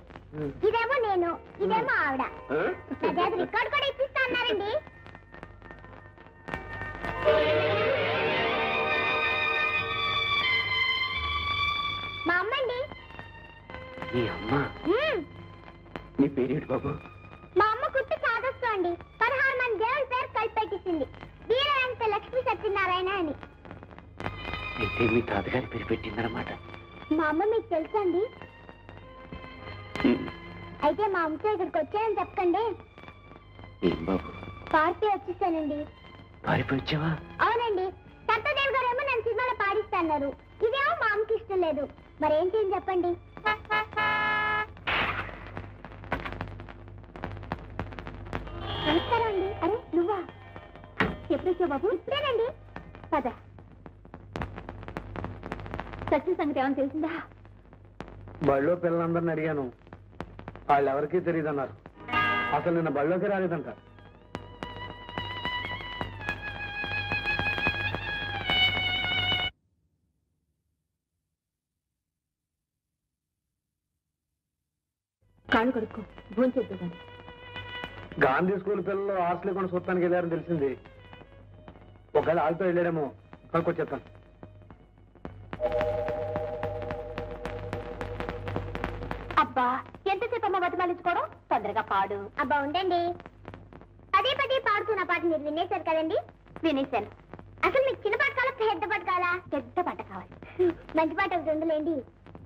ఇదేమో నేను, ఇదేమో ఆవిడ. నా రికార్డు కూడా ఇప్పిస్తా అన్నారండి. మా అమ్మండి. నీ అమ్మ? నీ పేరేంటి బాబు? మా అమ్మ కుట్టు సాగొస్తూ అండి 16 మంది దేవుడి పేరు కలిపెట్టింది. వీరంత లక్ష్మీ సత్యనారాయణ అని. అయితే మీ తాతగారి పేరు పెట్టిందన్నమాట. మా అమ్మ మీకు తెలుసా అండి? అయితే మా అమ్మతో ఇక్కడికి వచ్చానని చెప్పండి. ఏం బాబు పార్టీ వచ్చేసానండి. పారిపోయి వచ్చావా? అవునండి. సత్యదేవ్ గారు ఏమో నన్ను సినిమాలో పాడిస్తున్నారు. ఇదేమో మా అమ్మకి ఇష్టం లేదు. మరేంటి అని చెప్పండి. నమస్కారం అండి. అరే నువ్వా? ఎప్పుడు వచ్చావు బాబు? ఇప్పుడేనండి. పద. సత్య సంగతి ఏమని తెలిసిందా? బళ్ళో పిల్లలందరిని అడిగాను, వాళ్ళు ఎవరికీ తెలియదన్నారు. అసలు నిన్న బళ్ళోకి రాలేదంట. కాళ్ళు కొడుకో భోంచేద్దాం. గాంధీ స్కూల్ పిల్లలు హాస్టల్ కూడా చూడటానికి వెళ్ళారని తెలిసింది. ఒకవేళ వాళ్ళతో వెళ్ళాడేమో కనుక్కొచ్చేస్తాను. అబ్బా ఎంతసేపు అమ్మ బతిమాలించుకోవడం, తొందరగా పాడు. అబ్బా ఉండండి. పదే పదే పాడుతున్న పాట మీరు వినేశారు కదండి? వినేశాను. అసలు మీకు చిన్న పాట కావాలా పెద్ద పాట కావాలా? పెద్ద పాట కావాలి. మంచి పాట ఒకటి ఉండలేండి,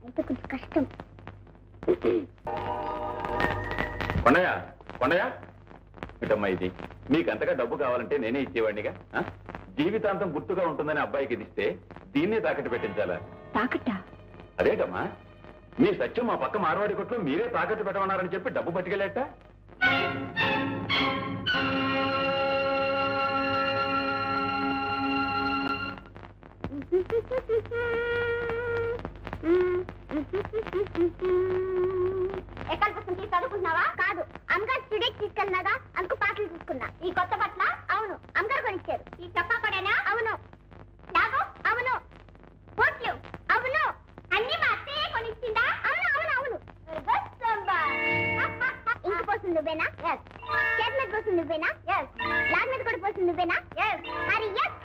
అయితే కొంచెం కష్టం. కొండయ్య కొండయ్య ఇటమ్మా, ఇది మీకంతగా డబ్బు కావాలంటే నేనే ఇచ్చేవాడినిగా. జీవితాంతం గుర్తుగా ఉంటుందని అబ్బాయికి ఇది ఇస్తే దీన్నే తాకట్టు పెట్టించాలా? తాకట్టా? అదేటమ్మా, మీ సత్యం మా పక్క మార్వాడి కొట్లో మీరే తాకట్టు పెట్టమన్నారని చెప్పి డబ్బు పట్టుకెళ్ళేట. ఎక్కడ పుస్తకం చదువుకుంటున్నావా? కాదు, అమ్మగారు స్టూడియోకి తీసుకెళ్ళినాగా, అందుకు పాటలు తీసుకున్నా. ఈ కొత్త బట్టల? అవును, అమ్మగారు కొనిచ్చారు. ఈ చొక్కా కూడానా? అవును. లాగో? అవును. బూట్లు? అవును. అన్ని మా అత్తయ్యే కొనిచ్చిందా? అవును అవును అవును. ఇంక పోతుంది నువ్వేనా? ఎస్. చేతి మీద పోతుంది నువ్వేనా? ఎస్. లాగ్ మీద కూడా పోతుంది నువ్వేనా? ఎస్. మరి ఎస్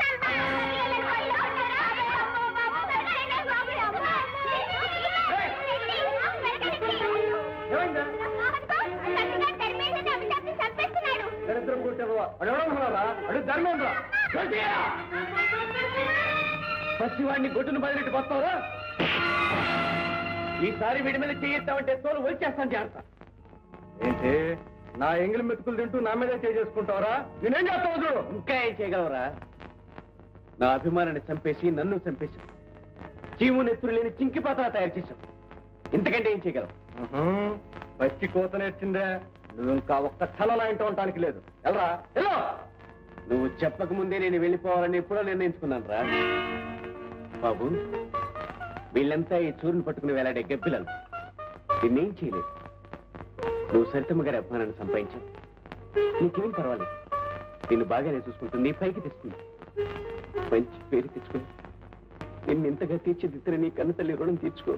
పసివాడిని గొడ్డును బదిలిట్టు పోతావా? ఈసారి వీడి మీద చేయిస్తామంటే తోలు వచ్చేస్తాను జాగ్రత్త. ఏంటి నా ఎంగిలి మెతుకులు తింటూ నా మీదే చేసుకుంటావరా? నేనేం చేస్తావు చూడు. ఇంకా ఏం చేయగలవరా? నా అభిమానాన్ని చంపేసి నన్ను చంపేసి చీము నెత్తురు లేని చింకిపాత్ర తయారు చేశావు. ఇంతకంటే ఏం చేయగలవు? పచ్చి కోత నేర్చిందే. నువ్వు ఇంకా ఒక్క కళలా ఇంటూ ఉండటానికి లేదు. వెళ్ళరా వెళ్ళు. నువ్వు చెప్పక ముందే నేను వెళ్ళిపోవాలని ఎప్పుడో నిర్ణయించుకున్నాను రా బాబు. వీళ్ళంతా ఈ చూరుని పట్టుకుని వేలాడే గబ్బిలను నిన్నేం చేయలేదు. నువ్వు సరితమ్మ గారి అభిమానాన్ని సంపాదించావు. నీకేం పర్వాలేదు. నిన్ను బాగానే చూసుకుంటుంది, పైకి తెస్తుంది, మంచి పేరు తెచ్చుకుని నిన్ను ఇంతగా తీర్చిదిద్దిన నీ కన్న తల్లి రుణం తీర్చుకో.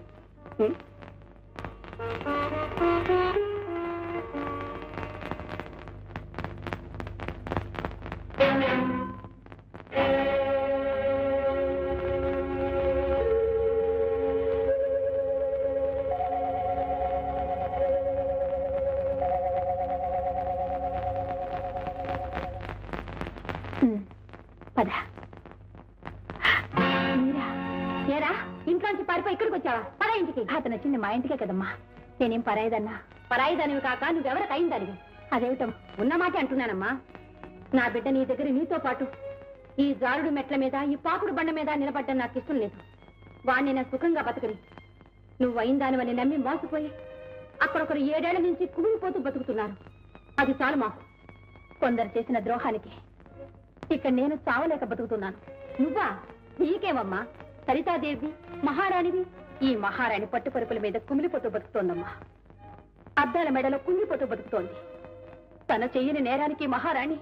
పద. ఏరా ఇంట్లోంచి పారిపోయి ఇక్కడికి వచ్చావా? పద ఇంటికి. అతను వచ్చింది మా ఇంటికే కదమ్మా. నేనేం పరాయిదన్నా? పరాయిదానివి కాక నువ్వెవరికి అయిందానివి? అదేమిటం ఉన్న మాట అంటున్నానమ్మా. నా బిడ్డ నీ దగ్గర నీతో పాటు ఈ జారుడు మెట్ల మీద, ఈ పాకుడు బండ మీద నిలబడ్డం నాకు ఇష్టం లేదు. వాణ్ణి నా సుఖంగా బతకని నువ్వు అయిందానివని నమ్మి మోసపోయి అక్కడొకరు 7 ఏళ్ల నుంచి కుమిలిపోతూ బతుకుతున్నారు. అది చాలు మాకు. కొందరు చేసిన ద్రోహానికి ఇక్కడ నేను చావలేక బతుకుతున్నాను. నువ్వా? నీకేమమ్మా? సరితాదేవి మహారాణివి. ఈ మహారాణి పట్టుపరుపుల మీద కుమిలిపోతూ బతుకుతోందమ్మా. అద్దాల మెడలో కుంగిపోతూ బతుకుతోంది. తన చెయ్యని నేరానికి మహారాణి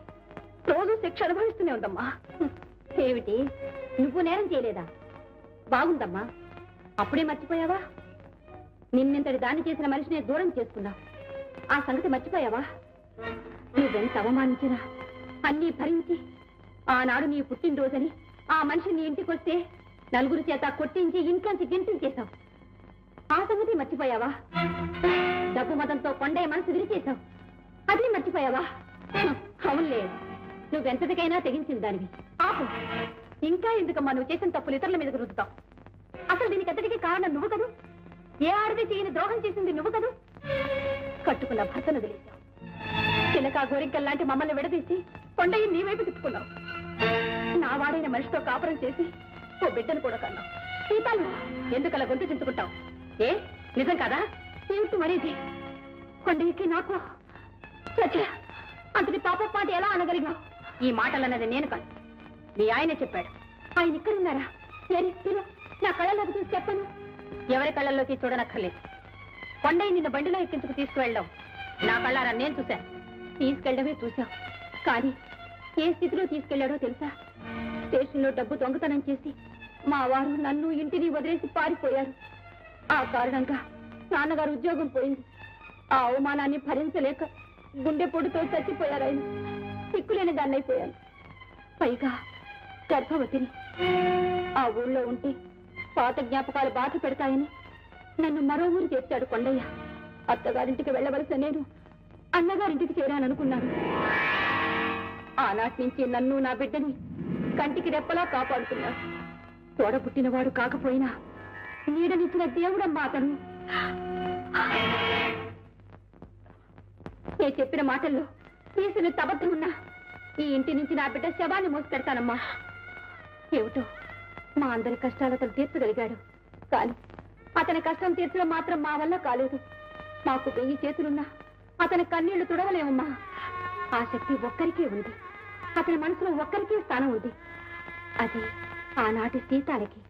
రోజు శిక్ష అనుభవిస్తూనే ఉందమ్మా. ఏమిటి, నువ్వు నేరం చేయలేదా? బాగుందమ్మా. అప్పుడే మర్చిపోయావా? నిన్నింతటి దాన్ని చేసిన మనిషిని దూరం చేసుకున్నావు. ఆ సంగతి మర్చిపోయావా? నువ్వెంత అవమానించినా అన్నీ భరించి ఆనాడు నీ పుట్టినరోజని ఆ మనిషి నీ ఇంటికి వస్తే నలుగురు చేత కొట్టించి ఇంట్లోంచి గింటించేశావు. ఆ సంగతి మర్చిపోయావా? డబ్బు మతంతో కొండే మనసు విరిచేశావు. అది మర్చిపోయావా? అవునులే, నువ్వెంతటికైనా తెగించిన దానివి. ఆపు. ఇంకా ఎందుకమ్మా నువ్వు చేసిన తప్పులు ఇతరుల మీదకు రుద్దుతావు? అసలు దీనికి అంతటికీ కారణం నువ్వు కదూ. ఏ ఆడది చేయని ద్రోహం చేసింది నువ్వు కదూ. కట్టుకున్న భర్తను వదిలేశావు. చిలక గోరింకల్ లాంటి మమ్మల్ని విడదీసి కొండయ్య నీ వైపు తిప్పుకున్నావు. నా వాడైన మనిషితో కాపురం చేసి ఓ బిడ్డను కూడా కన్నావు. సీతాలు ఎందుకలా గొంతు చించుకుంటావు? ఏ నిజం కాదా? ఏమిటి మరేది? కొండయ్యకి నాకు సత్య అంతటి పాపపాటి ఎలా అనగలిగావు? ఈ మాటలన్నది నేను కాదు, మీ ఆయనే చెప్పాడు. ఆయన ఇక్కడున్నారా? నా కళ్ళలోకి చూసి చెప్పను. ఎవరి కళ్ళల్లోకి చూడనక్కర్లేదు. కొండయ్య నిన్ను బండిలో ఎక్కించుకు తీసుకువెళ్ళావు. నా కళ్ళారా నేను చూశాను. తీసుకెళ్ళడమే చూశావు, కానీ ఏ స్థితిలో తీసుకెళ్లాడో తెలుసా? స్టేషన్లో డబ్బు దొంగతనం చేసి మా వారు నన్ను ఇంటిని వదిలేసి పారిపోయారు. ఆ కారణంగా నాన్నగారు ఉద్యోగం పోయింది. ఆ అవమానాన్ని భరించలేక గుండె పొడితో చచ్చిపోయారు. ఆయన సిక్కులేని దాన్ని అయిపోయాను. పైగా గర్భవతిని. ఆ ఊళ్ళో ఉంటే పాత జ్ఞాపకాలు బాధ పెడతాయని నన్ను మరో ఊరు చేర్చాడు కొండయ్య. అత్తగారింటికి వెళ్ళవలసిన నేను అన్నగారింటికి చేరాననుకున్నాను. ఆనాటి నుంచి నన్ను నా బిడ్డని కంటికి రెప్పలా కాపాడుతున్నాడు. తోడబుట్టినవాడు కాకపోయినా నీడనిచ్చిన దేవుడమ్మా అతను. నేను చెప్పిన మాటల్లో తీసిన తబద్ధం ఉన్నా ఈ ఇంటి నుంచి నా బిడ్డ శవాన్ని మోసుకెడతానమ్మా. ఏమిటో మా అందరి కష్టాలు అతను తీర్చగలిగాడు, కానీ అతని కష్టం తీర్చడం మాత్రం మా వల్ల కాలేదు. మాకు 1000 చేతులున్నా అతని కన్నీళ్లు తుడవలేమమ్మా. ఆ శక్తి ఒక్కరికే ఉంది. అతని మనసులో ఒక్కరికే స్థానం ఉంది. అది ఆనాటి సీతాలకి.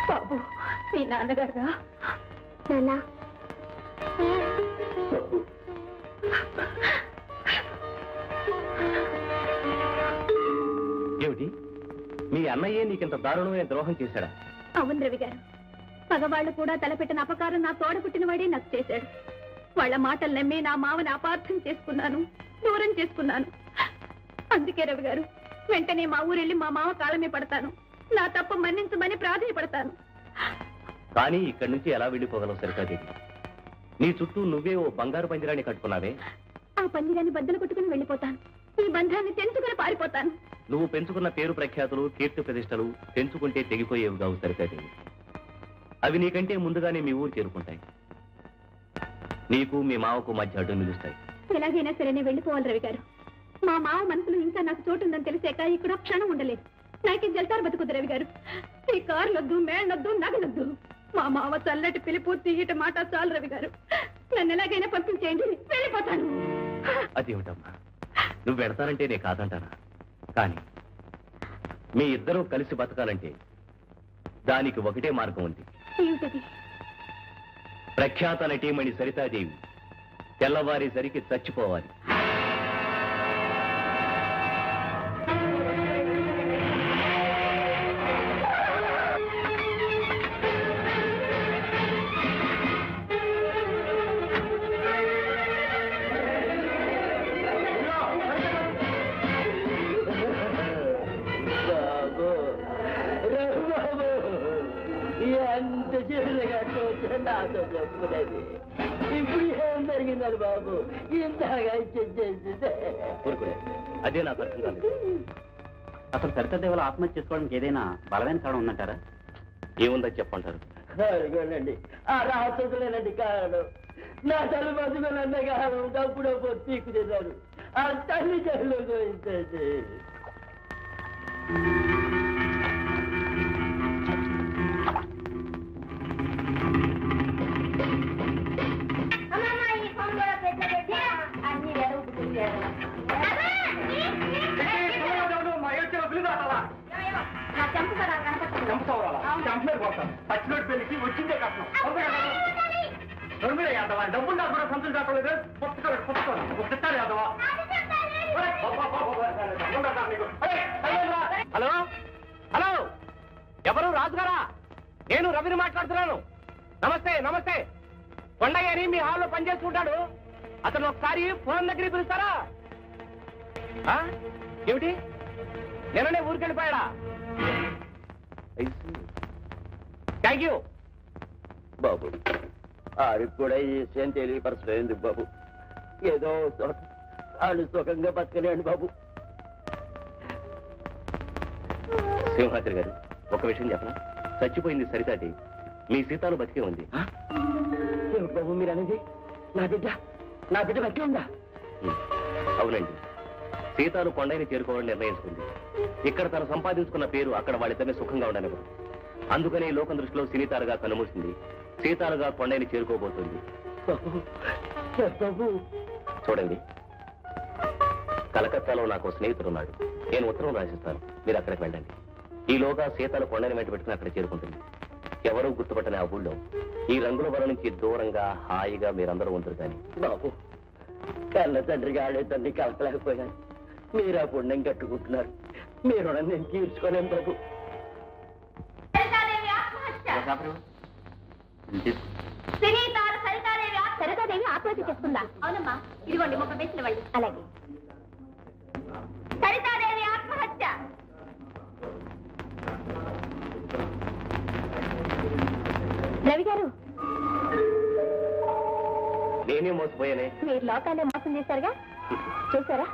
బాబు, మీ నాన్నగారా? నాన్న, ఏమిటి మీ అన్నయ్యే నీకింత దారుణమైన ద్రోహం చేశాడా? అవును రవి గారు. మగవాళ్లు కూడా తలపెట్టిన అపకారం నా తోడ పుట్టిన వాడే నాకు చేశాడు. వాళ్ళ మాటలు నమ్మి నా మావని అపార్థం చేసుకున్నాను, దూరం చేసుకున్నాను. అందుకే రవి గారు, వెంటనే మా ఊరెళ్ళి మా మావ కాలమే పడతాను. నా తప్పు మన్నించమని ప్రాధాయపడతాను. కానీ ఇక్కడి నుంచి ఎలా వెళ్ళిపోగలవు సరికాదేవి? నీ చుట్టూ నువ్వే ఓ బంగారు పందిరాన్ని కట్టుకున్నావే. ఆ పందిరాన్ని బద్దలు కొట్టుకుని వెళ్ళిపోతాను. ఈ బంధాన్ని తెంచుకుని పారిపోతాను. నువ్వు పెంచుకున్న పేరు ప్రఖ్యాతులు, కీర్తి ప్రతిష్టలు తెంచుకుంటే తెగిపోయేవి కావు సరికాదేవి. అవి నీకంటే ముందుగానే మీ ఊరు చేరుకుంటాయి. నీకు మీ మావకు మధ్య అడ్డు నిలుస్తాయి. ఎలాగైనా సరే నేను వెళ్ళిపోవాలి రవి గారు. మా మావ మనసులో ఇంకా నాకు చోటు ఉందని తెలిసాక ఇక్కడ క్షణం ఉండలేదు. నాకే జల్తారు బతుకుద్దు రవి గారు. ఈ కార్లొద్దు, మేళ్ళొద్దు, నగలొద్దు. మా మావ చల్లటి పిలుపు, తీయట మాట చాలు రవి గారు. నన్ను ఎలాగైనా పంపించేయండి, వెళ్ళిపోతాను. అదేమిటమ్మా, నువ్వు వెడతానంటే నేను కాదంటానా? కానీ మీ ఇద్దరూ కలిసి బతకాలంటే దానికి ఒకటే మార్గం ఉంది. ఏమిటది? ప్రఖ్యాత నటీమణి సరితాదేవి తెల్లవారేసరికి చచ్చిపోవాలి. ఎంత చేరుగా నాతో చెప్పుకునేది. ఇప్పుడు ఏం జరిగిందని బాబు ఇంతగా చేసేది? అదే నాకు అర్థం కాలేదు. అసలు సరితదేవుల ఆత్మహత్య చేసుకోవడానికి ఏదైనా బలమైన కారణం ఉందంటారా? ఏముందని చెప్పంటారు? అదిగోనండి, ఆ రాత్రులేనండి కారణం. నా తల్లి బతుకులన్న కారణం. డబ్బుడో పొత్తికు తిన్నారు. ఆ తల్లి చెల్లు పోయింది. కంప్లైంట్ పోతాను పచ్చిలోటి పెళ్లికి వచ్చిందే కష్టం యాదవా డబ్బులు నాకు కూడా సంతృప్తి కావలేదు పుస్తకాలు యాదవా హలో హలో ఎవరు రాజుగారా? నేను రవిని మాట్లాడుతున్నాను. నమస్తే నమస్తే. కొండయ్య అని మీ హాల్లో పనిచేస్తుంటాడు. అతను ఒకసారి ఫోన్ దగ్గరికి పిలుస్తారా? ఏమిటి నిన్ననే ఊరికెళ్ళిపోయాడా? థ్యాంక్ యూ బాబు. ఆడికి కూడా ఈ విషయం తెలియపరచలేదు బాబు. ఏదో వాళ్ళు సుఖంగా బతకలేండి బాబు. సింహాద్రి గారు, ఒక విషయం చెప్పనా? చచ్చిపోయింది సరితాటి, మీ సీతాలు బతికే ఉంది. బాబు మీరు అనేది నా బిడ్డ బతికే ఉందా? అవునండి. సీతాలు కొండని చేరుకోవాలని నిర్ణయించుకుంది. ఇక్కడ తను సంపాదించుకున్న పేరు అక్కడ వాళ్ళిద్దరిని సుఖంగా ఉండనివ్వదు. అందుకని లోకం దృష్టిలో సినీతాలుగా కనుమూసింది. సీతాలుగా కొండని చేరుకోబోతుంది. చూడండి, కలకత్తాలో నాకు స్నేహితుడున్నాడు. నేను ఉత్తరం రాసిస్తాను, మీరు అక్కడికి వెళ్ళండి. ఈలోగా సీతాలు కొండని వెంట పెట్టుకుని అక్కడ చేరుకుంటుంది. ఎవరూ గుర్తుపట్టని ఆ ఊళ్ళో ఈ రంగుల వల నుంచి దూరంగా హాయిగా మీరందరూ ఉంటారు. కానీ బాబు, కళ్ళ తండ్రిగా ఆడే తండ్రి కలపలేకపోయాను. మీరు ఆ పుణ్యం కట్టుకుంటున్నారు. మీరు నేను తీర్చుకోలేను బాబు. సరితాదేవి ఆత్మహత్య చేసుకుందా? అవునమ్మా, ఇదిగోండి 30 పైసలు ఇవ్వండి. అలాగే. సరితాదేవి ఆత్మహత్య. రవి గారు, నేనే మోసపోయానే. మీరు లోకాన్ని మోసం చేశారుగా. చూసారా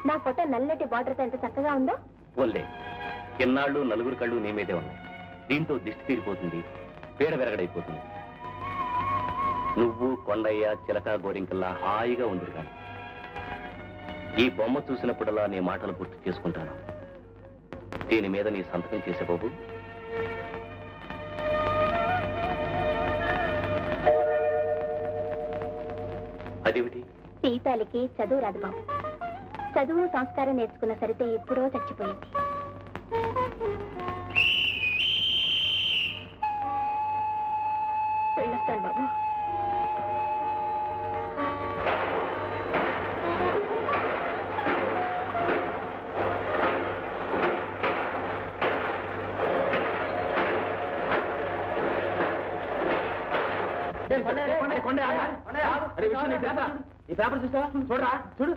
నా ఫోటో నల్లటి బార్డర్తో ఎంత చక్కగా ఉందో? పోన్లే, ఎన్నాళ్ళు నలుగురు కళ్ళు నీ మీదే ఉన్నాయి. దీంతో దిష్టి తీరిపోతుంది, పీడ వెరగడైపోతుంది. నువ్వు కొండయ్య చిలక గోరింకల్లా హాయిగా ఉంది. కానీ ఈ బొమ్మ చూసినప్పుడల్లా నీ మాటలు గుర్తు చేసుకుంటాను. దీని మీద నీ సంతకం చేసే బాబు. అదేమిటి? సీతాలకి చదువు రాదు బాబు. చదువు సంస్కారం నేర్చుకున్న సరితే ఎప్పుడో చచ్చిపోయింది. వెళ్ళొస్తాను బాబు. ఈ పేపర్ చూస్తావా? చూడరా, చూడు.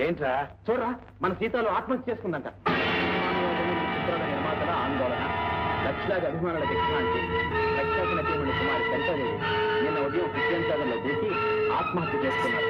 ఏంట్రా? చూడరా, మన సీతాలు ఆత్మహత్య చేసుకుందంట. నిర్మాతల ఆందోళన, లక్షలాది అభిమానుల విశ్రాంతి. లక్షాది నటీమణి కుమారి సరితాదేవి నిన్న ఉదయం క్రిస్టియన్ సాగర్లో దూకి ఆత్మహత్య చేసుకున్నారు.